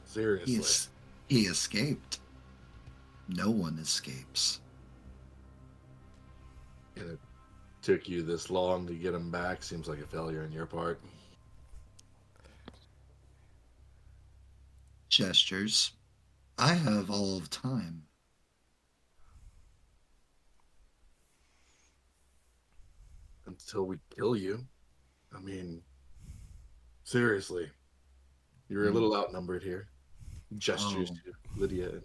Seriously. He escaped. No one escapes. And it took you this long to get him back. Seems like a failure on your part. Gestures. I have all of time. Until we kill you. I mean, seriously. You're a little outnumbered here. Gestures Oh. to Lydia and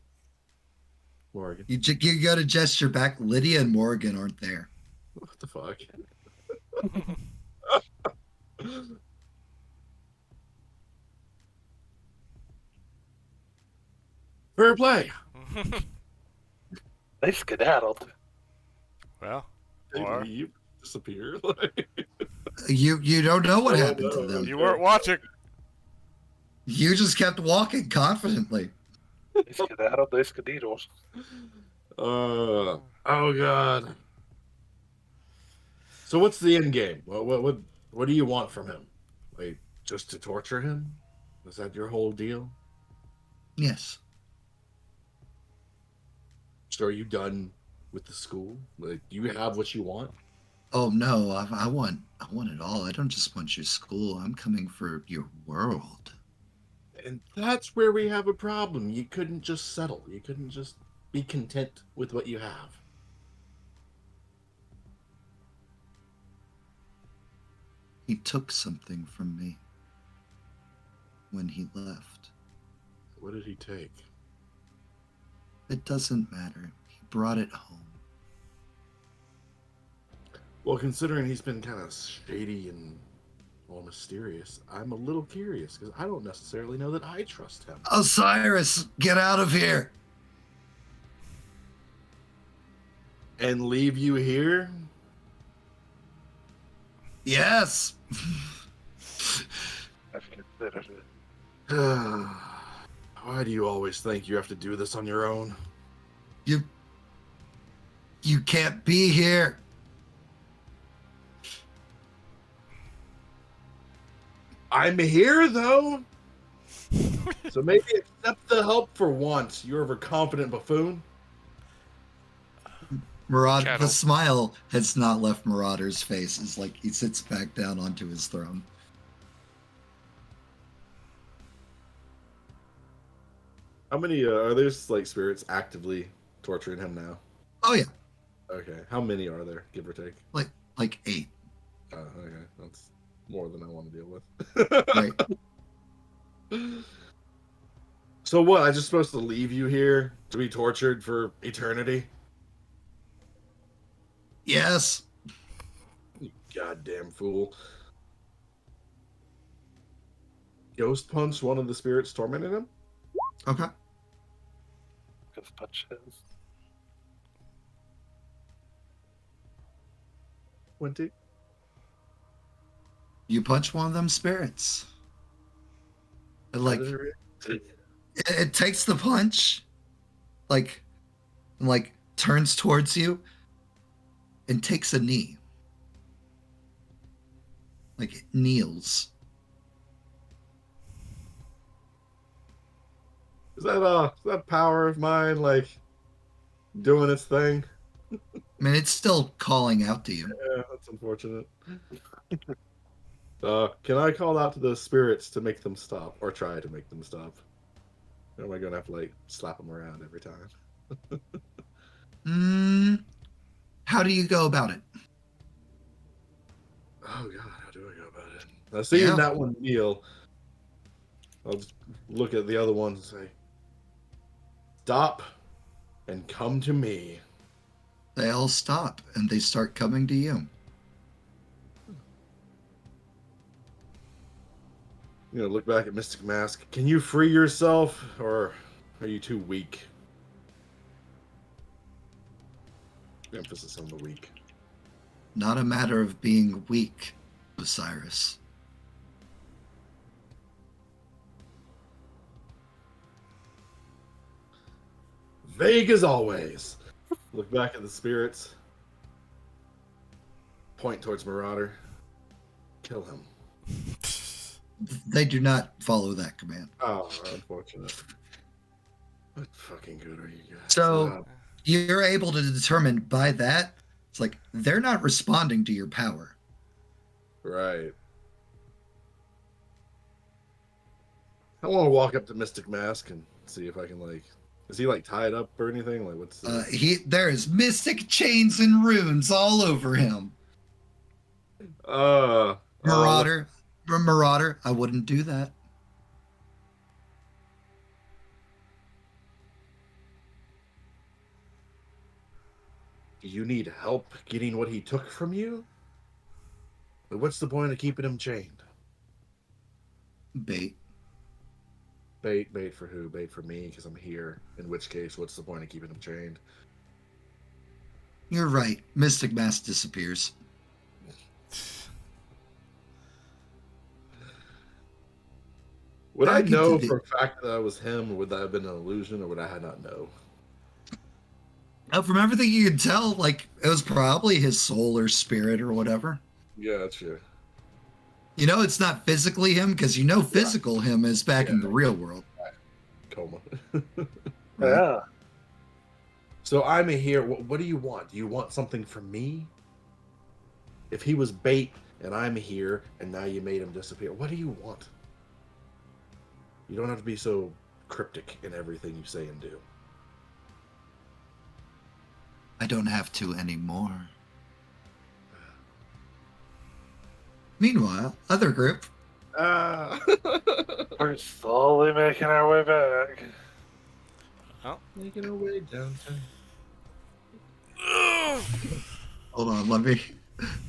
Morgan. You got to gesture back. Lydia and Morgan aren't there. What the fuck? Fair play. they skedaddled. Well, They or leave, disappear. You don't know what Oh, happened to no. them. you weren't watching. You just kept walking confidently. They skedaddled. They skedaddled. Oh god. So what's the end game? What do you want from him? Like just to torture him? Is that your whole deal? Yes. So are you done with the school? Like, do you have what you want? Oh no, I want it all. I don't just want your school. I'm coming for your world. And that's where we have a problem. You couldn't just settle. You couldn't just be content with what you have. He took something from me when he left. What did he take? It doesn't matter. He brought it home. Well, considering he's been kind of shady and all mysterious, I'm a little curious because I don't necessarily know that I trust him. Osiris, get out of here. And leave you here? Yes. I've considered it. Why do you always think you have to do this on your own? You can't be here. I'm here, though. So maybe accept the help for once, you overconfident buffoon. Marauder, Chattel. the smile has not left Marauder's face. It's like he sits back down onto his throne. How many are there like spirits actively torturing him now? Oh yeah, Okay. How many are there, give or take? like 8. Oh, okay. That's more than I want to deal with. Right. So what? I just supposed to leave you here to be tortured for eternity? Yes. You goddamn fool. Ghost punch one of the spirits tormenting him? Okay. Ghost punch his. 20. You punch one of them spirits. It takes the punch, and turns towards you, and takes a knee. Like it kneels. Is that power of mine like doing its thing? I mean, it's still calling out to you. Yeah, that's unfortunate. Can I call out to the spirits to make them stop, or try to make them stop? Or am I gonna have to like slap them around every time? How do you go about it? Oh god, how do I go about it? Now, seeing Yeah. that one kneel, I'll just look at the other ones and say, "Stop, and come to me." They all stop and they start coming to you. You know, look back at Mystic Mask. Can you free yourself, or are you too weak? Emphasis on the weak. Not a matter of being weak, Osiris. Vague as always. Look back at the spirits. Point towards Marauder. Kill him. They do not follow that command. Oh, unfortunate. What fucking good are you guys? So you're able to determine by that, it's like they're not responding to your power. Right. I want to walk up to Mystic Mask and see if I can like. Is he like tied up or anything? Like what's? There is mystic chains and runes all over him. Marauder, I wouldn't do that. You need help getting what he took from you? But what's the point of keeping him chained? Bait. Bait for who? Bait for me because I'm here. In which case, what's the point of keeping him chained? You're right. Mystic Mask disappears. Would I Back know into the- for a fact that I was him, or would that have been an illusion, or would I not know? From everything you can tell, like it was probably his soul or spirit or whatever. Yeah, that's true. You know, it's not physically him because you know physical him is back in the real world. Coma. Right? Yeah. So I'm here. What do you want? Do you want something from me? If he was bait and I'm here and now you made him disappear, what do you want? You don't have to be so cryptic in everything you say and do. I don't have to anymore. Meanwhile, other group. We're slowly making our way back. Making our way downtown. Hold on, let me.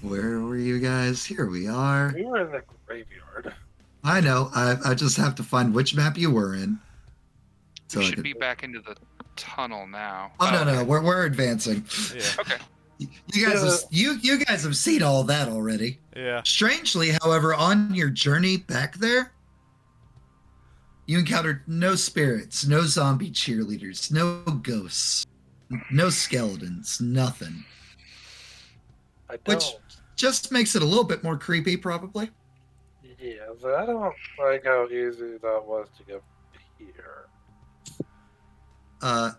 Where were you guys? Here we are. We were in the graveyard. I know. I just have to find which map you were in. We I should could- be back into the tunnel now. Oh no, we're advancing. Yeah. Okay. You guys, you guys have seen all that already. Yeah. Strangely, however, on your journey back there, you encountered no spirits, no zombie cheerleaders, no ghosts. No skeletons, nothing. I Which don't. just makes it a little bit more creepy, probably. Yeah, but I don't like how easy that was to get here.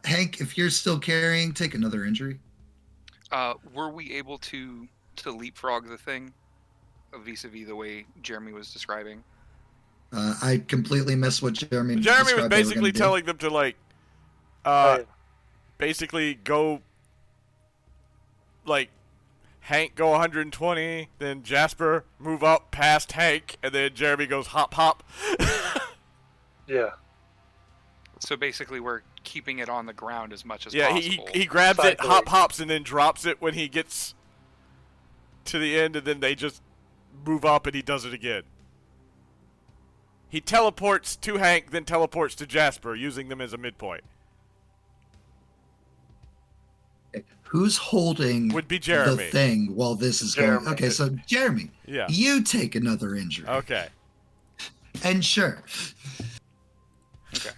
Hank, if you're still carrying, take another injury. Were we able to leapfrog the thing, vis-a-vis the way Jeremy was describing? I completely missed what Jeremy Jeremy was described they were basically gonna do. telling them to like, Oh, yeah. basically go, like, Hank go 120, then Jasper move up past Hank, and then Jeremy goes hop hop. Yeah. So basically, we're keeping it on the ground as much as Yeah, possible. he grabs it, Cycling. hop hops, and then drops it when he gets to the end, and then they just move up, and he does it again. He teleports to Hank, then teleports to Jasper, using them as a midpoint. Who's holding Would be Jeremy. the thing while this is Jeremy. going? Okay, so Jeremy, Yeah. you take another injury. Okay. And sure, Okay.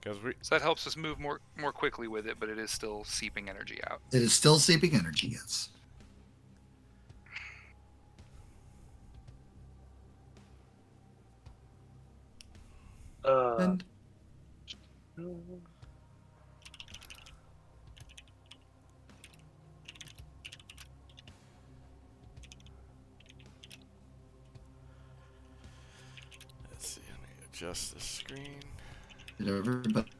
Because we. So that helps us move more quickly with it, but it is still seeping energy out. it is still seeping energy, yes. And Let's see. Let me adjust the screen. did everybody?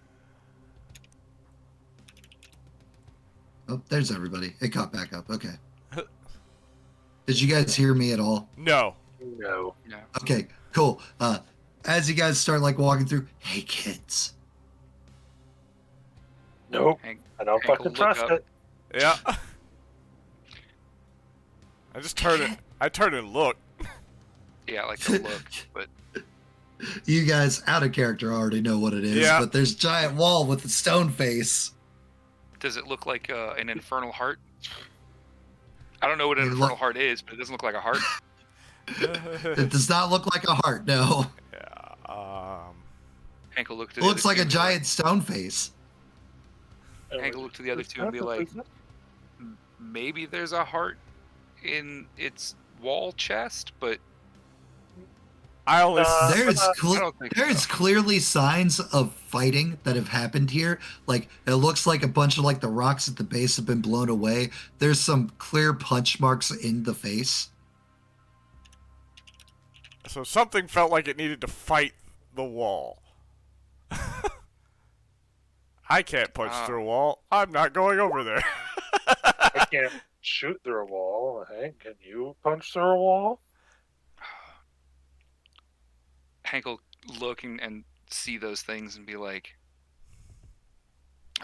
Oh, there's everybody. It caught back up. Okay. Did you guys hear me at all? No. No. Yeah. Okay, cool. As you guys start like walking through, hey kids, Nope. Hank, I don't Hank will fucking look trust up. it. Yeah. I just turn it. I turn and look. Yeah, like the look, but you guys out of character already know what it is, Yeah. but there's a giant wall with a stone face. does it look like an infernal heart? I don't know what an It infernal look- heart is, but it doesn't look like a heart. It does not look like a heart, no. Yeah. Hank will look to It the looks other like two a and be like- giant stone face. Hank will look to the other two and be like, maybe there's a heart in its wall chest, but I only. There's I don't think there's so. clearly signs of fighting that have happened here. Like it looks like a bunch of like the rocks at the base have been blown away. There's some clear punch marks in the face. So something felt like it needed to fight the wall. I can't punch through a wall. I'm not going over there. I can't shoot through a wall. Hank, can you punch through a wall? Hank will look and see those things and be like,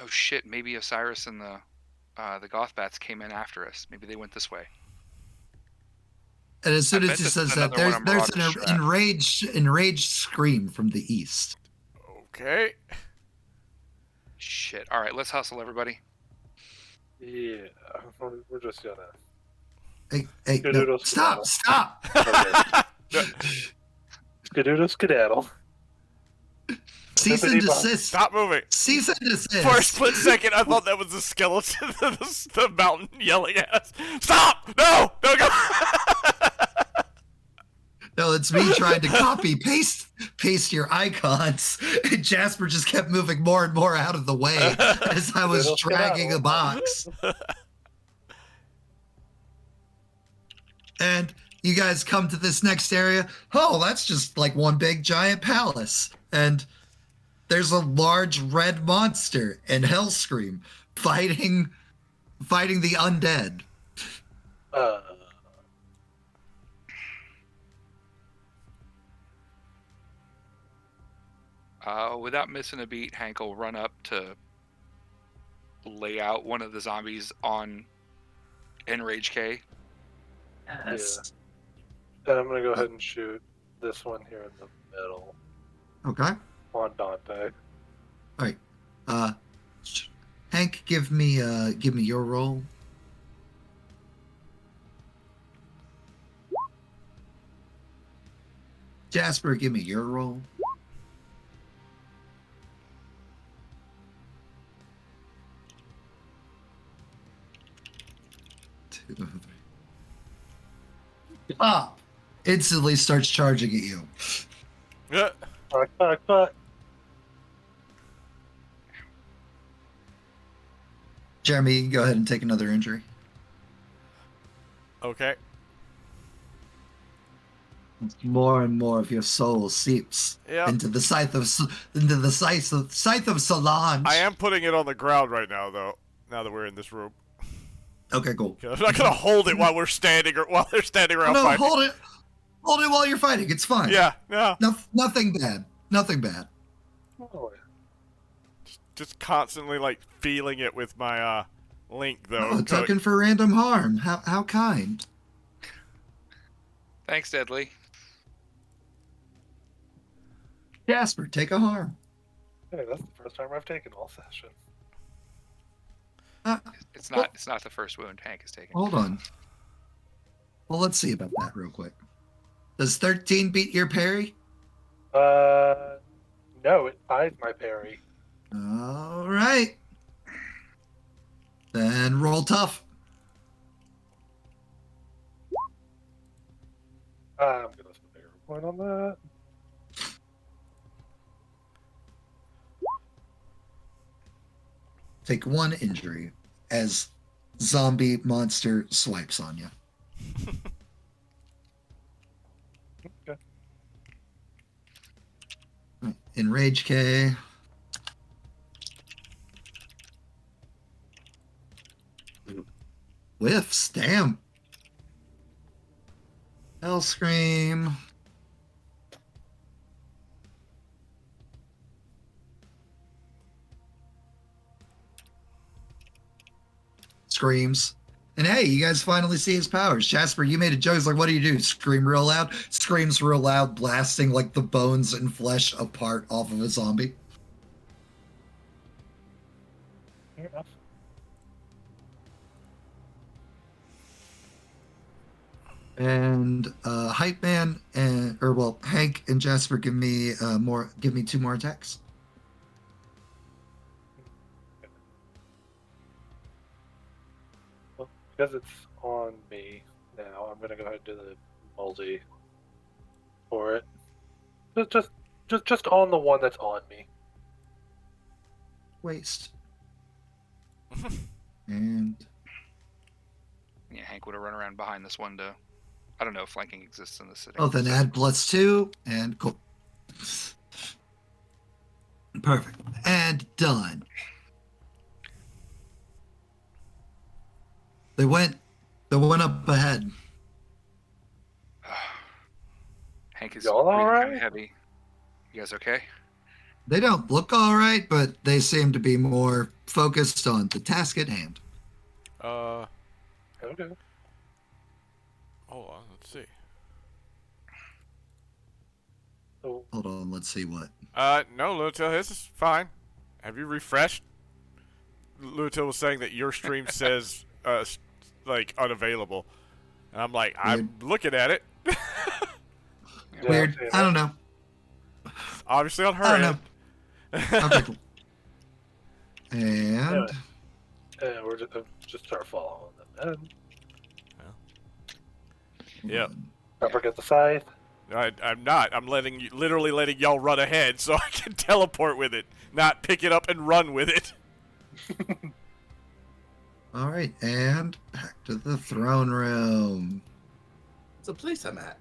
"Oh shit! Maybe Osiris and the Gothbats came in after us. Maybe they went this way." And as soon I as bet he this says is that, another one there's of an Maraud's enraged scream from the east. Okay. Shit! All right, let's hustle, everybody. Yeah. We're just gonna. Hey, Good no, noodles, stop, stop! Skadoodle skedaddle. Cease and Bippity-bop. desist. Stop moving. Cease and desist. For a split second, I thought that was the skeleton of the mountain yelling at us. Stop! No! No, go! No, it's me trying to copy paste your icons. And Jasper just kept moving more and more out of the way as I was Little dragging skedaddle. a box. And you guys come to this next area. Oh, that's just like one big giant palace. And there's a large red monster and Hellscream fighting the undead. Without missing a beat, Hank will run up to lay out one of the zombies on Enrage K. Yes. And I'm gonna go ahead and shoot this one here in the middle Okay. on Dante. All right. Hank, give me your roll. Jasper, give me your roll. pop, instantly starts charging at you. Yeah. Fuck. Jeremy, you can go ahead and take another injury. Okay. More and more of your soul seeps Yep. into the scythe of Solange. I am putting it on the ground right now, though. Now that we're in this room, Okay, cool. I'm not gonna hold it while we're standing or while they're standing around No, fighting. hold it while you're fighting. It's fine. Yeah, no. Nothing bad. Nothing bad. Oh, Just constantly like feeling it with my link, though. Oh, a token for random harm. How kind. Thanks, Deadly. Jasper, take a harm. hey, that's the first time I've taken all session. It's not the first wound Hank has taken. Hold on. Well, let's see about that real quick. Does 13 beat your parry? No, it buys my parry. All right. Then roll tough. I'm gonna spend a bigger point on that. Take 1 injury as zombie monster swipes on you. Okay. Enrage K. Whiffs, damn. Hell Scream. Screams. And hey, you guys finally see his powers. Jasper, you made a joke. It's like, what do you do? Scream real loud? Screams real loud, blasting like the bones and flesh apart off of a zombie. Fair enough. And Hype Man and Hank and Jasper give me 2 more attacks. Well, because it's on me now, I'm gonna go ahead and do the multi for it. Just on the one that's on me. Waste. And Yeah, Hank would have run around behind this window. I don't know if flanking exists in this city. oh, then add +2 and cool. Perfect. And done. They went up ahead. Hank is Y'all breathing alright? kind of heavy. You guys okay? They don't look all right, but they seem to be more focused on the task at hand. Okay. Hold on, let's see. So Hold on, let's see what. No, Lunatil, his is fine. Have you refreshed? Lunatil was saying that your stream says, like, unavailable. And I'm like, I'm looking at it. yeah, Weird. I'm I don't know. Obviously on her I don't end. Okay, cool. And yeah, we're just start following them. And Yep. don't forget the scythe. I'm not. I'm literally letting y'all run ahead so I can teleport with it, not pick it up and run with it. all right, and back to the throne room. It's a place I'm at.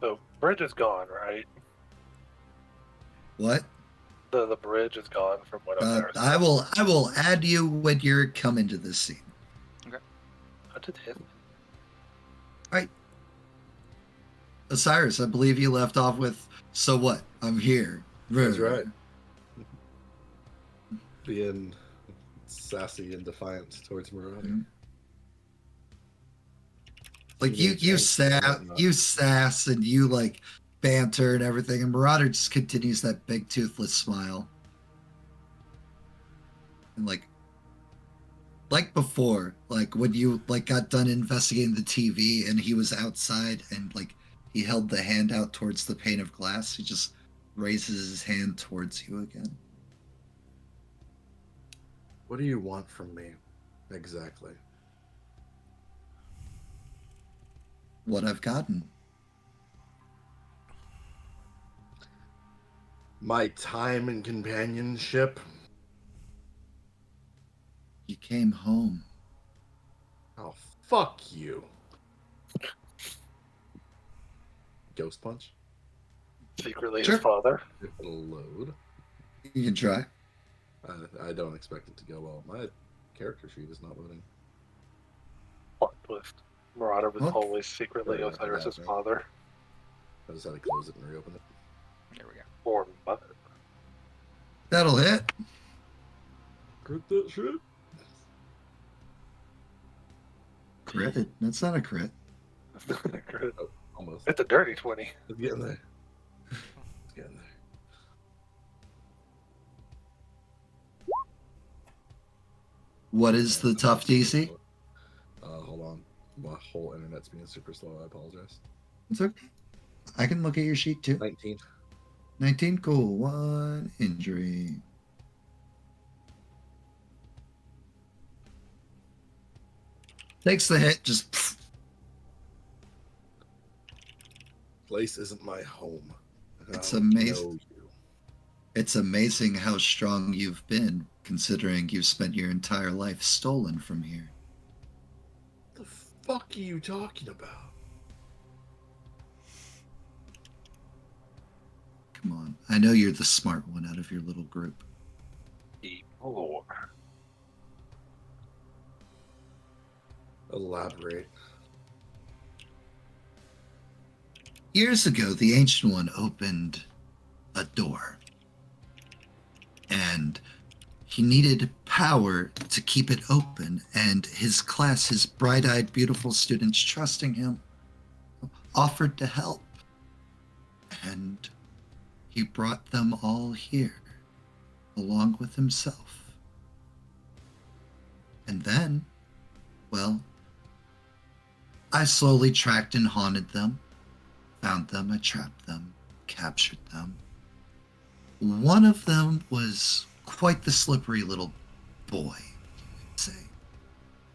So bridge is gone, right? What? The bridge is gone from what I'm there. I will add you when you're coming to this scene. I did hit. Osiris, I believe you left off with, so what? I'm here. That's right. Being sassy and defiant towards Marauder. Mhm. Like you sass and you like banter and everything, and Marauder just continues that big toothless smile. And like before, like when you like got done investigating the TV and he was outside and like he held the hand out towards the pane of glass, he just raises his hand towards you again. What do you want from me, exactly? what I've gotten. My time and companionship. You came home. Oh, fuck you. Ghost punch. Secretly Sure. his father. If it'll load. You can try. I don't expect it to go well. My character sheet is not loading. Plot twist. Marauder was What? always secretly Sorry, Osiris's right. father. I just had to close it and reopen it. There we go. Or mother. That'll hit. Crit that shit. Crit? That's not a crit. Oh, almost. It's a dirty 20. It's getting there. It's getting there. What is the tough DC? Hold on. My whole internet's being super slow. I apologize. It's okay. I can look at your sheet too. 19. 19, cool. 1 injury. Takes the hit, just pff. Place isn't my home. It's I don't amazing. know you. It's amazing how strong you've been, considering you've spent your entire life stolen from here. What the fuck are you talking about? Come on. I know you're the smart one out of your little group. Oh, Elaborate. Years ago, the Ancient One opened a door. And he needed power to keep it open. And his class, his bright-eyed, beautiful students trusting him, offered to help. And he brought them all here, along with himself. And then, well, I slowly tracked and haunted them, found them, I trapped them, captured them. One of them was quite the slippery little boy, you'd say.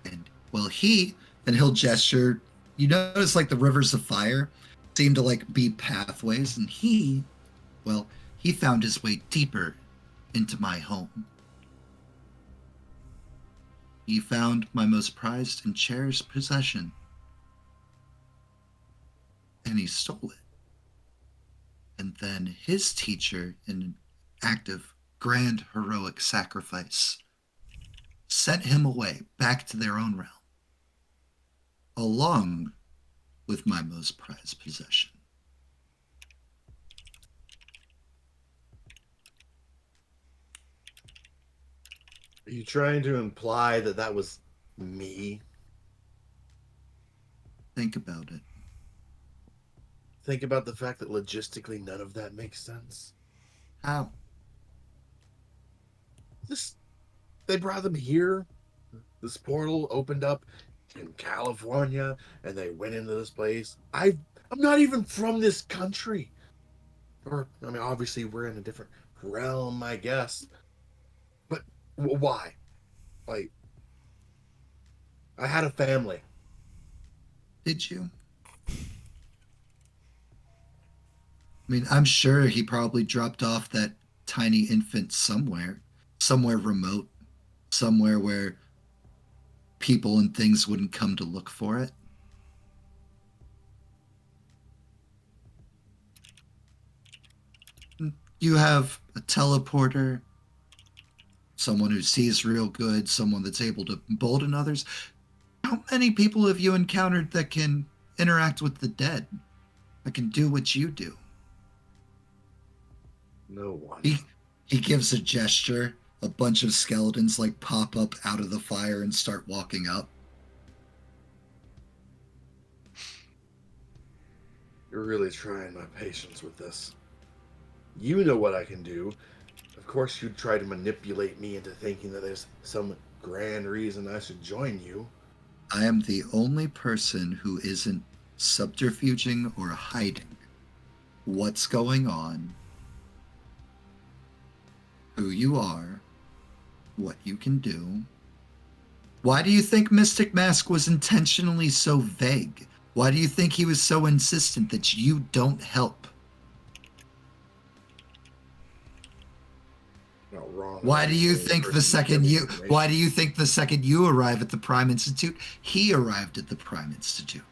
And, well, he'll gesture, you notice like the rivers of fire seem to like be pathways, and he found his way deeper into my home. He found my most prized and cherished possession, and he stole it. And then his teacher, in an act of grand heroic sacrifice, sent him away back to their own realm, along with my most prized possession. Are you trying to imply that that was me? Think about it. Think about the fact that logistically none of that makes sense. How? They brought them here. This portal opened up in California, and they went into this place. I'm not even from this country. Or, I mean, obviously we're in a different realm, I guess. But why? Like, I had a family. Did you? I mean, I'm sure he probably dropped off that tiny infant somewhere remote, somewhere where people and things wouldn't come to look for it. You have a teleporter, someone who sees real good, someone that's able to embolden others. How many people have you encountered that can interact with the dead, that can do what you do? No one. He gives a gesture. A bunch of skeletons like pop up out of the fire and start walking up. You're really trying my patience with this. You know what I can do. Of course, you'd try to manipulate me into thinking that there's some grand reason I should join you. I am the only person who isn't subterfuging or hiding what's going on, who you are, what you can do. Why do you think Mystic Mask was intentionally so vague? Why do you think he was so insistent that you don't help? Not wrong. Why do you think the second you arrive at the Prime Institute, he arrived at the Prime Institute?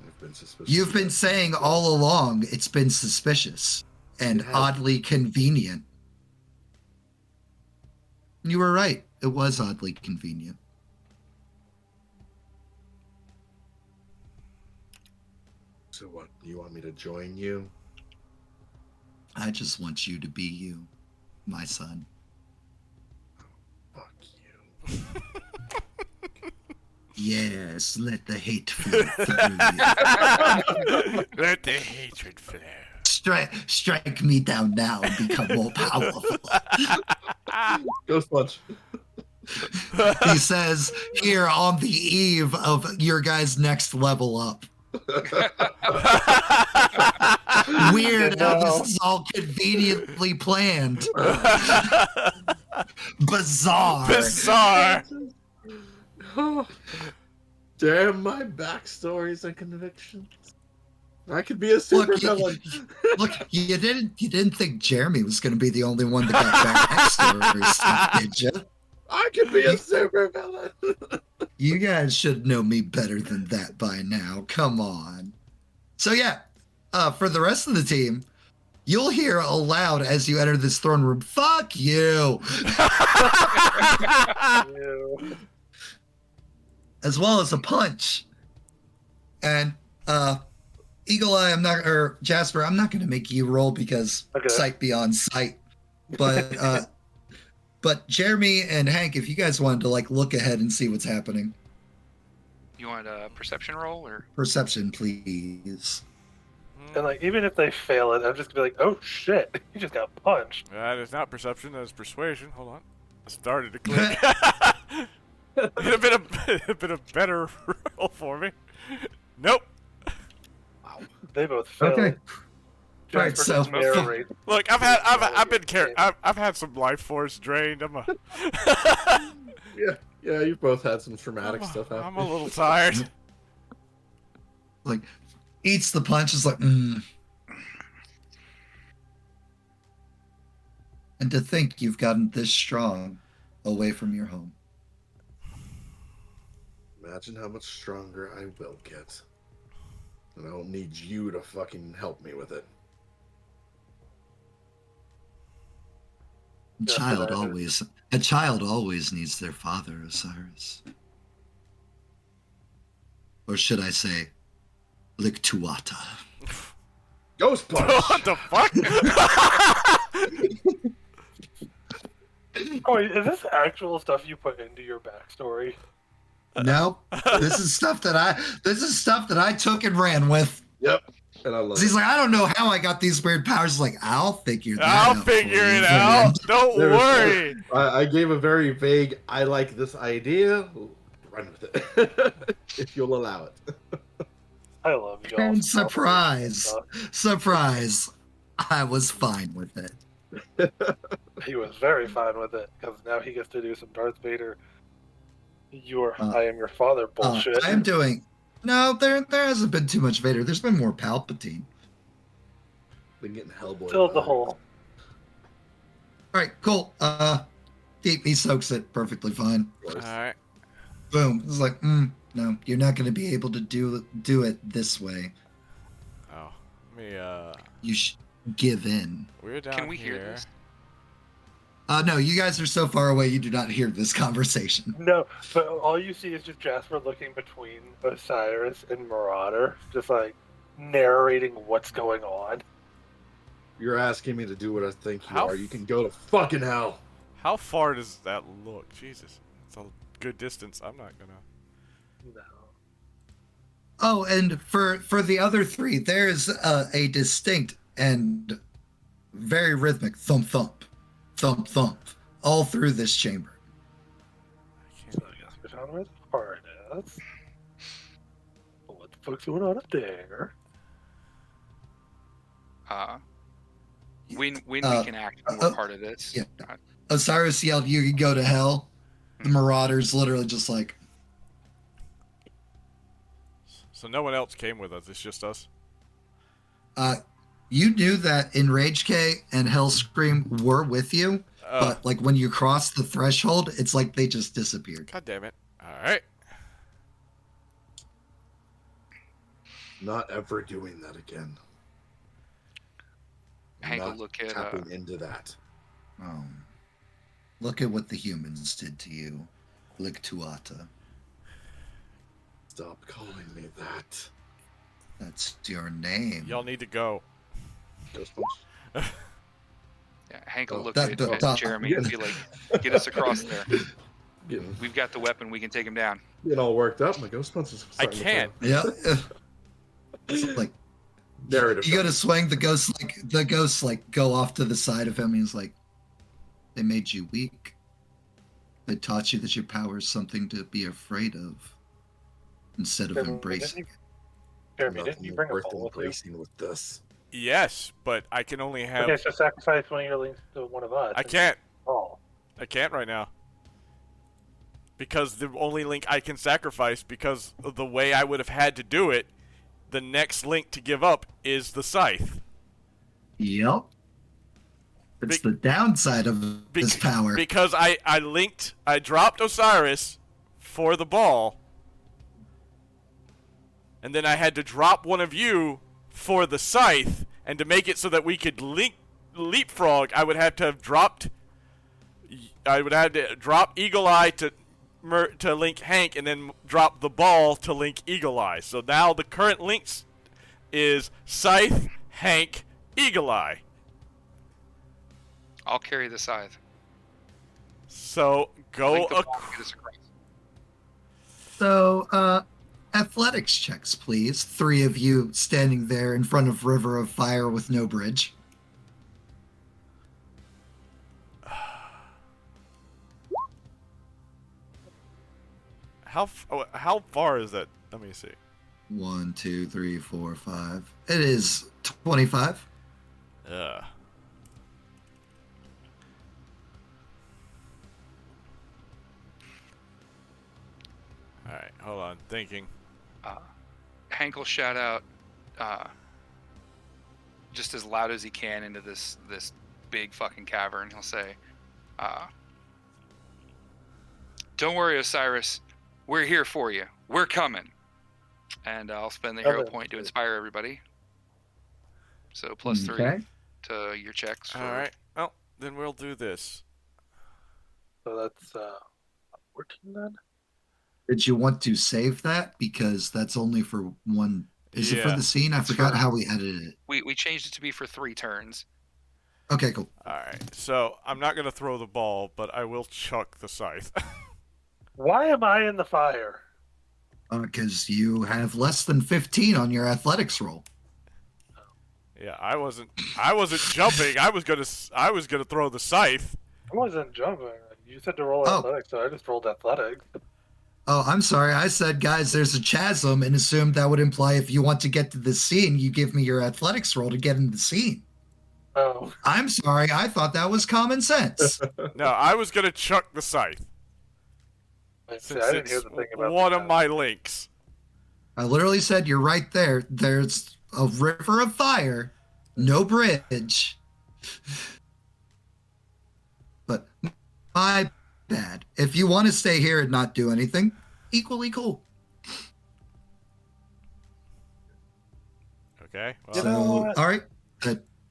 I've been suspicious. You've been saying all along it's been suspicious and oddly convenient. You were right. It was oddly convenient. So what? You want me to join you? I just want you to be you, my son. Fuck you. Yes, let the hate flow through you. Let the hatred flow. Strike me down now and become more powerful. Ghost punch. He says here on the eve of your guys' next level up. Weird how this is all conveniently planned. Bizarre. Bizarre. Damn my backstories and convictions. I could be a super villain. Look, you didn't think Jeremy was going to be the only one that got backstories, did you? I could be a super villain. You guys should know me better than that by now. Come on. So yeah, for the rest of the team, you'll hear aloud as you enter this throne room, "Fuck you," as well as a punch. And Eagle Eye, Jasper, I'm not going to make you roll because sight beyond sight. But but Jeremy and Hank, if you guys wanted to like look ahead and see what's happening. You want a perception roll or Perception, please. And like, even if they fail it, I'm just gonna be like, "Oh shit, he just got punched." That is not perception, that is persuasion. Hold on. I started to click. a bit of better roll for me. Nope. They both failed. Okay. Right, Jasper so just narrate. Look, I've had some life force drained. Yeah, you both had some traumatic stuff happen. I'm a little tired. like eats the punch, is like, And to think you've gotten this strong away from your home. Imagine how much stronger I will get. And I don't need you to fucking help me with it. A child always needs their father, Osiris. Or should I say, Lictuata. Ghost punch! What the fuck? Oh, is this actual stuff you put into your backstory? No, this is stuff that I took and ran with. Yep. And I love He's it. like, I don't know how I got these weird powers. He's like, I'll figure that I'll out. figure for you, it friend." out. Don't worry. I gave a very vague, I like this idea. Run with it. If you'll allow it. I love you. And surprise, I was fine with it. He was very fine with it because now he gets to do some Darth Vader. I am your father bullshit. I am doing. No, there hasn't been too much Vader. There's been more Palpatine. Been getting Hellboy. Still the vibes. whole. All right, cool. He soaks it perfectly fine. Of course. Alright. Boom. It's like, no, you're not going to be able to do it this way. Oh. Let me, You should give in. we're down can we here. hear this? No, you guys are so far away, you do not hear this conversation. No, but all you see is just Jasper looking between Osiris and Marauder, just like narrating what's going on. You're asking me to do what I think you How are. You can go to fucking hell. How far does that look? Jesus. It's a good distance. I'm not gonna... No. Oh, and for the other three, there's a distinct and very rhythmic thump thump, thump thump, all through this chamber. So I guess we're down where the heart is. What the fuck's going on up there? When we can act more part of this. yeah. Osiris yelled, "You can go to hell." The Marauders literally just like, So no one else came with us. It's just us. You knew that Enrage K and Hellscream were with you, but like when you cross the threshold, it's like they just disappeared. God damn it! All right. Not ever doing that again. Hank will Not look at tapping into that. Look at what the humans did to you, Lictuata. Stop calling me that. That's your name. Y'all need to go. Ghost punch. yeah, Hank will look that- at Jeremy and be like, "Get us across there. Getting, We've got the weapon. We can take him down." getting all worked up. My ghost punch is I starting to can't. fail. Yeah. It's like Narrative. you go to swing, the ghosts like go off to the side of him. He's like, they made you weak. They taught you that your power is something to be afraid of, instead of embracing. Jeremy, didn't Nothing you bring a worth bowl with you? embracing with this. Yes, but I can only have. Okay, so sacrifice one of your links to one of us. I can't. Oh. I can't right now. Because the only link I can sacrifice, because of the way I would have had to do it, the next link to give up is the scythe. Yep. It's the downside of his power. Because I dropped Osiris for the ball, and then I had to drop one of you for the scythe, and to make it so that we could leapfrog, I would have to have dropped Eagle Eye to link Hank, and then drop the ball to link Eagle Eye. So now the current links is Scythe, Hank, Eagle Eye. I'll carry the scythe. So go Link the ball and get us across. So, athletics checks, please. 3 of you standing there in front of River of Fire with no bridge. How far is that? Let me see. 1, 2, 3, 4, 5. It is 25. Ugh. Alright, hold on. Thinking. Hank will shout out just as loud as he can into this big fucking cavern. He'll say, "Don't worry, Osiris. We're here for you. We're coming." And I'll spend the hero point to inspire everybody. So plus 3 Okay. to your checks. Alright. Well, then we'll do this. So that's 14 then? Did you want to save that? Because that's only for one. Is it for Yeah. the scene? I forgot how we edited it. We changed it to be for 3 turns. Okay, cool. Alright, so I'm not going to throw the ball, but I will chuck the scythe. Why am I in the fire? Because you have less than 15 on your athletics roll. Yeah, I wasn't jumping. I was gonna throw the scythe. I wasn't jumping. You said to roll Oh. athletics, so I just rolled athletics. Oh, I'm sorry. I said, guys, there's a chasm, and assumed that would imply if you want to get to the scene, you give me your athletics roll to get in the scene. Oh. I'm sorry. I thought that was common sense. No, I was gonna chuck the scythe See, since I didn't hear it's the thing about one the of my links. I literally said, you're right there. There's a river of fire, no bridge. But my bad. If you want to stay here and not do anything, equally cool. Okay. Well, You So, know what? all right.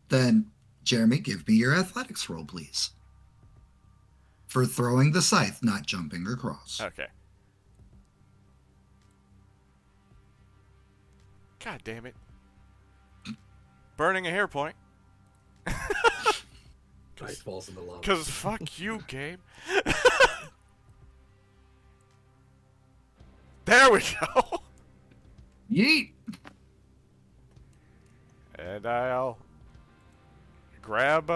Then, Jeremy, give me your athletics roll, please. For throwing the scythe, not jumping across. okay. God damn it! Burning a hair point. Knight falls in the lava. Cause fuck you, game. There we go. Yeet! And I'll grab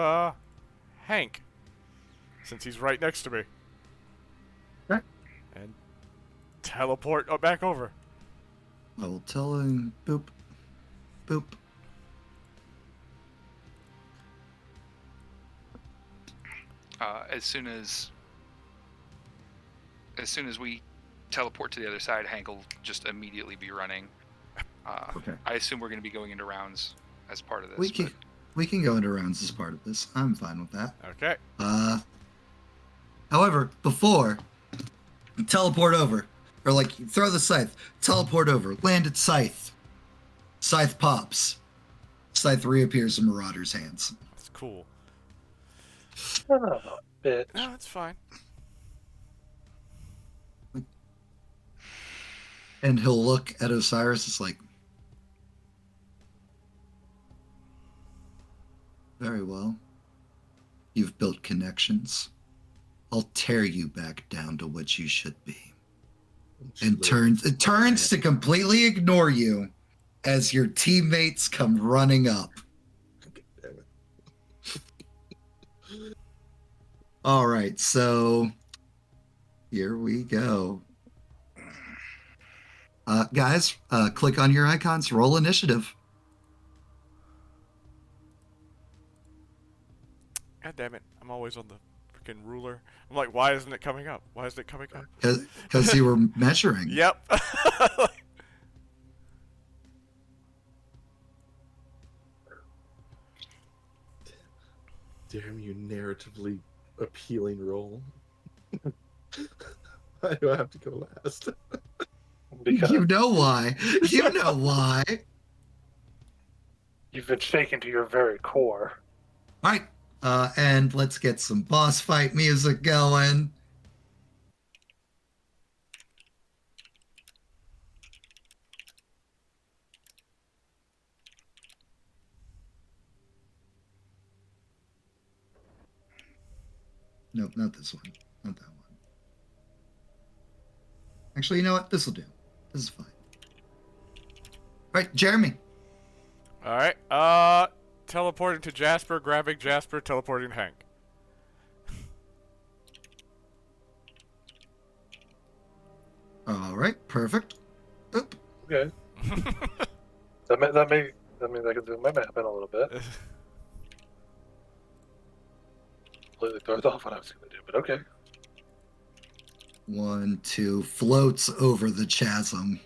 Hank, since he's right next to me. Okay. And teleport back over. I will tell him, boop, boop. As soon as we teleport to the other side, Hank will just immediately be running. Okay. I assume we're going to be going into rounds as part of this. We can go into rounds as part of this. I'm fine with that. Okay. However, before teleport over, or like throw the scythe, teleport over, land at scythe. Scythe pops. Scythe reappears in Marauder's hands. That's cool. Son of a bitch. No, that's fine. And he'll look at Osiris. It's like, very well. You've built connections. I'll tear you back down to what you should be. And turns to completely ignore you as your teammates come running up. Damn it. All right, so here we go. Guys, click on your icons, roll initiative. God damn it. I'm always on the freaking ruler. I'm like, why isn't it coming up? Why isn't it coming up? Because you were measuring. Yep. Damn you, narratively appealing role. Why do I have to go last? Because You know why. You know why. you've been shaken to your very core. All right, and let's get some boss fight music going. Nope, not this one. Not that one. Actually, you know what? This will do. This is fine. All right, Jeremy. All right. Teleporting to Jasper, grabbing Jasper, teleporting to Hank. All right, perfect. Oop. Okay. that means I can zoom my map in a little bit. Completely throws off what I was going to do, but okay. 1, 2, floats over the chasm.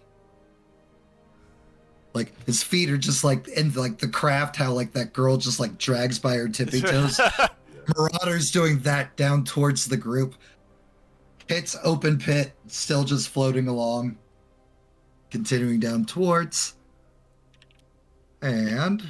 Like his feet are just like in like the craft, how like that girl just like drags by her tippy toes. Marauder's doing that down towards the group. Pit's open pit, still just floating along. Continuing down towards. And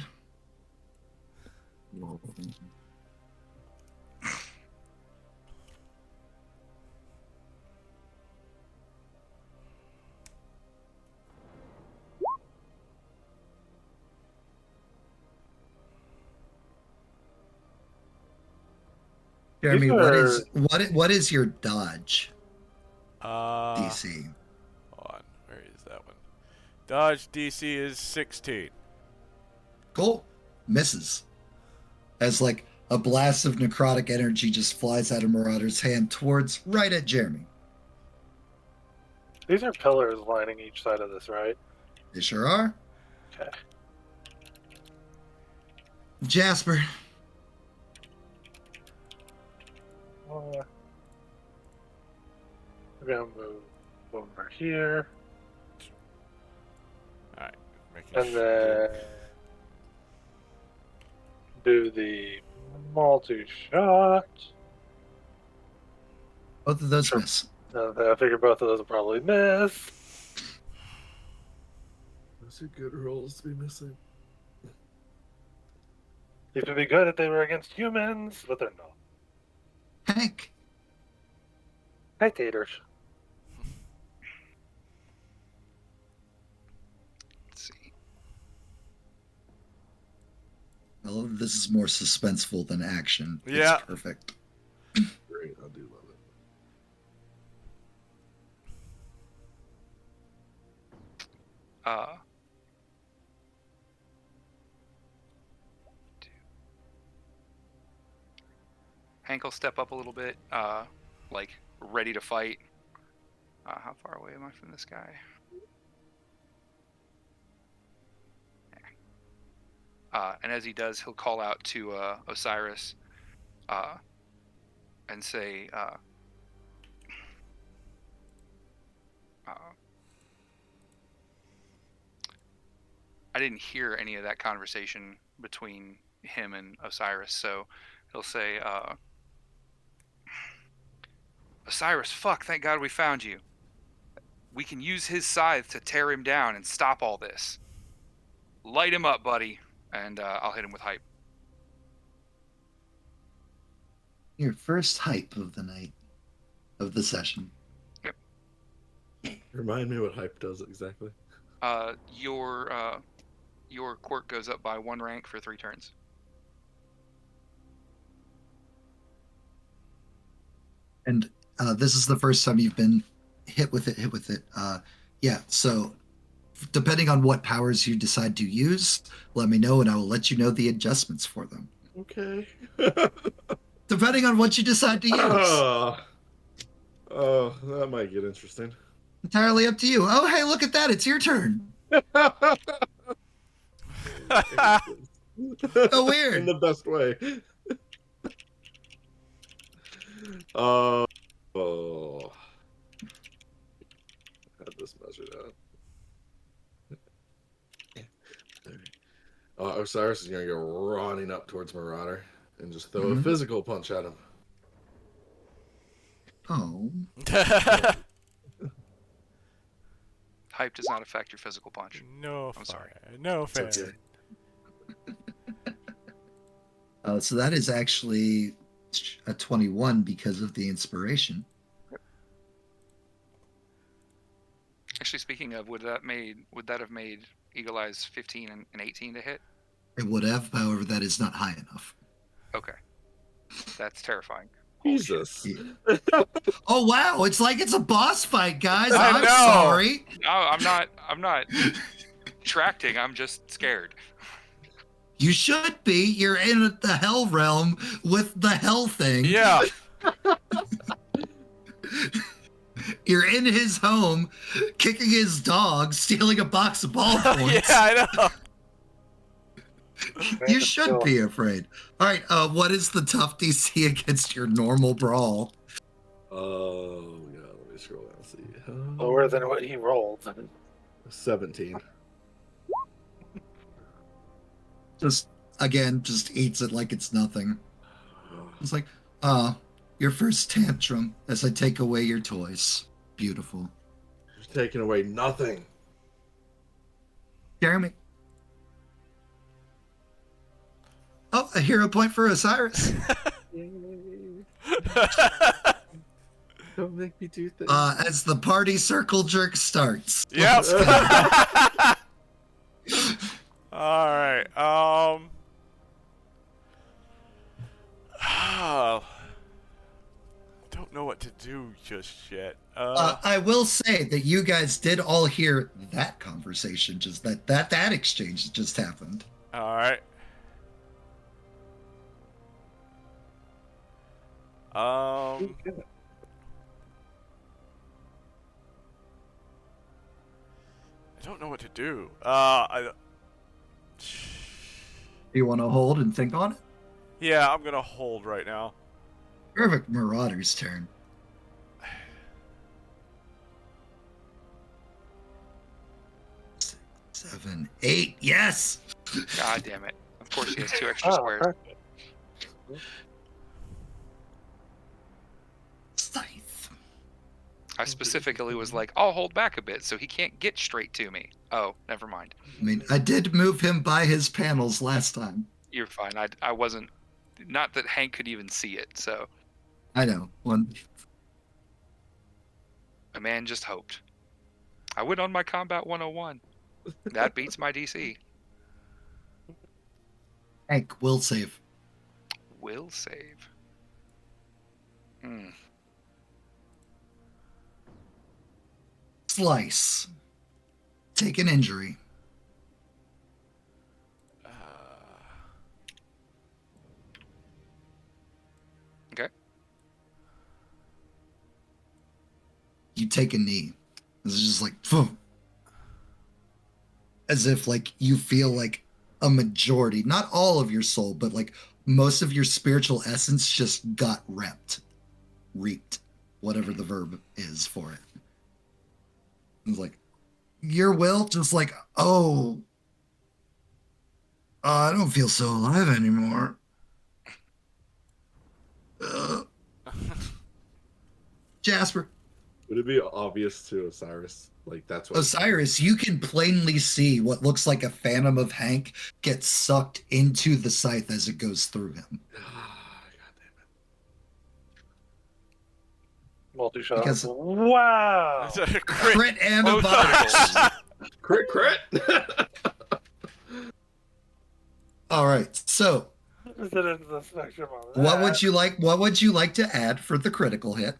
Jeremy, what is your dodge DC? Hold on. Where is that one? Dodge DC is 16. Cool. Misses. As like a blast of necrotic energy just flies out of Marauder's hand towards right at Jeremy. These are pillars lining each side of this, right? They sure are. Okay. Jasper. We're gonna move over here, All right. Making and then do the multi-shot. Both of those Sure. miss. I figure both of those will probably miss. Those are good rolls to be missing. These would be good if they were against humans, but they're not. Hank. Hi, taters. Let's see. I love this is more suspenseful than action. Yeah. It's perfect. Great, I do love it. Hank will step up a little bit, like ready to fight. How far away am I from this guy? And as he does, he'll call out to Osiris and say, didn't hear any of that conversation between him and Osiris. So he'll say, Osiris, fuck, thank God we found you. We can use his scythe to tear him down and stop all this. Light him up, buddy. And I'll hit him with hype. Your first hype of the night, of the session. Remind me what hype does exactly. Your quirk goes up by 1 rank for 3 turns. And this is the first time you've been hit with it. Yeah, so depending on what powers you decide to use, let me know and I will let you know the adjustments for them. Okay. Depending on what you decide to use. Oh, that might get interesting. Entirely up to you. Oh, hey, look at that. It's your turn. Oh, weird. In the best way. Oh. Had this measured out. Osiris is going to go running up towards Marauder and just throw a physical punch at him. Oh. Hype does not affect your physical punch. No, I'm sorry. No fair. Okay. So that is actually a 21 because of the inspiration. Actually, speaking of, would that have made Eagle Eyes 15 and 18 to hit? It would have, however, that is not high enough. Okay, that's terrifying. Jesus. Oh wow! It's like it's a boss fight, guys. I I'm know. sorry. No, I'm not tracting. I'm just scared. You should be. You're in the hell realm with the hell thing. Yeah. You're in his home, kicking his dog, stealing a box of ball points. Yeah, I know. You should be afraid. All right, what is the tough DC against your normal brawl? Oh, yeah, let me scroll down and see. Lower than what he rolled. 17. Just eats it like it's nothing. It's like, your first tantrum as I take away your toys. Beautiful. You're taking away nothing. Jeremy. Oh, a hero point for Osiris. Don't make me do things. As the party circle jerk starts. Yep. All right. Don't know what to do just yet. I will say that you guys did all hear that conversation, just that exchange that just happened. All right. I don't know what to do. Do you want to hold and think on it? Yeah, I'm gonna hold right now. Perfect. Marauder's turn. 6, 7, 8. Yes. God damn it! Of course he has 2 extra Oh, squares. perfect. Scythe. I specifically was like, I'll hold back a bit so he can't get straight to me. Oh, never mind. I mean, I did move him by his panels last time. You're fine. I wasn't. Not that Hank could even see it. So I know. One. a man just hoped. I went on my combat 101. That beats my DC. Hank will save. Will save. Slice. Take an injury. Okay. You take a knee. This is just like, phew. As if like you feel like a majority, not all of your soul, but like most of your spiritual essence just got reaped, whatever the verb is for it. It's like your will just like, oh, I don't feel so alive anymore. Jasper. Would it be obvious to Osiris? Like that's what Osiris, you can plainly see what looks like a phantom of Hank get sucked into the scythe as it goes through him. God Multi-shot. Because Wow. crit and a Oh, virus. damn it. Crit! All right. So, Is it into the spectrum on that? what would you like? What would you like to add for the critical hit?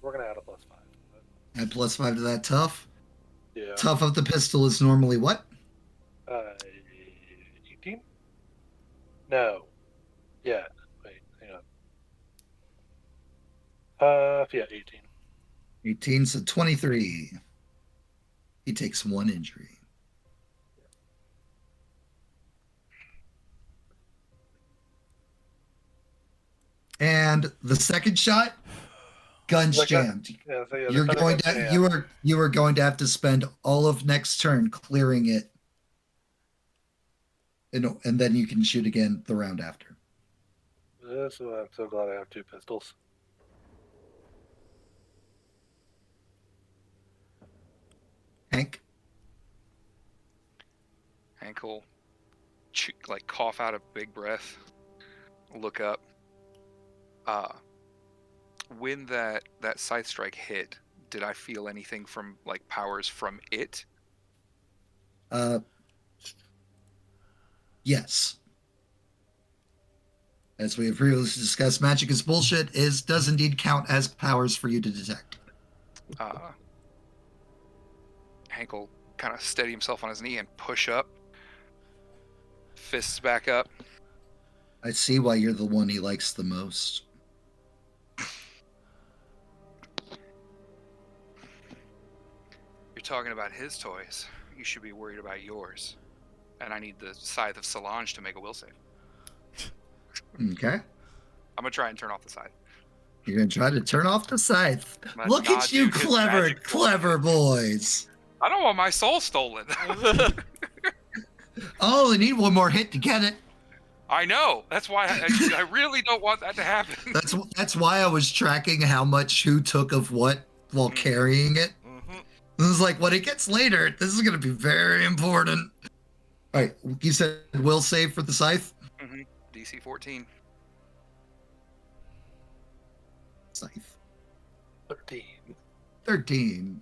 We're gonna add a +5. Add +5 to that tough. Yeah. Tough of the pistol is normally what? 18? No. Yeah. Wait, hang on. Yeah, 18. 18, so 23. He takes 1 injury. And the second shot, guns Like that- jammed. Yeah, so yeah, You're the going second to one, you are going to have to spend all of next turn clearing it, and then you can shoot again the round after. So I'm so glad I have 2 pistols. Hank, Hank will like cough out a big breath, look up. When that scythe strike hit, did I feel anything from like powers from it? Yes. As we have previously discussed, magic is bullshit. Does indeed count as powers for you to detect. Hank will kind of steady himself on his knee and push up, fists back up. I see why you're the one he likes the most. You're talking about his toys. You should be worried about yours. And I need the Scythe of Solange to make a will save. Okay. I'm gonna try and turn off the scythe. You're going to try to turn off the scythe. I'm gonna Look nod at you, to his clever, magic clever boys. I don't want my soul stolen. Oh, I need one more hit to get it. I know. That's why I really don't want that to happen. That's why I was tracking how much who took of what while carrying it. This is like when it gets later, this is going to be very important. All right, you said will save for the scythe? DC 14. Scythe. 13. 13.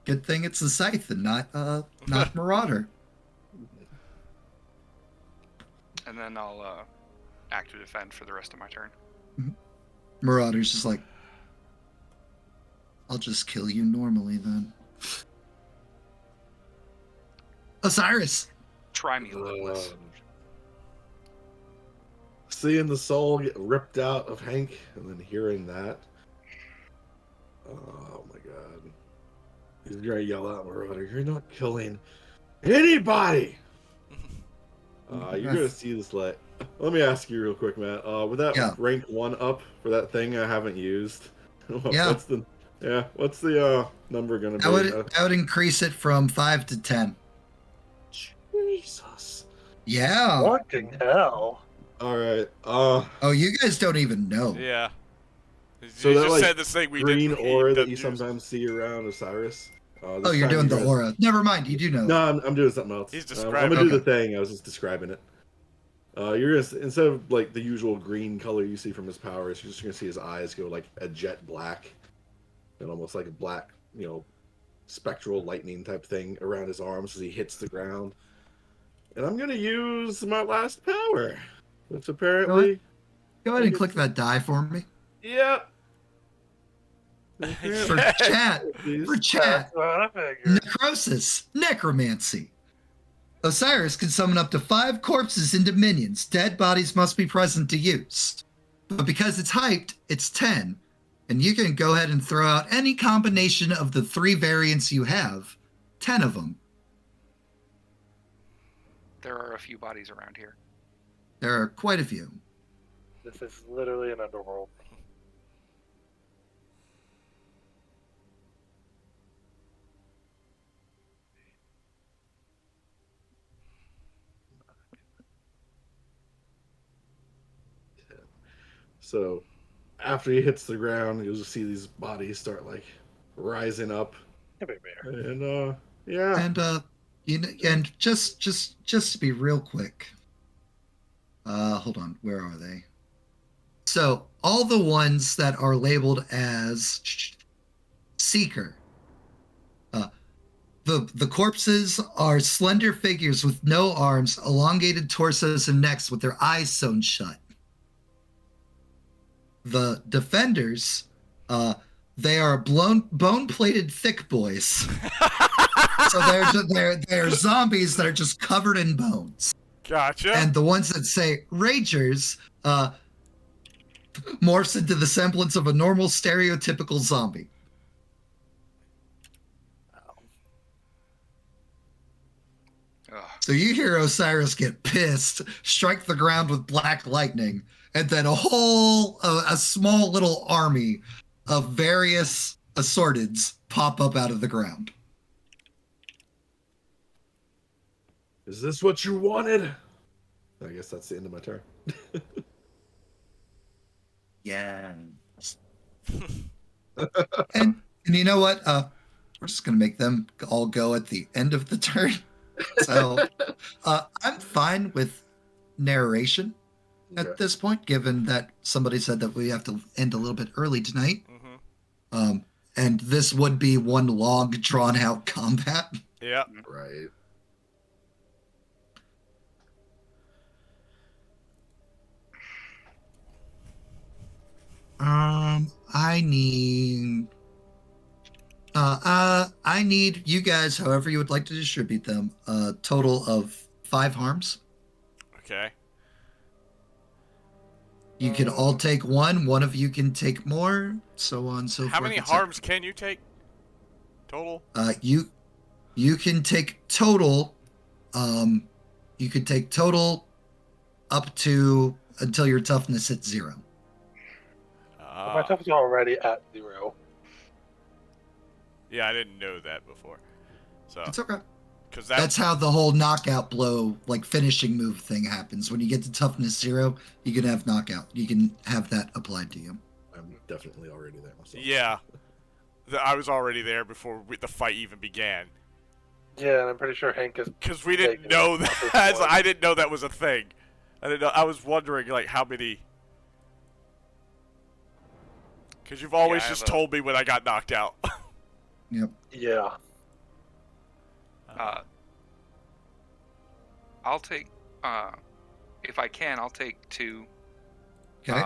Good thing it's the scythe and not Marauder. And then I'll act to defend for the rest of my turn. Marauder's just like, I'll just kill you normally then. Osiris. Try me, Limitless. Seeing the soul get ripped out of Hank and then hearing that. Oh my god. He's gonna yell out, Marauder, you're not killing anybody! You're gonna see this light. Let me ask you real quick, Matt. With that rank 1 up for that thing I haven't used, what's the number gonna be? That would increase it from 5 to 10. Jesus. Yeah. Fucking hell. Alright. Oh, you guys don't even know. Yeah. So you that, just like, said this thing we green didn't aura that didn't you use. sometimes see around Osiris. Oh, you're doing the aura. Never mind, you do know. No, I'm doing something else. He's I'm describing. gonna do the thing. I was just describing it. You're gonna, instead of like the usual green color you see from his powers, you're just gonna see his eyes go like a jet black, and almost like a black, spectral lightning type thing around his arms as he hits the ground. And I'm gonna use my last power, which apparently. Go ahead and click that die for me. Yeah. For chat. For chat. That's what I figured. Necrosis. Necromancy. Osiris can summon up to 5 corpses into minions. Dead bodies must be present to use. But because it's hyped, it's 10. And you can go ahead and throw out any combination of the 3 variants you have. 10 of them. There are a few bodies around here. There are quite a few. This is literally an underworld. So after he hits the ground, you'll just see these bodies start like rising up. Hey, big bear. And yeah. And and just to be real quick. Hold on, where are they? So all the ones that are labeled as Seeker. The corpses are slender figures with no arms, elongated torsos and necks with their eyes sewn shut. The defenders, they are bone-plated thick boys. So they're zombies that are just covered in bones. Gotcha. And the ones that say Ragers morphs into the semblance of a normal stereotypical zombie. So you hear Osiris get pissed, strike the ground with black lightning, and then a small little army of various assorteds pop up out of the ground. Is this what you wanted? I guess that's the end of my turn. Yeah. and you know what? We're just gonna make them all go at the end of the turn. So I'm fine with narration at this point, given that somebody said that we have to end a little bit early tonight. Mm-hmm. And this would be one long, drawn-out combat. Yeah. Right. I need you guys, however you would like to distribute them, a total of 5 harms. Okay. You can all take one of you can take more, so on and so forth. How many harms can you take total? You can take total, you could take total up to until your toughness hits 0. My toughness is already at 0. Yeah, I didn't know that before. So It's okay. Because that's how the whole knockout blow, like finishing move thing happens. When you get to toughness 0, you can have knockout. You can have that applied to you. I'm definitely already there myself. Yeah. I was already there before the fight even began. Yeah, and I'm pretty sure Hank is. Because we didn't know that. I didn't know that was a thing. I didn't know. I was wondering, like, how many. Because you've always just told me when I got knocked out. Yep. Yeah. I'll take, if I can, I'll take 2. Okay.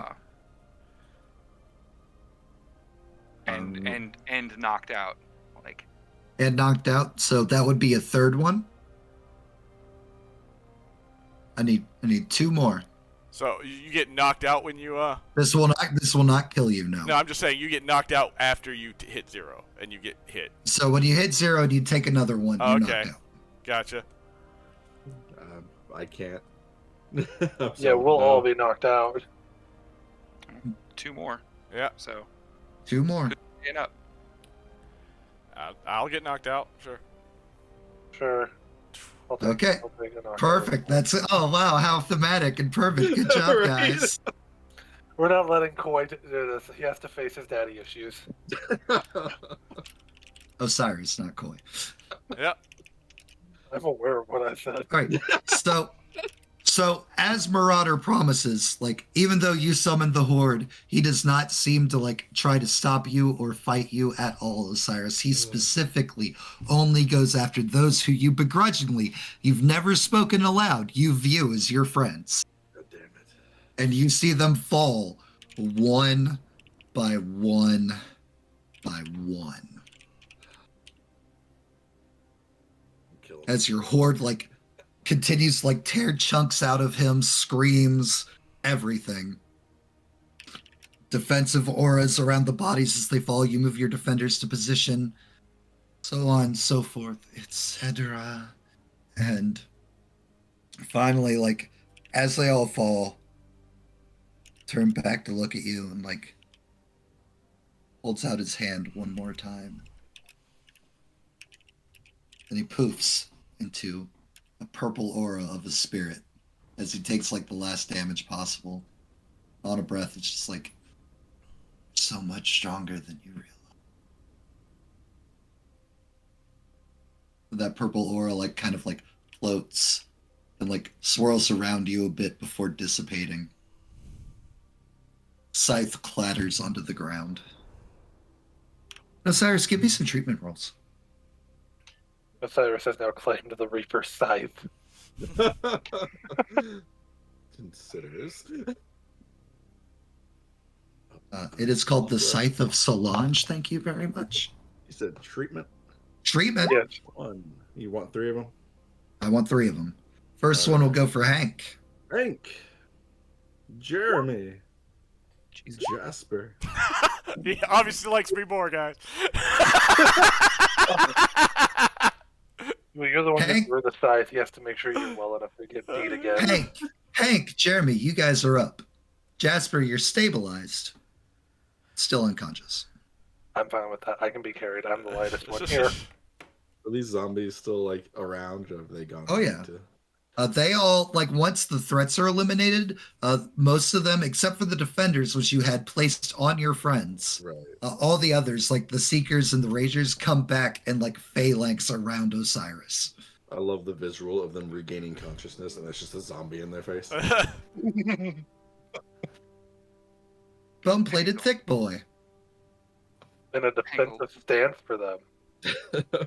And knocked out, like. And knocked out, so that would be a 3rd one. I need 2 more. So you get knocked out when you This will not kill you. No. No, I'm just saying you get knocked out after you hit 0 and you get hit. So when you hit 0, you take another one. Oh, you okay. knocked out. Gotcha. I can't. Yeah, we'll all be knocked out. 2 more. Yeah. So. 2 more. Stand up. I'll get knocked out. Sure. Sure. Okay. I'll take a knockout. Perfect. That's it. Oh wow, how thematic and perfect. Good job, Right. guys. We're not letting Coy do this. He has to face his daddy issues. Osiris, not Koi. Yep. I'm aware of what I said. All right. So as Marauder promises, like, even though you summoned the Horde, he does not seem to, like, try to stop you or fight you at all, Osiris. He specifically only goes after those who you begrudgingly, you've never spoken aloud, you view as your friends. God damn it. And you see them fall one by one by one. Kill him. As your Horde, like, continues to, like, tear chunks out of him, screams, everything. Defensive auras around the bodies as they fall. You move your defenders to position, so on, so forth, etc. And finally, like, as they all fall, turn back to look at you and, like, holds out his hand one more time. Then he poofs into a purple aura of a spirit as he takes, like, the last damage possible. on a breath. It's just like so much stronger than you realize. That purple aura like kind of like floats and like swirls around you a bit before dissipating. Scythe clatters onto the ground. Osiris, give me some treatment rolls. Osiris has now claimed the Reaper's scythe. Considers. It is called the Scythe of Solange. Thank you very much. You said treatment? Treatment? Yes. One. You want 3 of them? I want 3 of them. First one will go for Hank. Hank. Jeremy. Jesus. Jasper. He obviously likes me more, guys. Well, you're the one who Hank? threw the scythe. He has to make sure you're well enough to get beat again. Hank, Jeremy, you guys are up. Jasper, you're stabilized. Still unconscious. I'm fine with that. I can be carried. I'm the lightest one here. Are these zombies still like around, or have they gone? Oh, yeah. to- They all, like, once the threats are eliminated, most of them, except for the defenders, which you had placed on your friends, Right. all the others, like the Seekers and the Ragers, come back and, like, phalanx around Osiris. I love the visual of them regaining consciousness, and it's just a zombie in their face. Bone-plated thick boy. In a defensive stance for them.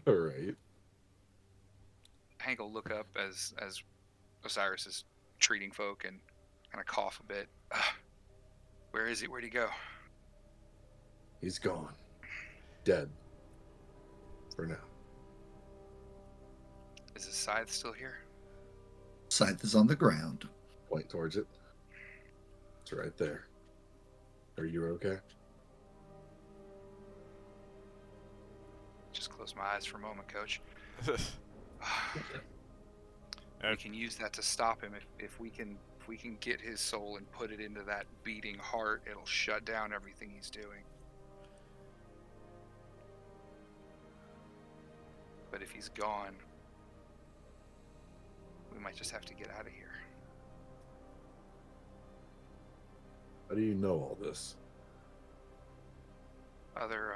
Right. Hank will look up as Osiris is treating folk and kind of cough a bit. Where is he? Where'd he go? He's gone. Dead. For now. Is his scythe still here? Scythe is on the ground. Point towards it. It's right there. Are you okay? Just close my eyes for a moment, Coach. We can use that to stop him if we can get his soul and put it into that beating heart. It'll shut down everything he's doing. But if he's gone, we might just have to get out of here. How do you know all this? Other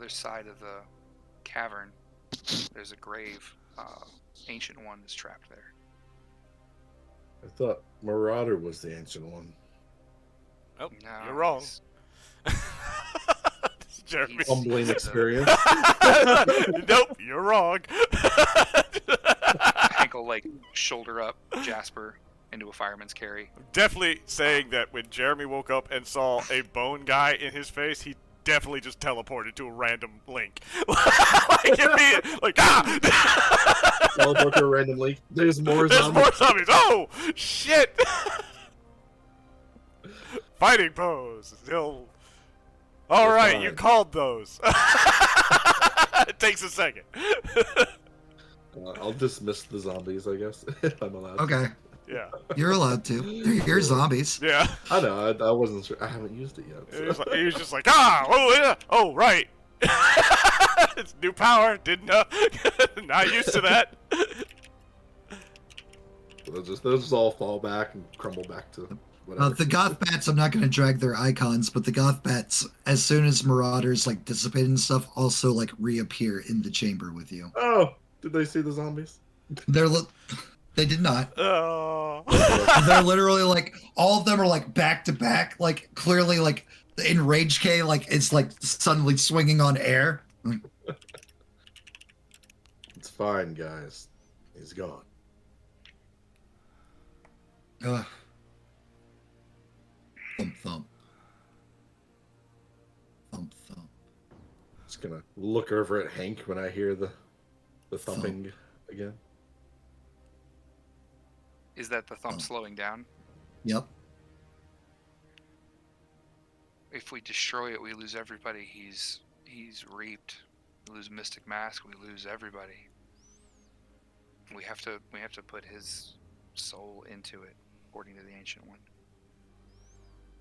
side of the cavern, there's a grave. Ancient one is trapped there. I thought Marauder was the ancient one. Oh, No, you're wrong. he's- Jeremy. Humbling experience. Nope, you're wrong. Hank will like shoulder up Jasper into a fireman's carry. Definitely saying that when Jeremy woke up and saw a bone guy in his face, he definitely just teleported to a random link. Teleport her randomly. There's more There's zombies. more zombies. Oh shit! Fighting pose. Still. All We're right, fine. you called those. It takes a second. I'll dismiss the zombies, I guess, if I'm allowed. Okay, Yeah. you're allowed to. You're zombies. Yeah. I know. I wasn't sure. I haven't used it yet. He was just like, oh yeah, oh right. It's new power. Didn't know. Not used to that. They'll just all fall back and crumble back to whatever. The goth bats, I'm not going to drag their icons, but the goth bats, as soon as marauders like dissipate and stuff, also like reappear in the chamber with you. Oh, did they see the zombies? They did not. Oh. They're literally like all of them are like back to back, like clearly like in Rage K, like it's like suddenly swinging on air. It's fine, guys. He's gone. Thump thump. Thump thump. Just gonna look over at Hank when I hear the thumping again. Is that the thump Oh. slowing down? Yep. If we destroy it, we lose everybody. He's reaped. We lose Mystic Mask. We lose everybody. We have to put his soul into it, according to the Ancient One.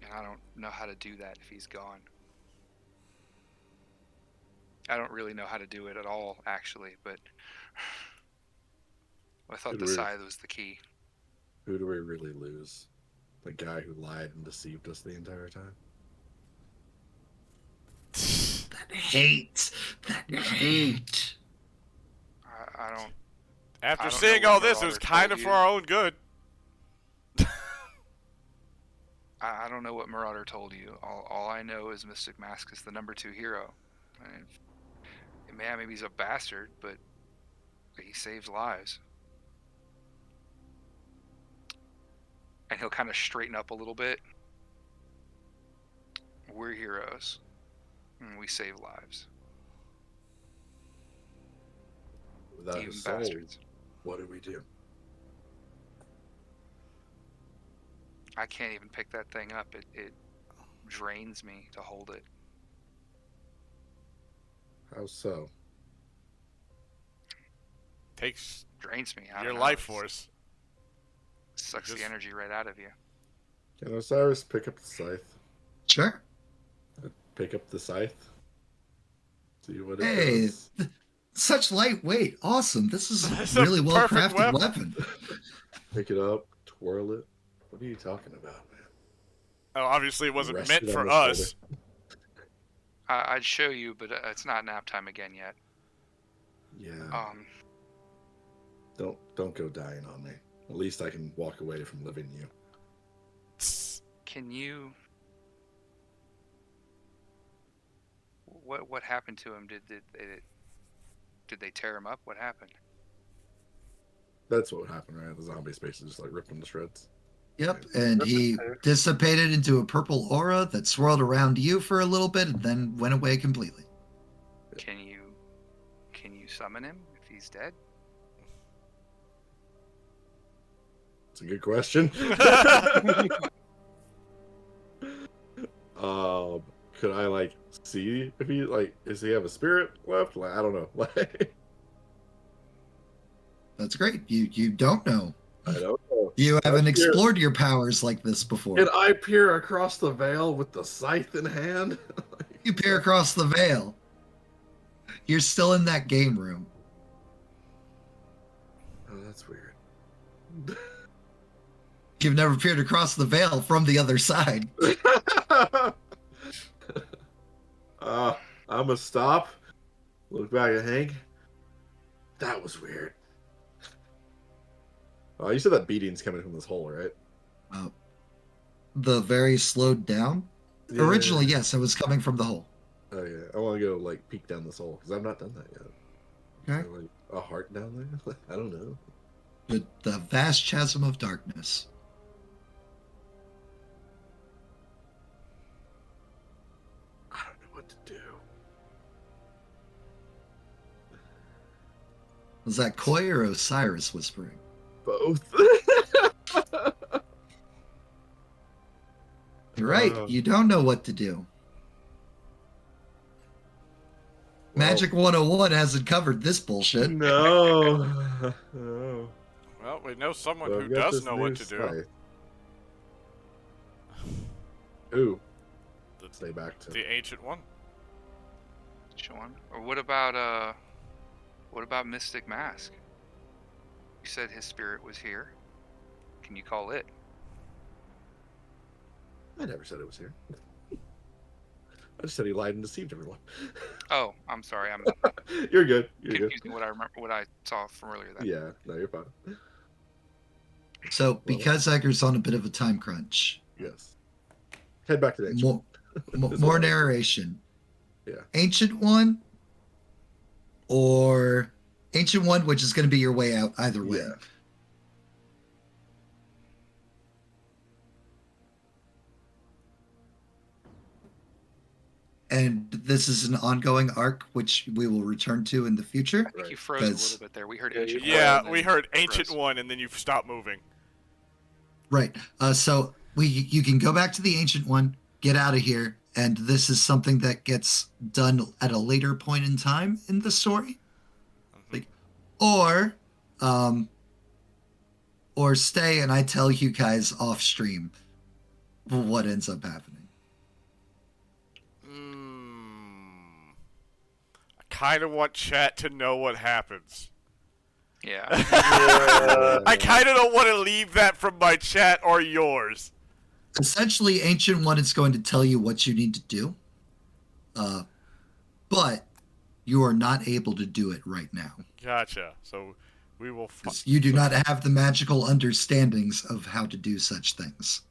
And I don't know how to do that if he's gone. I don't really know how to do it at all, actually, but I thought the Good scythe was the key. Who do we really lose? The guy who lied and deceived us the entire time. That hate. That hate. I don't. After I don't seeing know all what this, it was Marauder kind told of for you. our own good. I don't know what Marauder told you. All I know is Mystic Mask is the #2 hero. And maybe he's a bastard, but he saves lives. And he'll kind of straighten up a little bit. We're heroes. And we save lives. Without Even his soul, bastards. what do we do? I can't even pick that thing up. It drains me to hold it. How so? Takes Drains me. I your don't know, life it's- force. Sucks Just- the energy right out of you. Can Osiris pick up the scythe? Sure. Pick up the scythe? See what it Hey, does? such lightweight. Awesome. This is It's a a really well perfect crafted weapon. weapon. Pick it up, twirl it. What are you talking about, man? Oh, obviously it wasn't Rest meant it on for the us. I'd show you, but it's not nap time again yet. Yeah. Don't go dying on me. At least I can walk away from living you. Can you? What happened to him? Did they tear him up? What happened? That's what happened, right? The zombie spaces just like ripped him to shreds. Yep. And he dissipated into a purple aura that swirled around you for a little bit and then went away completely. Can you summon him if he's dead? It's a good question. Could I like see if he like does he have a spirit left? Like I don't know. Like That's great. You don't know. I don't know. You haven't That's weird. explored your powers like this before. Can I peer across the veil with the scythe in hand? You peer across the veil. You're still in that game room. Oh, that's weird. You've never peered across the veil from the other side. I'm gonna stop. Look back at Hank. That was weird. Oh, you said that beating's coming from this hole, right? The very slowed down. Yeah. Originally, yes, it was coming from the hole. Oh yeah, I want to go like peek down this hole because I've not done that yet. Okay. Is there, like a heart down there? I don't know. The vast chasm of darkness. I don't know what to do. Was that Koi or Osiris whispering? Both. You're right. You don't know what to do. Magic 101 hasn't covered this bullshit. No. No. Well, we know someone Well, who I've got does this know new what to do. scythe. Who? The, Stay back to. the ancient one. Sean? Or what about Mystic Mask? You said his spirit was here. Can you call it? I never said it was here. I just said he lied and deceived everyone. Oh, I'm sorry. I'm You're good. You're good. confusing what I remember, what I saw from earlier. Then. Yeah, no, you're fine. So, because Edgar's on a bit of a time crunch, Yes. Head back to the ancient. more narration. Yeah. Ancient One or Ancient One, which is going to be your way out either way. Yeah. And this is an ongoing arc, which we will return to in the future. I think you Right. froze a Because- little bit there. We heard Yeah, ancient. you- One, Yeah, and we then heard you ancient froze. one, and then you stopped moving. Right. So you can go back to the Ancient One, get out of here, and this is something that gets done at a later point in time in the story. Like, or stay and I tell you guys off stream what ends up happening. I kind of want chat to know what happens. Yeah. I kind of don't want to leave that from my chat or yours. Essentially, Ancient One is going to tell you what you need to do, but you are not able to do it right now. Gotcha. So we will. 'Cause you do not have the magical understandings of how to do such things.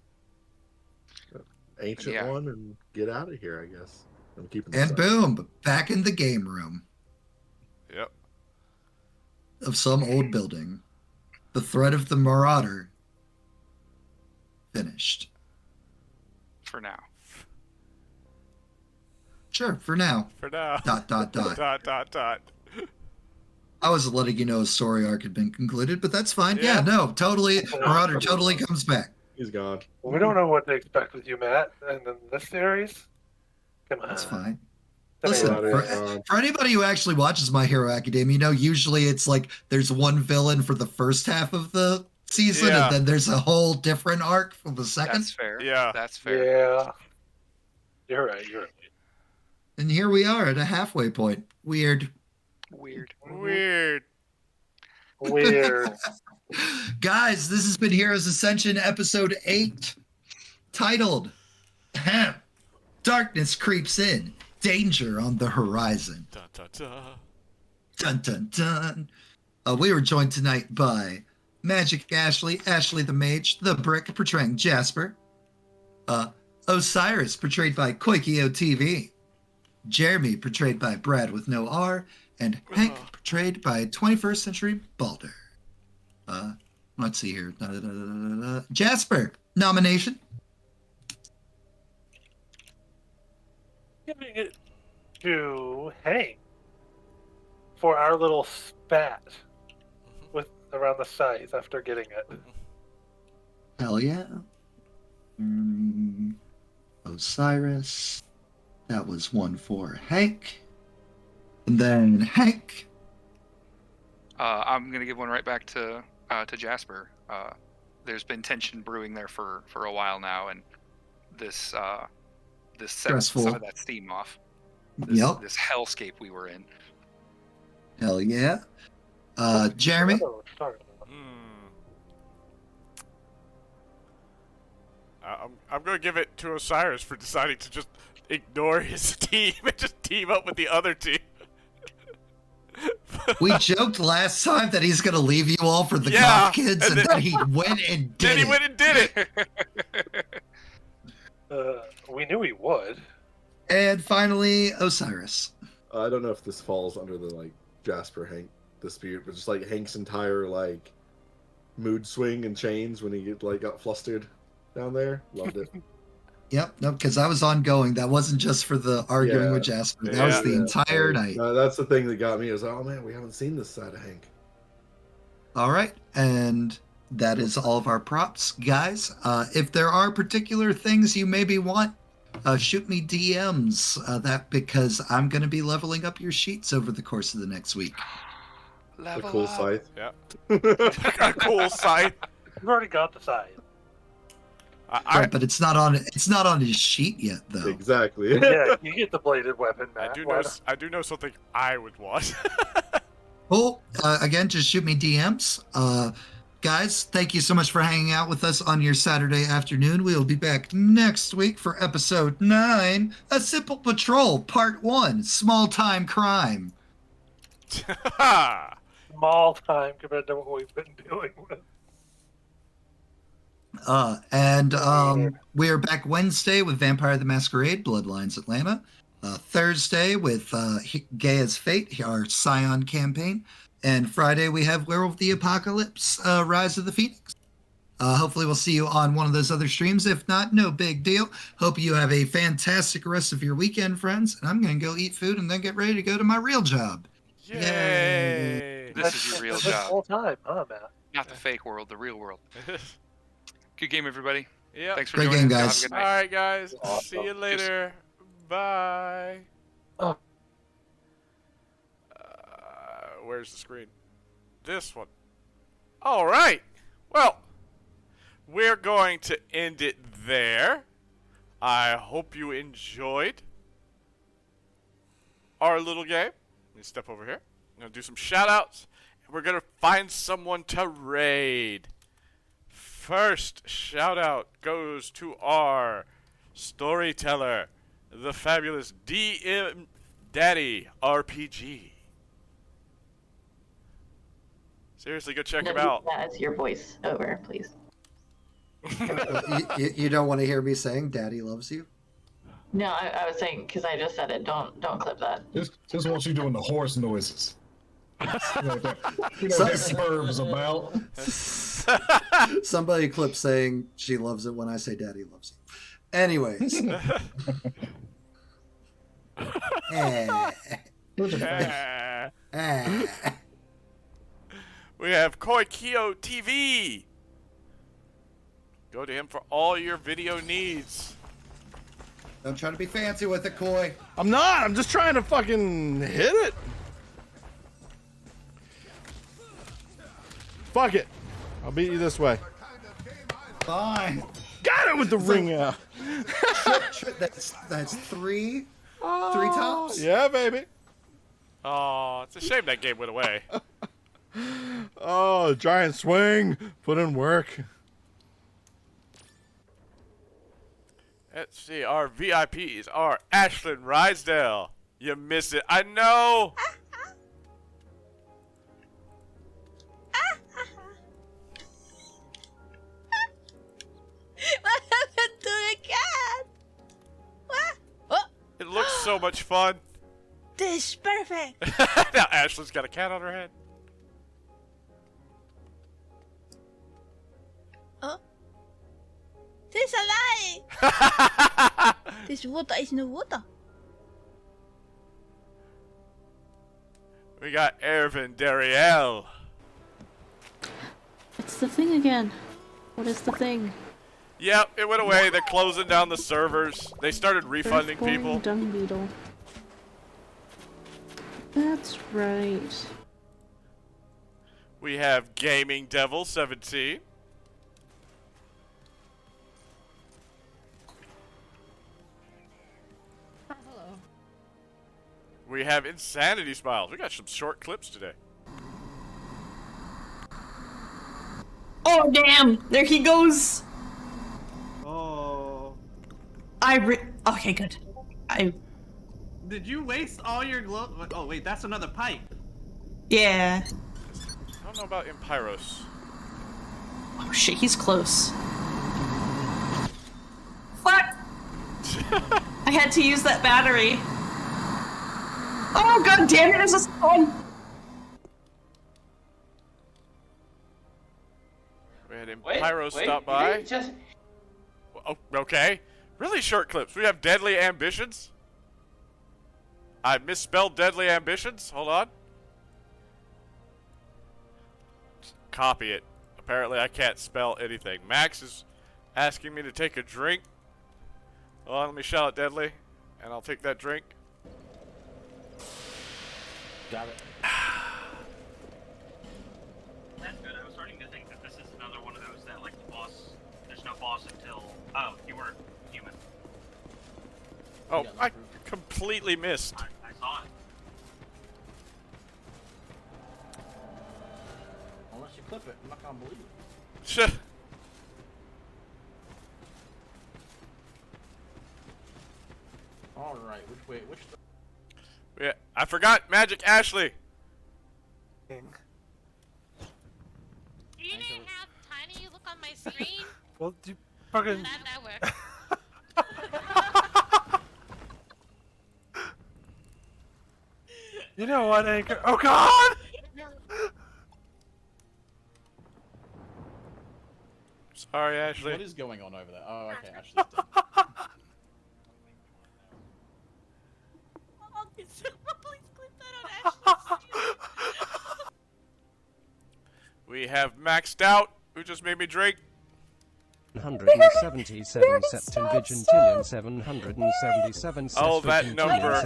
Ancient Yeah. One and get out of here, I guess. I'm keeping the And side. boom, back in the game room Yep. of some old building. The threat of the Marauder finished. For now. Sure, for now. For now. Dot, dot, dot. dot. I was letting you know a story arc had been concluded, but that's fine. Yeah. Yeah, no, totally. Marauder totally comes back. He's gone. We don't know what to expect with you, Matt, and in this series. Come on. That's fine. I mean, Listen, Marauder, for anybody who actually watches My Hero Academia, you know, usually it's like there's one villain for the first half of the season, Yeah. and then there's a whole different arc for the second. That's fair. Yeah. That's fair. Yeah. You're right. You're right. And here we are at a halfway point. Weird. Weird. Weird. Weird. Guys, this has been Heroes Ascension episode 8, titled Darkness Creeps In, Danger on the Horizon. Dun, dun, dun. Dun dun dun. We were joined tonight by Magic Ashley, Ashley the Mage, the Brick portraying Jasper, Osiris portrayed by Koikyo TV, Jeremy portrayed by Brad with no R, and Hank portrayed by 21st Century Balder. Let's see here. Jasper, nomination. Giving it to Hank for our little spat with around the sides after getting it. Hell yeah. Osiris. That was one for Hank. And then Hank. I'm gonna give one right back to Jasper. There's been tension brewing there for a while now, and this set Stressful. some of that steam off. This, Yep. This hellscape we were in. Hell yeah. Jeremy. Oh, sorry. I'm going to give it to Osiris for deciding to just ignore his team and just team up with the other team. We joked last time that he's going to leave you all for the Yeah, goth kids, and and then- then he went and Then did he it. went and did it. We knew he would. And finally, Osiris. I don't know if this falls under the like Jasper Hank dispute, but just like Hank's entire like mood swing and change when he got flustered down there. Loved it. Yep, no, because that was ongoing. That wasn't just for the arguing Yeah. with Jasper. That was Yeah. the entire Like, night. that's the thing that got me. Is oh man, we haven't seen this side of Hank. All right, and that is all of our props, guys. If there are particular things you maybe want, shoot me DMs. That because I'm going to be leveling up your sheets over the course of the next week. A Level cool up. scythe. Yeah. A cool sight. We've already got the side. Right, but it's not on his sheet yet, though. Exactly. Yeah, you get the bladed weapon, I Matt. do Why know. not? I do know something I would want. Cool. Again, just shoot me DMs. Guys, thank you so much for hanging out with us on your Saturday afternoon. We will be back next week for episode 9, A Simple Patrol, Part 1, Small Time Crime. Small time compared to what we've been dealing with. We are back Wednesday with Vampire the Masquerade, Bloodlines Atlanta. Thursday with Gaia's Fate, our Scion campaign. And Friday we have Werewolf the Apocalypse, Rise of the Phoenix. Hopefully we'll see you on one of those other streams. If not, no big deal. Hope you have a fantastic rest of your weekend, friends. And I'm going to go eat food and then get ready to go to my real job. Yay! This is your real This job. whole time, huh, Matt? Not the fake world, the real world. Good game, everybody. Yep. Thanks for Great joining game, us. guys. Have a good All night. right, guys. Awesome. See you later. Bye. Oh. Where's the screen? This one. All right. Well, we're going to end it there. I hope you enjoyed our little game. Let me step over here. I'm going to do some shout outs. And we're going to find someone to raid. first shout out goes to our storyteller, the fabulous DM Daddy RPG. Seriously, go check him out. That's your voice over, please. You don't want to hear me saying "Daddy loves you"? No, I was saying because I just said it. Don't clip that. Just want you doing the horse noises. You know what Sperm's about. Somebody clip saying she loves it when I say "Daddy loves you." Anyways. We have Koikyo TV. Go to him for all your video needs. Don't try to be fancy with it, Koi. I'm not. I'm just trying to fucking hit it. Fuck it. I'll beat you this way. Fine. Got it with the ring out. That's three tops. Yeah, baby. Oh, it's a shame that game went away. Oh, giant swing. Put in work. Let's see, our VIPs are Ashlyn Rysdale. You miss it. I know. What happened to the cat? What? Oh, It looks so much fun. this is perfect. Now Ashlyn's got a cat on her head. Oh, this is alive. This water is no water. We got Ervin Dariel. It's the thing again. What is the thing? Yep, it went away. They're closing down the servers. They started refunding Earthborn people. Dung beetle. That's right. We have Gaming Devil 17. Hello. We have Insanity Smiles. We got some short clips today. Oh damn! There he goes. Oh. Okay, good. Did you waste all your glow? Oh wait, that's another pipe. Yeah. I don't know about Empyros. Oh shit, he's close. Fuck! I had to use that battery. Oh god damn it, there's a spawn! We had Empyros stop by. Oh, okay. Really short clips. We have Deadly Ambitions. I misspelled Deadly Ambitions. Hold on. Copy it. Apparently I can't spell anything. Max is asking me to take a drink. Hold on, let me shout out Deadly, and I'll take that drink. Got it. That's good. I was starting to think that this is another one of those that, like, the boss, there's no boss until, oh, you were human. Oh, I completely missed. I saw it. Unless you clip it, I'm not gonna believe it. Shit. All right, which way? Yeah, I forgot Magic Ashley. You didn't have Tiny look on my screen? Well, you fucking. That works. You know what, Anchor? Oh God! Sorry, Ashley. What is going on over there? Oh, okay, Ashley's dead. Oh, please clip that on Ashley's. We have Maxed Out, who just made me drink. 777 Septinvigintillion 777 Oh, that number.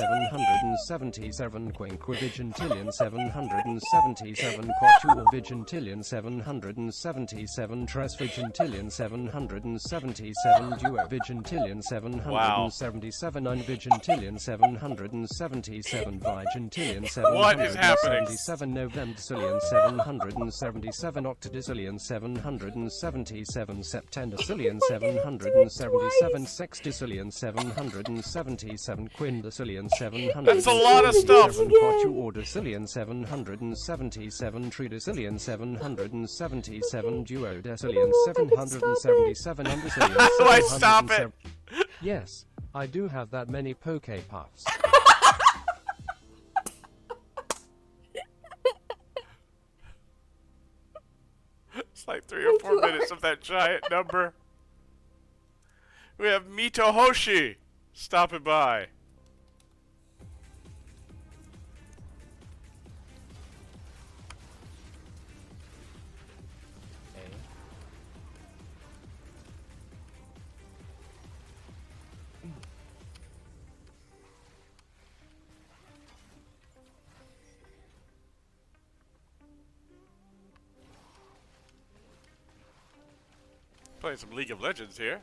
777 Quinquivigintillion 777 Quatuorvigintillion 777 Tresvigintillion 777 Duovigintillion 777 Unvigintillion 777 Vigintillion 777 Novemdicillion 777 Octodicillion 777 Septendicillion 777 Sexticillion 777 Quindicillion 777 That's a lot of stuff. Quatuordicillion 777 Tridicillion 777 Duodecillion 777 Undicillion. Do I stop it? Yes, I do have that many Poke Puffs. It's like 3 or 4 minutes of that giant number. We have Mitohoshi stopping by. Playing some League of Legends here.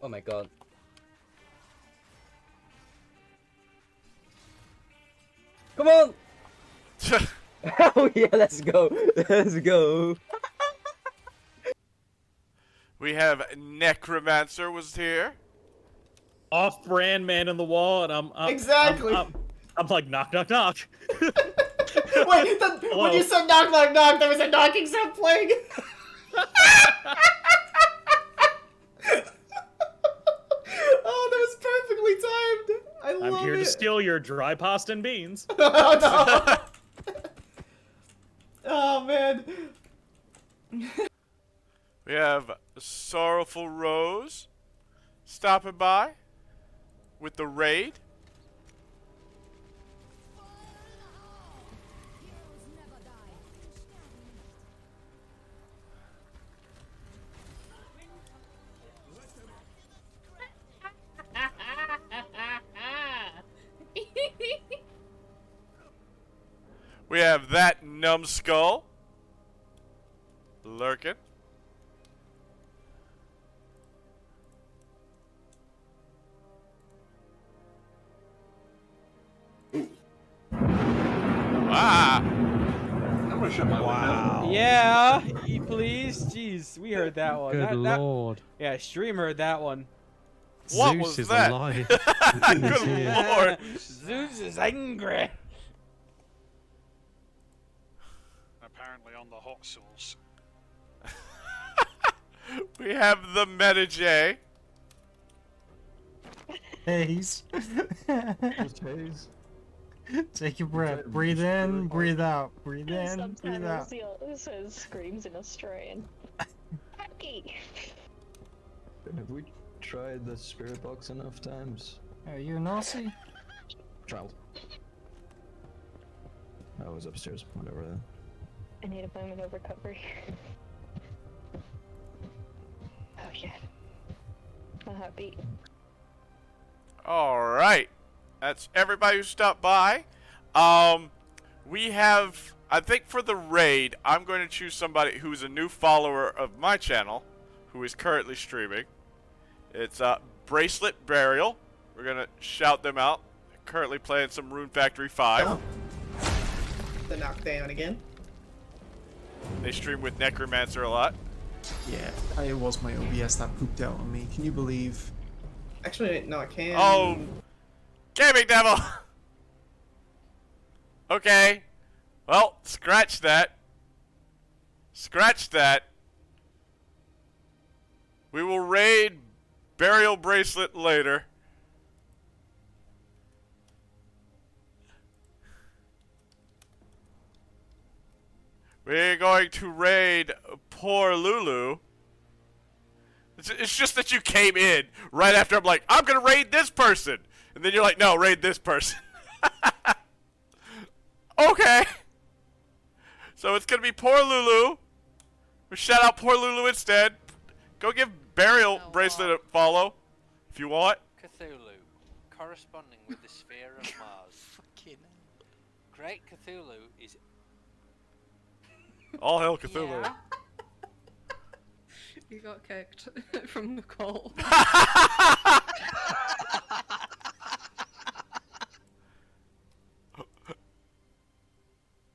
Oh my god. Come on! Oh yeah, let's go. Let's go. We have Necromancer was here. Off-brand man in the wall, and I'm Exactly. I'm like knock knock knock. Wait, when you said knock knock knock, there was a knocking sound playing. Oh, that was perfectly timed. I love it. I'm here to steal your dry pasta and beans. Oh no. Oh man. We have Sorrowful Rose stopping by with the raid. We have that numbskull lurking. Ah! I'm gonna shut my Wow. Yeah, please. Jeez, we heard that one. Good lord. Yeah, stream heard that one. What Zeus was is that? alive. Good lord. Zeus is angry. Apparently on the hot sauce. We have the Meta J. Haze. Just haze. Take your breath. Breathe in, breathe out. Breathe in, breathe out. It says screams in Australian. Hacky. Have we tried the spirit box enough times? Are you an Aussie? Child. I was upstairs, whatever then. I need a moment of recovery. Oh yeah. My heartbeat. Alright. That's everybody who stopped by. We have, I think for the raid, I'm going to choose somebody who's a new follower of my channel, who is currently streaming. It's Bracelet Burial. We're going to shout them out. They're currently playing some Rune Factory 5. Oh. The knockdown again. They stream with Necromancer a lot. Yeah, it was my OBS that pooped out on me. Can you believe? Actually, no, I can't. Oh, Gaming Devil! Okay. Well, scratch that. Scratch that. We will raid Burial Bracelet later. We're going to raid poor Lulu. It's just that you came in right after I'm like, I'm going to raid this person. And then you're like, no, raid this person. Okay. So it's going to be poor Lulu Shout out poor Lulu instead. Go give Burial Bracelet a follow if you want. Cthulhu, corresponding with the sphere of Mars. Fucking Great Cthulhu is. All hail Cthulhu. Yeah. You got kicked from the call.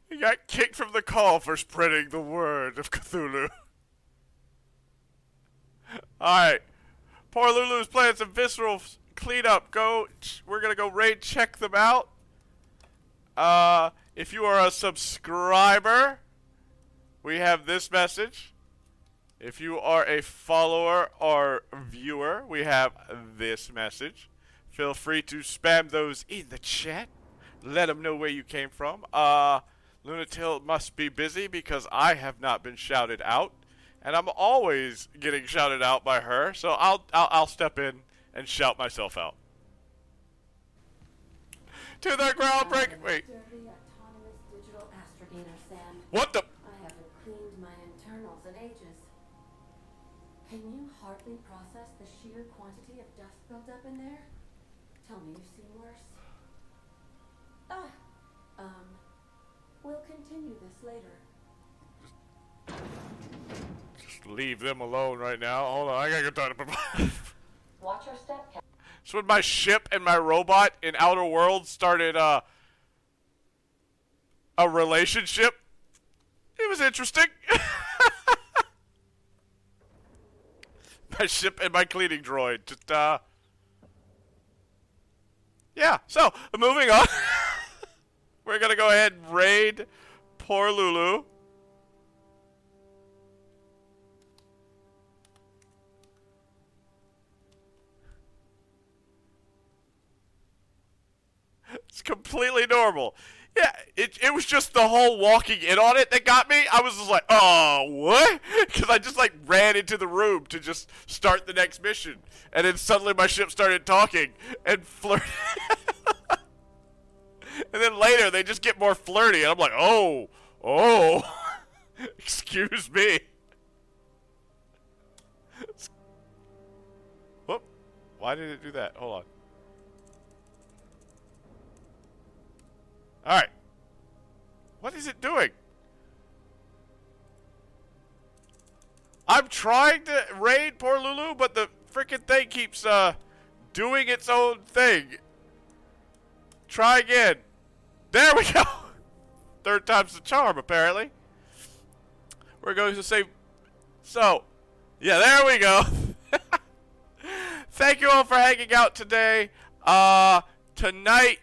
He got kicked from the call for spreading the word of Cthulhu. Alright. Poor Lulu's playing some visceral cleanup. We're gonna go raid check them out. If you are a subscriber, we have this message. If you are a follower or viewer, we have this message. Feel free to spam those in the chat. Let them know where you came from. Lunatil must be busy because I have not been shouted out, and I'm always getting shouted out by her. So I'll step in and shout myself out. To the groundbreaking. Wait. What the? I haven't cleaned my internals in ages. Can you hardly process the sheer quantity of dust built up in there? Tell me you've seen worse. We'll continue this later. Just leave them alone right now. Hold on, I gotta get done. Watch your step. So when my ship and my robot in Outer Worlds started a relationship, it was interesting. My ship and my cleaning droid. Just, yeah, so, moving on. We're gonna go ahead and raid poor Lulu. It's completely normal. Yeah, it was just the whole walking in on it that got me. I was just like, oh, what? Because I just like ran into the room to just start the next mission. And then suddenly my ship started talking and flirting. And then later they just get more flirty. And I'm like, oh, excuse me. Whoop. Why did it do that? Hold on. Alright. What is it doing? I'm trying to raid poor Lulu, but the freaking thing keeps doing its own thing. Try again. There we go. Third time's the charm, apparently. We're going to say... So, yeah, there we go. Thank you all for hanging out today. Tonight...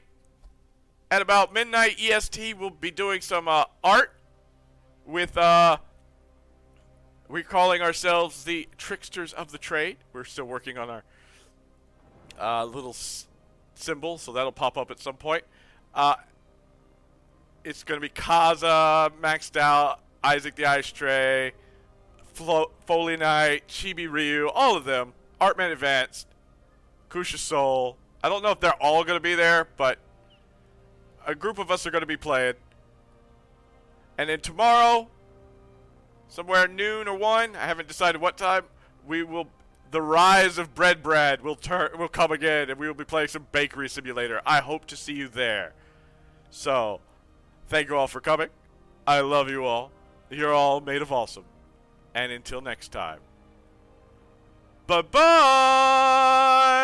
At about midnight EST, we'll be doing some art with, we're calling ourselves the Tricksters of the Trade. We're still working on our little symbol, so that'll pop up at some point. It's going to be Kaza, Maxed Out, Isaac the Ice Tray, Foley Knight, Chibi Ryu, all of them. Artman Advanced, Kusha Soul. I don't know if they're all going to be there, but... a group of us are going to be playing. And then tomorrow, somewhere noon or 1, I haven't decided what time, the rise of Bread Brad will come again, and we will be playing some Bakery Simulator. I hope to see you there. So, thank you all for coming. I love you all. You're all made of awesome. And until next time. Bye-bye!